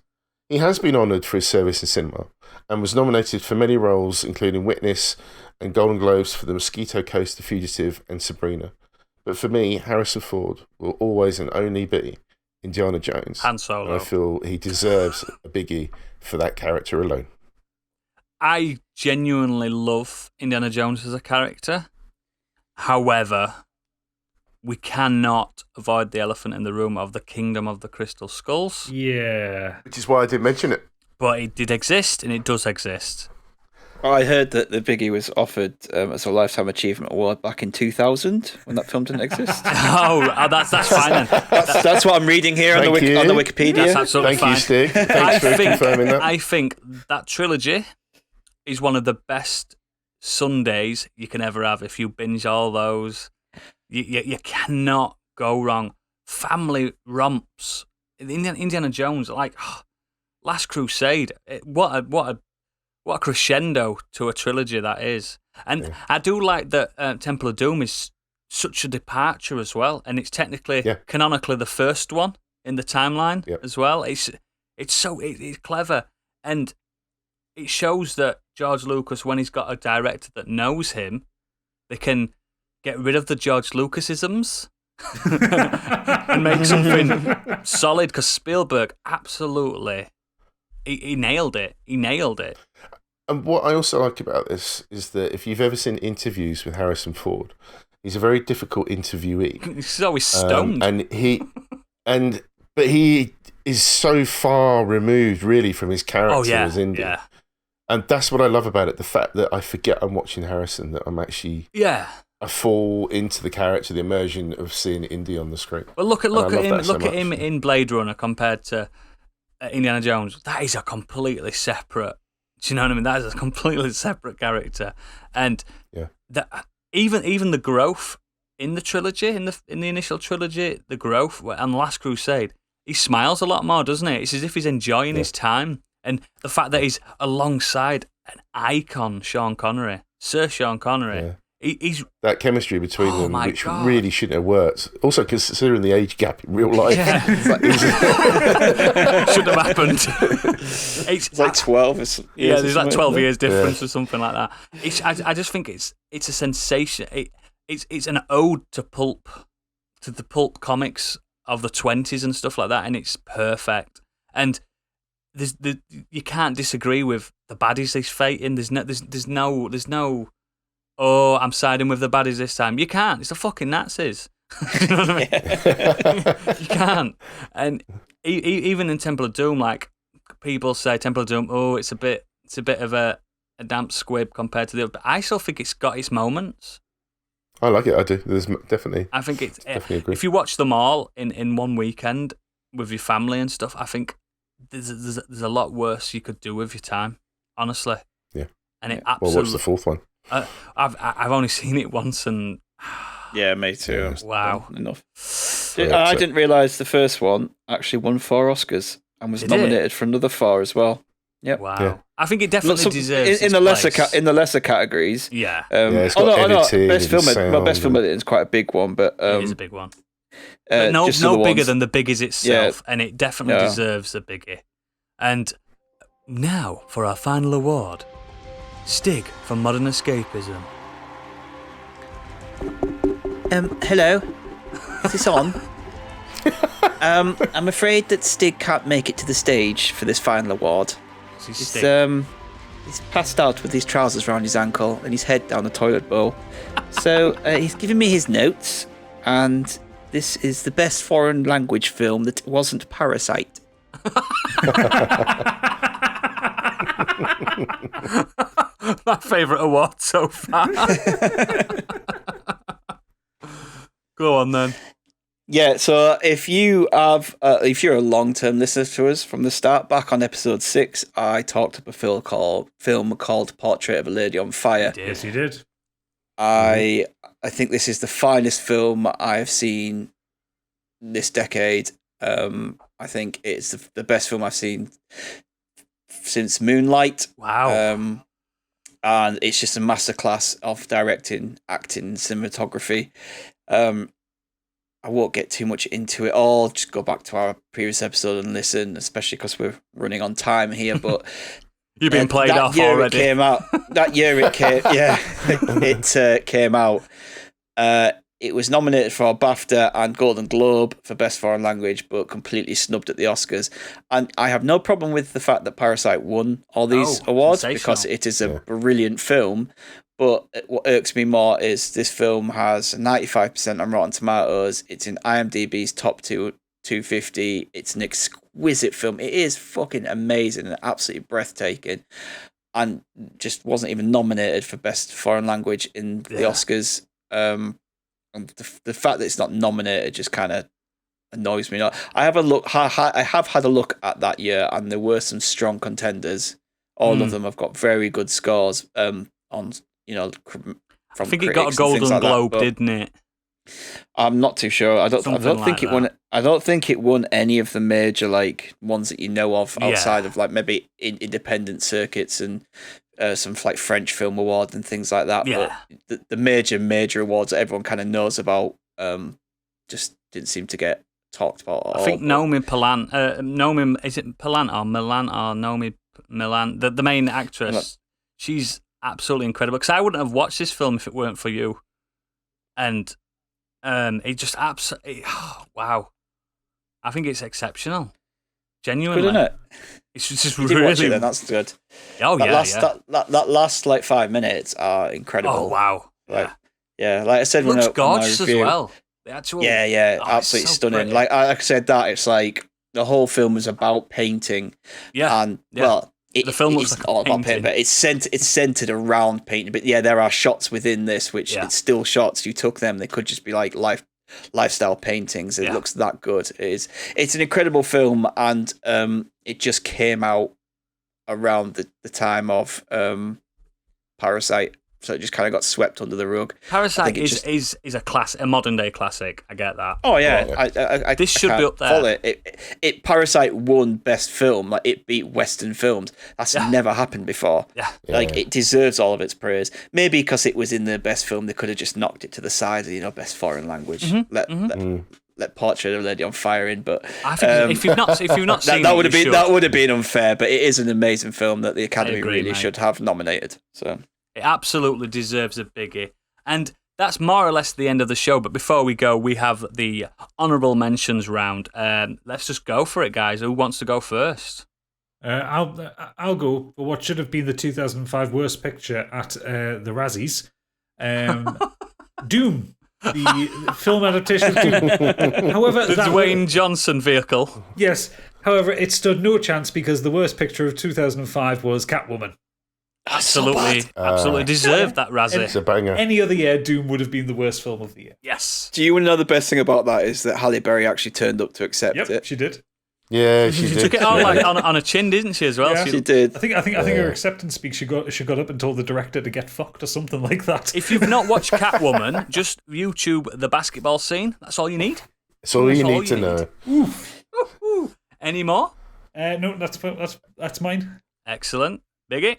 He has been honoured for his service in cinema and was nominated for many roles, including Witness and Golden Globes for The Mosquito Coast, The Fugitive and Sabrina. But for me, Harrison Ford will always and only be Indiana Jones. Han Solo. And I feel he deserves a biggie for that character alone. I genuinely love Indiana Jones as a character. However, we cannot avoid the elephant in the room of the Kingdom of the Crystal Skulls. Yeah. Which is why I didn't mention it. But it did exist, and it does exist. I heard that the Biggie was offered as a Lifetime Achievement Award back in 2000 when that film didn't exist. That's fine then. That's what I'm reading here on the Wikipedia. That's absolutely Thank fine. you, Stig. Thanks for confirming that. I think that trilogy is one of the best Sundays you can ever have if you binge all those. You cannot go wrong. Family romps. Indiana Jones, like Last Crusade. What a What a crescendo to a trilogy that is. And I do like that Temple of Doom is such a departure as well, and it's technically canonically the first one in the timeline as well. It's clever, and it shows that George Lucas, when he's got a director that knows him, they can get rid of the George Lucasisms and make something solid. Because Spielberg absolutely, he nailed it. He nailed it. And what I also like about this is that if you've ever seen interviews with Harrison Ford, he's a very difficult interviewee. He's always stoned, but he is so far removed, really, from his character as Indy. Yeah. And that's what I love about it, the fact that I forget I'm watching Harrison, that I'm actually... Yeah. I fall into the character, the immersion of seeing Indy on the screen. Well, look at him in Blade Runner compared to Indiana Jones. That is a completely separate... Do you know what I mean? That is a completely separate character. And even the growth in the trilogy, in the initial trilogy, the growth, and Last Crusade, he smiles a lot more, doesn't he? It's as if he's enjoying his time. And the fact that he's alongside an icon, Sean Connery, Sir Sean Connery. He's that chemistry between them, which really shouldn't have worked. Also, considering the age gap in real life, shouldn't have happened. It's like 12 years. Yeah, there's like 12 years difference or something like that. I just think it's a sensation. It's an ode to the pulp comics of the 20s and stuff like that, and it's perfect. And you can't disagree with the baddies he's fighting. There's no. Oh, I'm siding with the baddies this time. You can't. It's the fucking Nazis. You know what I mean? You can't. And even in Temple of Doom, like people say, Temple of Doom, it's a bit of a damp squib compared to the other. But I still think it's got its moments. I like it. I do. There's definitely. I think it's definitely agree. If you watch them all in one weekend with your family and stuff, I think there's a lot worse you could do with your time. Honestly. Yeah. And it absolutely. Well, what's the fourth one? I've only seen it once, and yeah, me too. Wow, enough. I didn't realise the first one actually won 4 Oscars and was nominated for another 4 as well. Yep. Wow. Yeah. I think it definitely deserves in the lesser categories. Yeah. It's got editing, best film editing is quite a big one, but it is a big one. But no bigger than the Biggies itself, and it definitely deserves a Biggie. And now for our final award. Stig from Modern Escapism. Hello. Is this on? I'm afraid that Stig can't make it to the stage for this final award. He's passed out with his trousers around his ankle and his head down the toilet bowl. So he's given me his notes, and this is the best foreign language film that wasn't Parasite. My favourite award so far. Go on then. Yeah, so if you're a long-term listener to us from the start, back on episode 6, I talked up a film called Portrait of a Lady on Fire. Yes, you did. I think this is the finest film I have seen this decade. I think it's the best film I've seen since Moonlight. Wow. And it's just a masterclass of directing, acting, cinematography. I won't get too much into it all. Just go back to our previous episode and listen, especially because we're running on time here. But you've been played off already. That year it came. Yeah, it came out. It was nominated for a BAFTA and Golden Globe for Best Foreign Language, but completely snubbed at the Oscars. And I have no problem with the fact that Parasite won all these awards because it is a brilliant film. But what irks me more is this film has 95% on Rotten Tomatoes. It's in IMDb's top 250. It's an exquisite film. It is fucking amazing and absolutely breathtaking. And just wasn't even nominated for Best Foreign Language in the Oscars. And the fact that it's not nominated just kind of annoys me. I have had a look at that year, and there were some strong contenders. All of them have got very good scores on, from I think it got a Golden Globe, didn't it? I'm not too sure. I don't Something think like it won. I don't think it won any of the major like ones that you know of outside of like maybe independent circuits and some like French Film Award and things like that. Yeah. But the major awards that everyone kind of knows about just didn't seem to get talked about at all. I think Naomi is it Palant or Milan or Naomi Milan, the main actress, she's absolutely incredible. Because I wouldn't have watched this film if it weren't for you. And it just absolutely, wow. I think it's exceptional. Genuinely. Good, isn't it? It's just You really... did watch it then, that's good. Oh, That last like 5 minutes are incredible. Oh, wow. Like, yeah, like I said, It looks when my gorgeous as review- well. The actual... Yeah, Oh, it's absolutely so stunning. pretty. Like I said, that it's like the whole film is about painting. Yeah. And yeah. well, The film looks it's like a all about painting. painting, but it's centered around painting. But yeah, there are shots within this which it's still shots. You took them; they could just be like lifestyle paintings. It looks that good. It's an incredible film, and it just came out around the time of Parasite. So it just kind of got swept under the rug. Parasite is a modern day classic. I get that. Oh yeah, I This should I be can't up there. follow it. Parasite won best film. Like it beat Western films. That's never happened before. Yeah. Like it deserves all of its praise. Maybe because it was in the best film, they could have just knocked it to the side. Best foreign language. Let Portrait of a Lady on Fire in. But I think if you've not seen that would it, have been unfair. But it is an amazing film that the Academy agree, really mate. should have nominated. So. It absolutely deserves a biggie. And that's more or less the end of the show. But before we go, we have the honourable mentions round. Let's just go for it, guys. Who wants to go first? I'll go for what should have been the 2005 worst picture at the Razzies. Doom, the film adaptation of Doom. However, The Dwayne Johnson vehicle. Yes. However, it stood no chance because the worst picture of 2005 was Catwoman. Absolutely deserved that Razzie. It's a banger. Any other year, Doom would have been the worst film of the year. Yes. Do you want to know the best thing about that is that Halle Berry actually turned up to accept it. She did. Yeah, she She did. took it on like on a chin, didn't she? As well. Yeah. She did. I think her acceptance speech. She got up and told the director to get fucked or something like that. If you've not watched Catwoman, just YouTube the basketball scene. That's all you need. It's all you need to know. Oof. Any more? No, that's mine. Excellent. Biggie?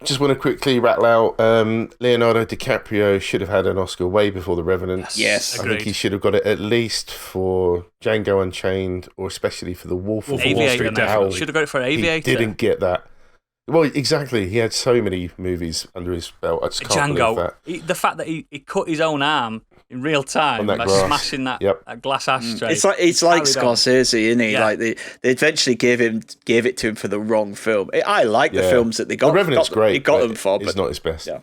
Just want to quickly rattle out Leonardo DiCaprio should have had an Oscar way before The Revenant. Yes. I think he should have got it at least for Django Unchained or especially for The Wolf of Wall Aviator, Street. mate. Should have got it for Aviator. He didn't get that. Well, exactly. He had so many movies under his belt. I just can't believe Django. that. The fact that he cut his own arm in real time On that by grass. smashing that glass ashtray. It's like Scorsese, isn't he? Yeah. Like they eventually gave it to him for the wrong film. I like the films that they got. The Revenant's great. He got but them for, it's but not his best. Yeah.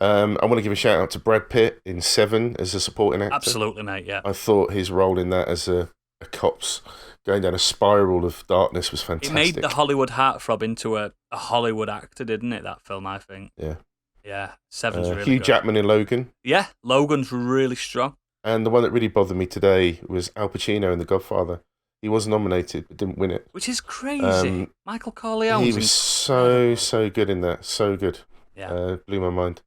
I want to give a shout out to Brad Pitt in Seven as a supporting actor. Absolutely, mate. Yeah. I thought his role in that as a cop's going down a spiral of darkness was It fantastic. made the Hollywood heartthrob into a Hollywood actor, didn't it? That film, I think. Yeah. Yeah. Seven's really Hugh good. Jackman in Logan. Yeah. Logan's really strong. And the one that really bothered me today was Al Pacino in The Godfather. He was nominated but didn't win it. Which is crazy. Michael Corleone. He was so good in that. So good. Yeah. Blew my mind.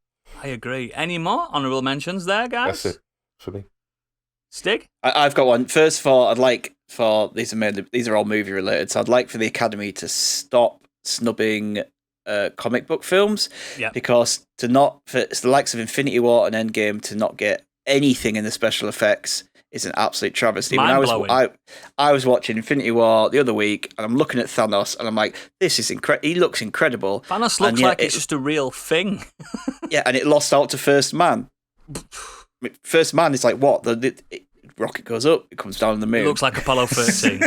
I agree. Any more honourable mentions there, guys? That's it for me. Stig? I've got one. First of all, I'd like for these are all movie related, so I'd like for the Academy to stop snubbing comic book films. Yeah. Because for the likes of Infinity War and Endgame to not get anything in the special effects is an absolute travesty. Mind-blowing. I was watching Infinity War the other week, and I'm looking at Thanos, and I'm like, this is incredible. He looks incredible. Thanos looks like it's just a real thing. Yeah, and it lost out to First Man. First Man is like what? Rocket goes up, it comes down on the moon. It looks like Apollo 13.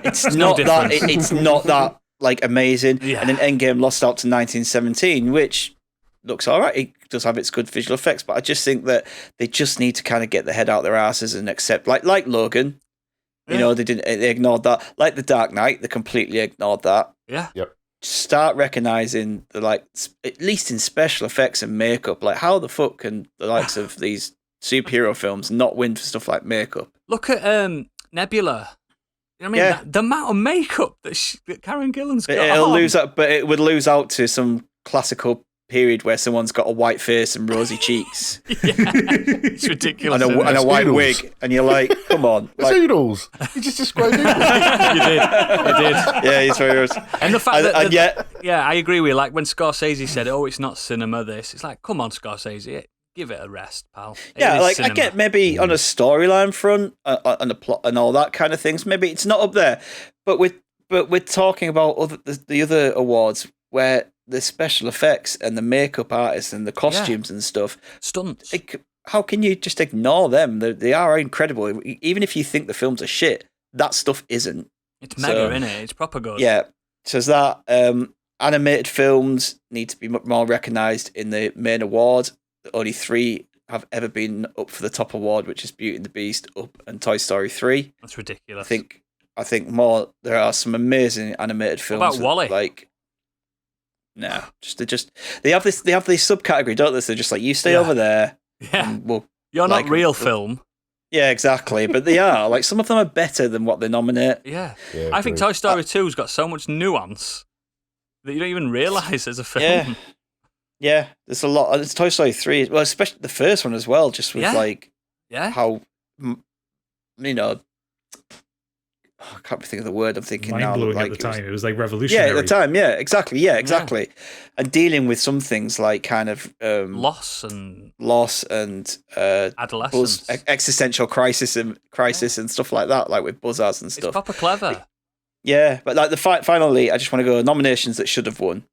It's not that. It's not that like amazing. Yeah. And then Endgame lost out to 1917, which looks all right. It does have its good visual effects, but I just think that they just need to kind of get their head out their asses and accept, like Logan. You know, they ignored that. Like The Dark Knight, they completely ignored that. Yeah. Yep. Start recognizing at least in special effects and makeup. Like, how the fuck can the likes of these superhero films not win for stuff like makeup? Look at Nebula. You know what I mean? Yeah. The amount of makeup that Karen Gillan's got It'll on. lose out, but it would lose out to some classical period where someone's got a white face and rosy cheeks It's ridiculous. and a white Oodles. wig, and you're like, come on. It's Like, Oodles. You just described Oodles. You did. yeah, he's very rosy. And the fact that, And yet, yeah, I agree with you. Like when Scorsese said, "Oh, it's not cinema." This, it's like, come on, Scorsese, give it a rest, pal. It yeah, is like cinema. I get maybe on a storyline front and the plot and all that kind of things. Maybe it's not up there, but we're talking about the other awards where the special effects and the makeup artists and the costumes and stuff. Stunts. How can you just ignore them? They are incredible. Even if you think the films are shit, that stuff isn't. It's mega, isn't it? It's proper good. Yeah. So is that animated films need to be more recognised in the main award. Only 3 have ever been up for the top award, which is Beauty and the Beast, Up, and Toy Story 3. That's ridiculous. I think more. There are some amazing animated films. What about WALL-E? Like, no, they have this subcategory, don't they? So they're just like, you stay over there. Yeah. And we'll, You're like, not real film. Yeah, exactly. But they are. Like, some of them are better than what they nominate. Yeah. Yeah, I think agree. Toy Story 2's got so much nuance that you don't even realise as a film. Yeah. Yeah, there's a lot. It's Toy Story 3, well, especially the first one as well, just with how, I can't think of the word I'm thinking now. Mind-blowing Like, at the time. It was like revolutionary. Yeah, at the time, yeah, exactly. Yeah, exactly. And dealing with some things like kind of loss and Buzz, adolescence. existential crisis and stuff like that, like with Buzzards and It's stuff. proper clever. Yeah, but like finally, I just want to go nominations that should have won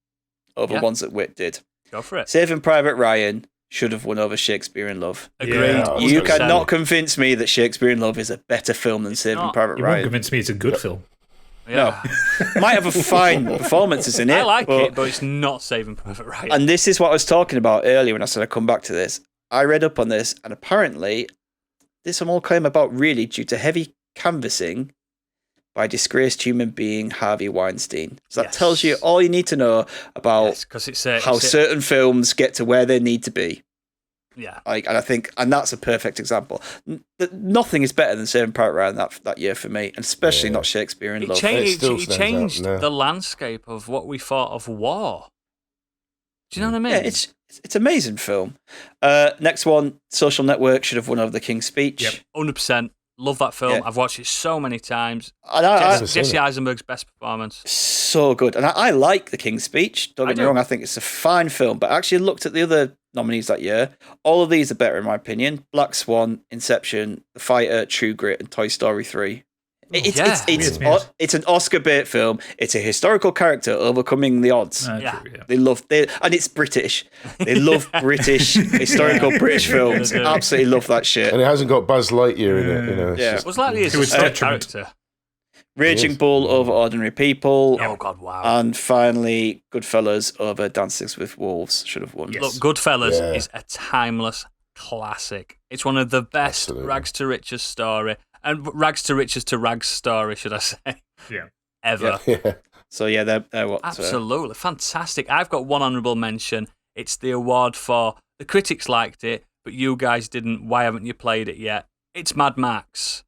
over ones that Wit did. Go for it. Saving Private Ryan should have won over Shakespeare in Love. Agreed. Yeah, You 100%. cannot convince me that Shakespeare in Love is a better film than Saving not. Private You won't Ryan. convince me it's a good film. Yeah. No. Might have a fine performances in it. I like but, it, but it's not Saving Private Ryan. And this is what I was talking about earlier when I said I'd come back to this. I read up on this, and apparently this all came about really due to heavy canvassing by disgraced human being Harvey Weinstein. So that tells you all you need to know about how certain films get to where they need to be. Yeah. And that's a perfect example. Nothing is better than Saving Private Ryan that year for me, and especially not Shakespeare in Love. It changed the landscape of what we thought of war. Do you know what I mean? Yeah, it's an amazing film. Next one, Social Network should have won over The King's Speech. Yep, 100%. Love that film. Yeah. I've watched it so many times. And Jesse Eisenberg's best performance. So good. And I like The King's Speech. Don't get me wrong, I think it's a fine film. But I actually looked at the other nominees that year. All of these are better in my opinion. Black Swan, Inception, The Fighter, True Grit, and Toy Story 3. It's an Oscar bait film. It's a historical character overcoming the odds. True, yeah. And it's British. They love British historical British films. Absolutely love that shit. And it hasn't got Buzz Lightyear in it. You know, yeah. Buzz Lightyear is a character. Raging Bull over Ordinary People. Oh God, wow. And finally, Goodfellas over Dances with Wolves should have won. Yes. Look, Goodfellas is a timeless classic. It's one of the best rags to riches story. And rags to riches to rags story, should I say? Yeah. Ever. Yeah. So yeah, they're what? Absolutely fantastic. I've got one honourable mention. It's the award for the critics liked it, but you guys didn't. Why haven't you played it yet? It's Mad Max.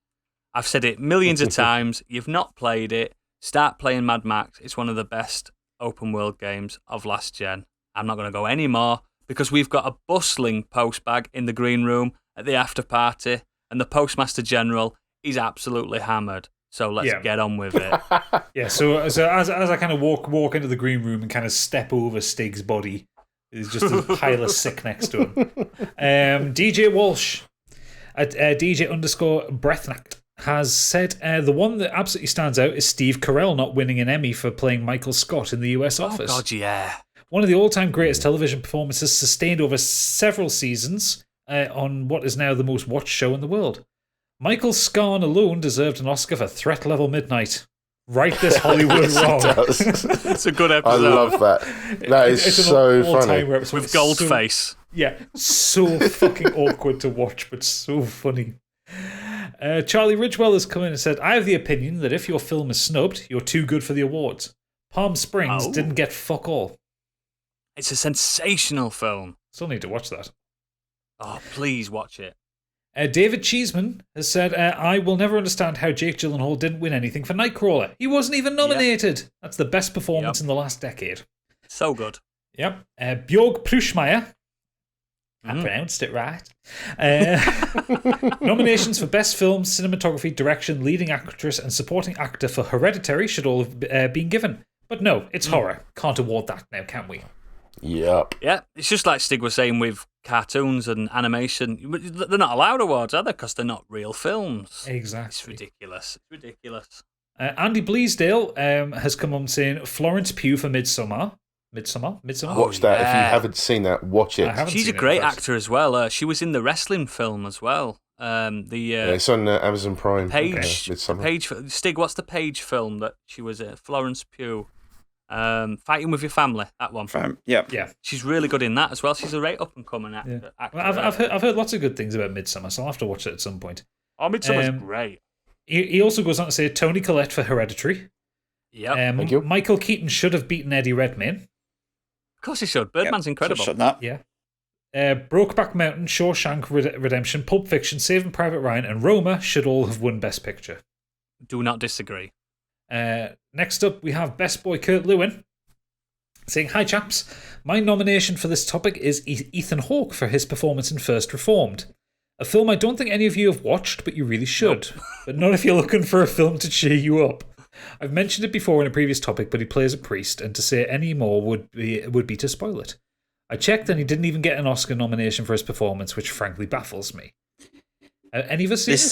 I've said it millions of times. You've not played it. Start playing Mad Max. It's one of the best open world games of last gen. I'm not going to go any more because we've got a bustling postbag in the green room at the after party, and the Postmaster General is absolutely hammered. So let's get on with it. Yeah, so as I kind of walk into the green room and kind of step over Stig's body, there's just a pile of sick next to him. DJ Walsh at DJ_Breathnacht has said the one that absolutely stands out is Steve Carell not winning an Emmy for playing Michael Scott in the US Office. Oh God, yeah. One of the all-time greatest television performances sustained over several seasons on what is now the most watched show in the world. Michael Scarn alone deserved an Oscar for Threat Level Midnight. Right this Hollywood wrong. It's a good episode. I love that. That is so funny. With Goldface. Yeah, so fucking awkward to watch, but so funny. Charlie Ridgewell has come in and said, I have the opinion that if your film is snubbed, you're too good for the awards. Palm Springs didn't get fuck all. It's a sensational film. Still need to watch that. Oh, please watch it. David Cheeseman has said, I will never understand how Jake Gyllenhaal didn't win anything for Nightcrawler. He wasn't even nominated. That's the best performance in the last decade. So good. Yep. Björg Pruschmeier. I pronounced it right. Nominations for Best Film, Cinematography, Direction, Leading Actress, and Supporting Actor for Hereditary should all have been given. But no, it's horror. Can't award that now, can we? Yep. Yeah, it's just like Stig was saying with cartoons and animation. They're not allowed awards, are they? Because they're not real films. Exactly. It's ridiculous. It's ridiculous. Andy Bleasdale has come on saying Florence Pugh for Midsommar. Midsommar? Watch that. If you haven't seen that, watch it. She's a great actor as well. She was in the wrestling film as well. It's on Amazon Prime. Midsommar. Stig, what's the Page film that she was in? Florence Pugh. Fighting with Your Family, that one. Yeah. She's really good in that as well. She's a right up and coming actor. Well, I've heard lots of good things about Midsommar, so I'll have to watch it at some point. Oh, Midsommar's great. He also goes on to say Toni Collette for Hereditary. Yep. Thank you. Michael Keaton should have beaten Eddie Redmayne. Of course he should. Birdman's incredible. Should that. Yeah. Brokeback Mountain, Shawshank Redemption, Pulp Fiction, Saving Private Ryan, and Roma should all have won Best Picture. Do not disagree. Next up, we have Best Boy Kurt Lewin saying, "Hi chaps, my nomination for this topic is Ethan Hawke for his performance in First Reformed. A film I don't think any of you have watched, but you really should. But not if you're looking for a film to cheer you up. I've mentioned it before in a previous topic, but he plays a priest, and to say any more would be to spoil it. I checked, and he didn't even get an Oscar nomination for his performance, which frankly baffles me. Any of us seen this?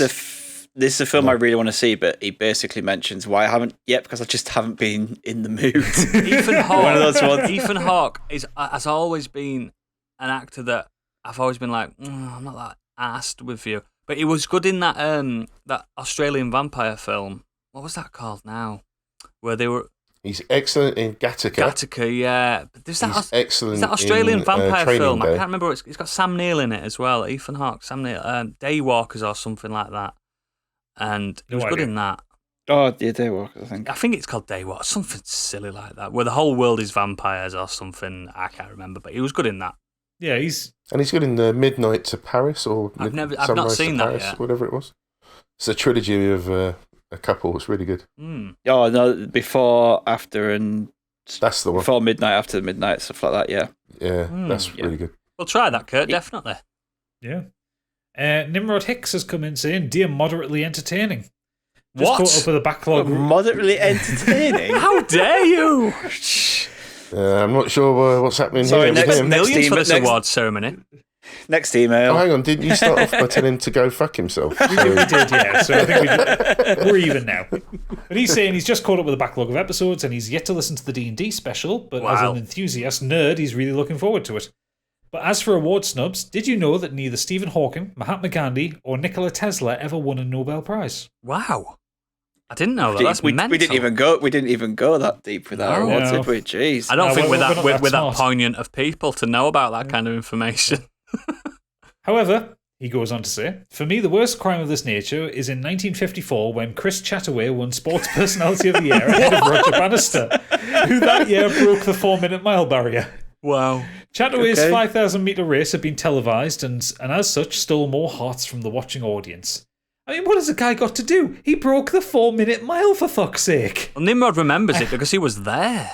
This is a film I really want to see, but he basically mentions why I haven't yet, because I just haven't been in the mood. Ethan Hawke. One of those ones. Ethan Hawke has always been an actor that I've always been like, I'm not that arsed with you. But he was good in that that Australian vampire film. What was that called now? Where they were. He's excellent in Gattaca. Gattaca, yeah. But there's that, He's excellent that Australian in, vampire Training film. Day. I can't remember. It's got Sam Neill in it as well. Ethan Hawke, Sam Neill, Daywalkers or something like that. And he was good in that. Oh, yeah, Daywalkers, I think. I think it's called Daywalkers, something silly like that, where the whole world is vampires or something. I can't remember, but he was good in that. Yeah, he's good in the Midnight to Paris or I've not Sunrise seen to that Paris, yet. whatever it was. It's a trilogy of a couple. It's really good. Oh, no, before, after, and... That's the one. Before midnight, after midnight, stuff like that, yeah. Yeah, that's really good. We'll try that, Kurt, definitely. Yeah. Nimrod Hicks has come in saying, "Dear moderately entertaining." What? Caught up with a backlog. Moderately entertaining? How dare you? I'm not sure what's happening Sorry, here with him. Millions for this awards ceremony. Next email. Oh, hang on, didn't you start off by telling him to go fuck himself? We did, yeah. So I think we're even now. But he's saying he's just caught up with a backlog of episodes and he's yet to listen to the D&D special, but as an enthusiast nerd, he's really looking forward to it. But as for award snubs, did you know that neither Stephen Hawking, Mahatma Gandhi, or Nikola Tesla ever won a Nobel Prize? Wow. I didn't know that. That's mental. We didn't even go that deep with our awards, did we? Jeez. I don't think we're we're not that poignant of people to know about that kind of information. However, he goes on to say, "For me, the worst crime of this nature is in 1954 when Chris Chataway won Sports Personality of the Year ahead of Roger Bannister, who that year broke the 4-minute mile barrier. Wow. Chataway's 5,000-metre race had been televised and as such stole more hearts from the watching audience. I mean, what has the guy got to do? He broke the 4-minute mile, for fuck's sake." Well, Nimrod remembers it because he was there.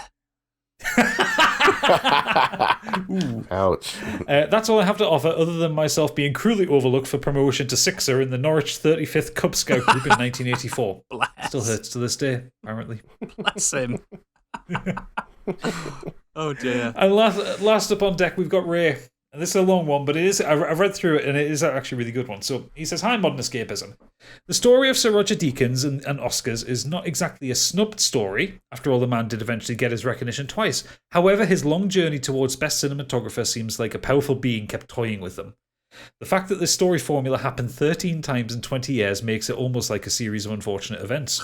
Ouch. That's all I have to offer, other than myself being cruelly overlooked for promotion to Sixer in the Norwich 35th Cub Scout group in 1984. Still hurts to this day, apparently. Bless him. Oh dear. And last up on deck, we've got Ray. And this is a long one, but it is. I've read through it, and it is actually a really good one. So he says, "Hi, Modern Escapism. The story of Sir Roger Deakins and Oscars is not exactly a snubbed story. After all, the man did eventually get his recognition twice. However, his long journey towards best cinematographer seems like a powerful being kept toying with them. The fact that this story formula happened 13 times in 20 years makes it almost like a series of unfortunate events."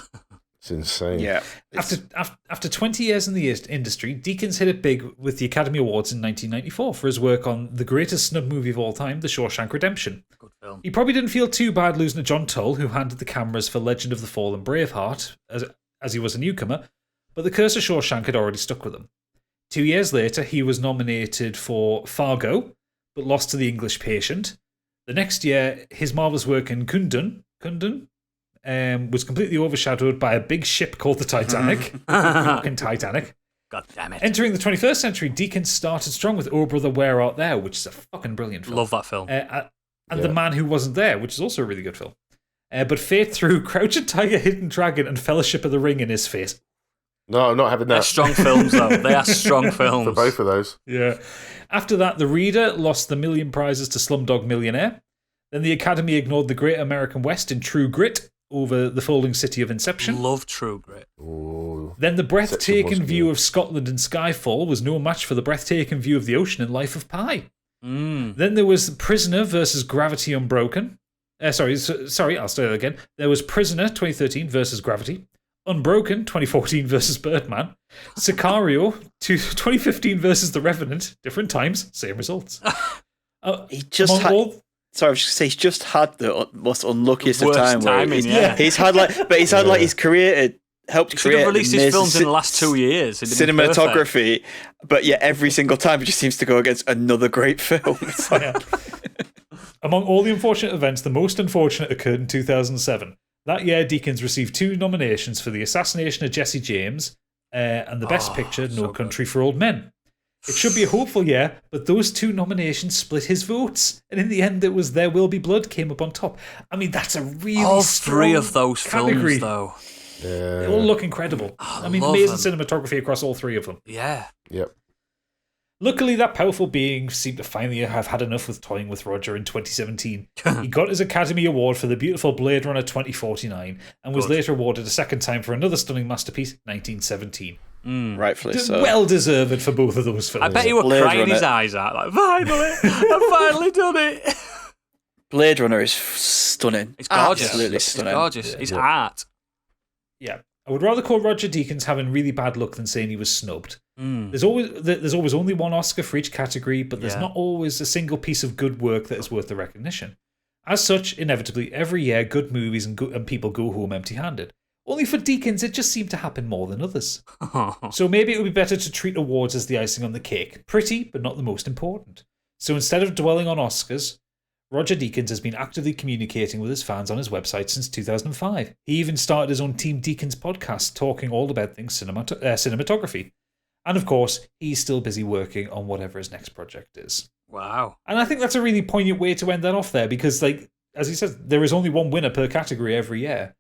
It's insane. Yeah. After 20 years in the industry, Deakins hit it big with the Academy Awards in 1994 for his work on the greatest snub movie of all time, The Shawshank Redemption. Good film. He probably didn't feel too bad losing to John Tull, who handed the cameras for Legend of the Fallen Braveheart, as he was a newcomer, but the curse of Shawshank had already stuck with him. 2 years later, he was nominated for Fargo, but lost to The English Patient. The next year, his marvellous work in Kundun was completely overshadowed by a big ship called the Titanic. Fucking Titanic. God damn it. Entering the 21st century, Deakins started strong with Oh Brother, Where Art Thou, which is a fucking brilliant film. Love that film. And The Man Who Wasn't There, which is also a really good film. But fate threw Crouching Tiger, Hidden Dragon, and Fellowship of the Ring in his face. No, I'm not having that. They're strong films, though. They are strong films. For both of those. Yeah. After that, The Reader lost the million prizes to Slumdog Millionaire. Then the Academy ignored The Great American West in True Grit over The Folding City of Inception. Love True Grit. Ooh. Then the breathtaking Inception view good. of Scotland in Skyfall was no match for the breathtaking view of the ocean in Life of Pi. Then there was Prisoner versus Gravity Unbroken. Sorry, I'll say that again. There was Prisoner 2013 versus Gravity. Unbroken 2014 versus Birdman. Sicario 2015 versus The Revenant. Different times, same results. He just among had. all- Sorry, I was just going to say, he's just had the most unluckiest of Worst time. Where timing, he's, yeah. he's had like he's created, helped He should create, have released his amazing films in the last 2 years. It'd been perfect. cinematography, but yeah, every single time it just seems to go against another great film. It's like, Yeah. Among all the unfortunate events, the most unfortunate occurred in 2007. That year, Deakins received 2 nominations for the assassination of Jesse James and the Best Picture, No Country for Old Men. It should be a hopeful year, but those 2 nominations split his votes. And in the end, it was There Will Be Blood came up on top. I mean, that's a really All strong 3 of those category. films, though. They all look incredible. I mean, love amazing them. cinematography across all 3 of them. Yeah. Yep. Luckily, that powerful being seemed to finally have had enough with toying with Roger in 2017. He got his Academy Award for the beautiful Blade Runner 2049 and was later awarded a second time for another stunning masterpiece, 1917. rightfully so. Well deserved for both of those films. I bet he were Blade crying his Runner. eyes out, like, finally, I've finally done it. Blade Runner is stunning. It's gorgeous. Absolutely It's stunning. gorgeous. It's art. Yeah. I would rather call Roger Deakins having really bad luck than saying he was snubbed. There's always only one Oscar for each category, but there's not always a single piece of good work that is worth the recognition. As such, inevitably, every year, good movies and people go home empty-handed. Only for Deakins, it just seemed to happen more than others. So maybe it would be better to treat awards as the icing on the cake. Pretty, but not the most important. So instead of dwelling on Oscars, Roger Deakins has been actively communicating with his fans on his website since 2005. He even started his own Team Deakins podcast, talking all about things cinematography. And of course, he's still busy working on whatever his next project is. Wow. And I think that's a really poignant way to end that off there, because, like, as he says, there is only one winner per category every year.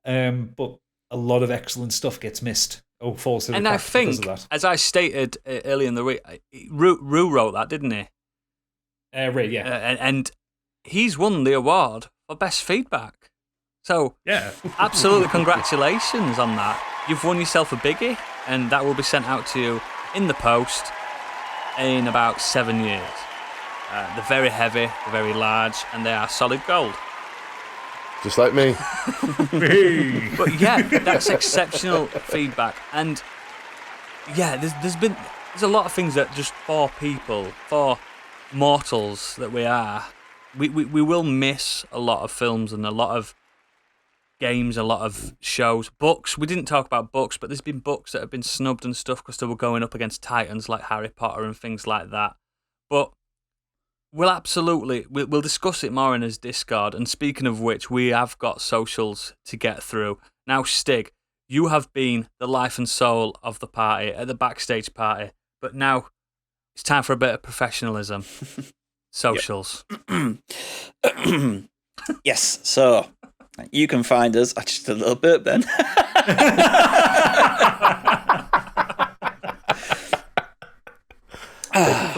But a lot of excellent stuff gets missed. Falls through the And I cracks because think, of that. as I stated earlier in the week, Rue wrote that, didn't he? Right, yeah. And he's won the award for best feedback. So, Yeah. absolutely congratulations on that. You've won yourself a biggie, and that will be sent out to you in the post in about 7 years. They're very heavy, they're very large, and they are solid gold. Just like me. But yeah, that's exceptional feedback. And yeah, there's a lot of things that just for people, for mortals that we are, we will miss a lot of films and a lot of games, a lot of shows. Books, we didn't talk about books, but there's been books that have been snubbed and stuff because they were going up against titans like Harry Potter and things like that. But we'll discuss it more in his Discord. And speaking of which, we have got socials to get through. Now, Stig, you have been the life and soul of the party at the backstage party, but now it's time for a bit of professionalism. Socials. Yes, so you can find us. Just a little bit then. From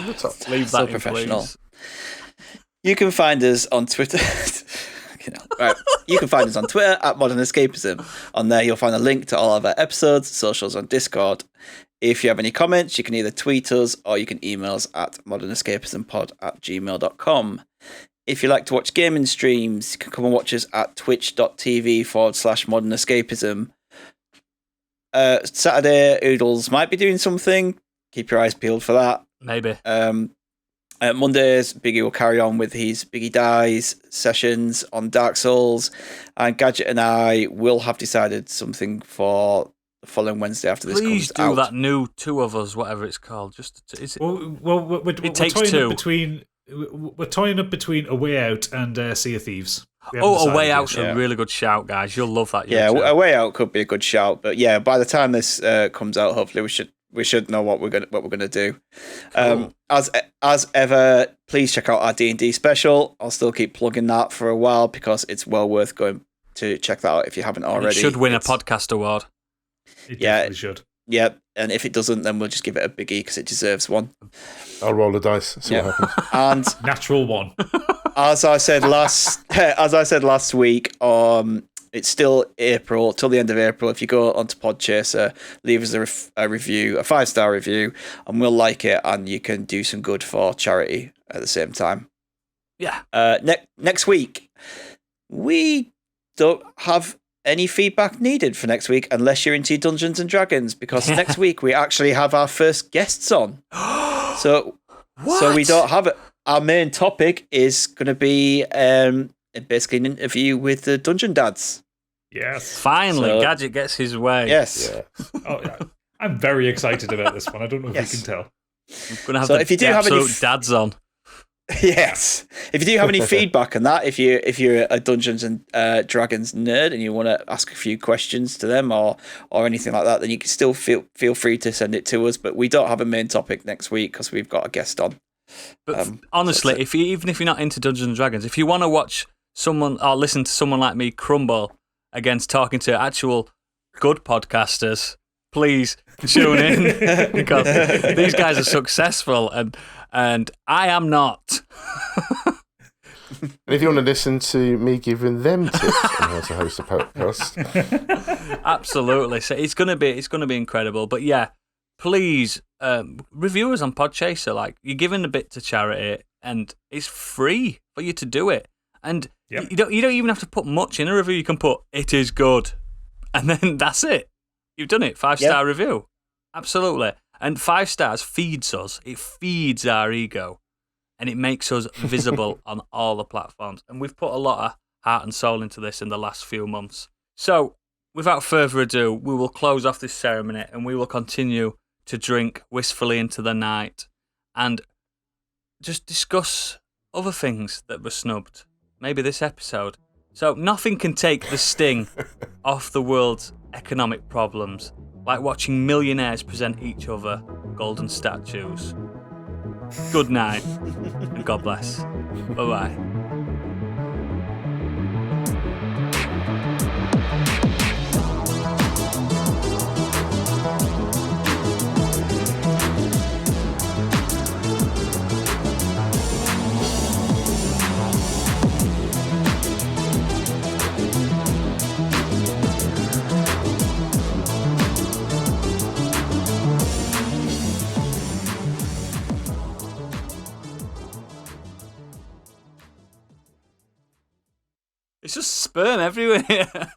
the top. Leave So that in, professional. please. You can find us on Twitter. Right. You can find us on Twitter at Modern Escapism. On there, you'll find a link to all of our episodes, socials on Discord. If you have any comments, you can either tweet us or you can email us at modernescapismpod@gmail.com. If you like to watch gaming streams, you can come and watch us at twitch.tv/modernescapism. Saturday, Oodles might be doing something. Keep your eyes peeled for that. Maybe. Mondays, Biggie will carry on with his Biggie Dies sessions on Dark Souls, and Gadget and I will have decided something for the following Wednesday after this Please comes do out. that new Two of Us, whatever it's called. Is it? We're takes toying two. Up between, we're toying up between A Way Out and Sea of Thieves. We haven't A decided Way yet. Out's a really good shout, guys. You'll love that. Yeah, YouTube. A Way Out could be a good shout, but yeah, by the time this comes out, hopefully we should we should know what we're gonna do. As ever, please check out our D&D special. I'll still keep plugging that for a while because it's well worth going to check that out if you haven't already. It should win a podcast award. It definitely should. Yeah, and if it doesn't, then we'll just give it a biggie because it deserves one. I'll roll the dice. See what happens. And natural one. as I said last week, it's still April till the end of April. If you go onto Podchaser, leave us a review, a 5-star review, and we'll like it, and you can do some good for charity at the same time. Yeah. Next week, we don't have any feedback needed for next week unless you're into Dungeons and Dragons, because next week we actually have our first guests on. So we don't have it. Our main topic is going to be basically an interview with the Dungeon Dads. Yes. Finally, Gadget gets his way. Yes. Yeah. Oh, yeah. I'm very excited about this one. I don't know if you can tell. I'm going to have if you do have any dads on. Yes. If you do have any feedback on that, if you're a Dungeons and Dragons nerd and you want to ask a few questions to them or anything like that, then you can still feel free to send it to us. But we don't have a main topic next week because we've got a guest on. But honestly, even if you're not into Dungeons and Dragons, if you want to watch someone or listen to someone like me crumble against talking to actual good podcasters, please tune in because these guys are successful and I am not. And if you want to listen to me giving them tips on how to host a podcast, absolutely. So it's gonna be incredible. But yeah, please review us on Podchaser. Like, you're giving a bit to charity, and it's free for you to do it. And you don't even have to put much in a review. You can put "it is good," and then that's it. You've done it. 5-star review. Absolutely. And 5 stars feeds us. It feeds our ego. And it makes us visible on all the platforms. And we've put a lot of heart and soul into this in the last few months. So, without further ado, we will close off this ceremony and we will continue to drink wistfully into the night and just discuss other things that were snubbed. Maybe this episode. So, nothing can take the sting off the world's economic problems, like watching millionaires present each other golden statues. Good night, and God bless. Bye-bye. It's just sperm everywhere.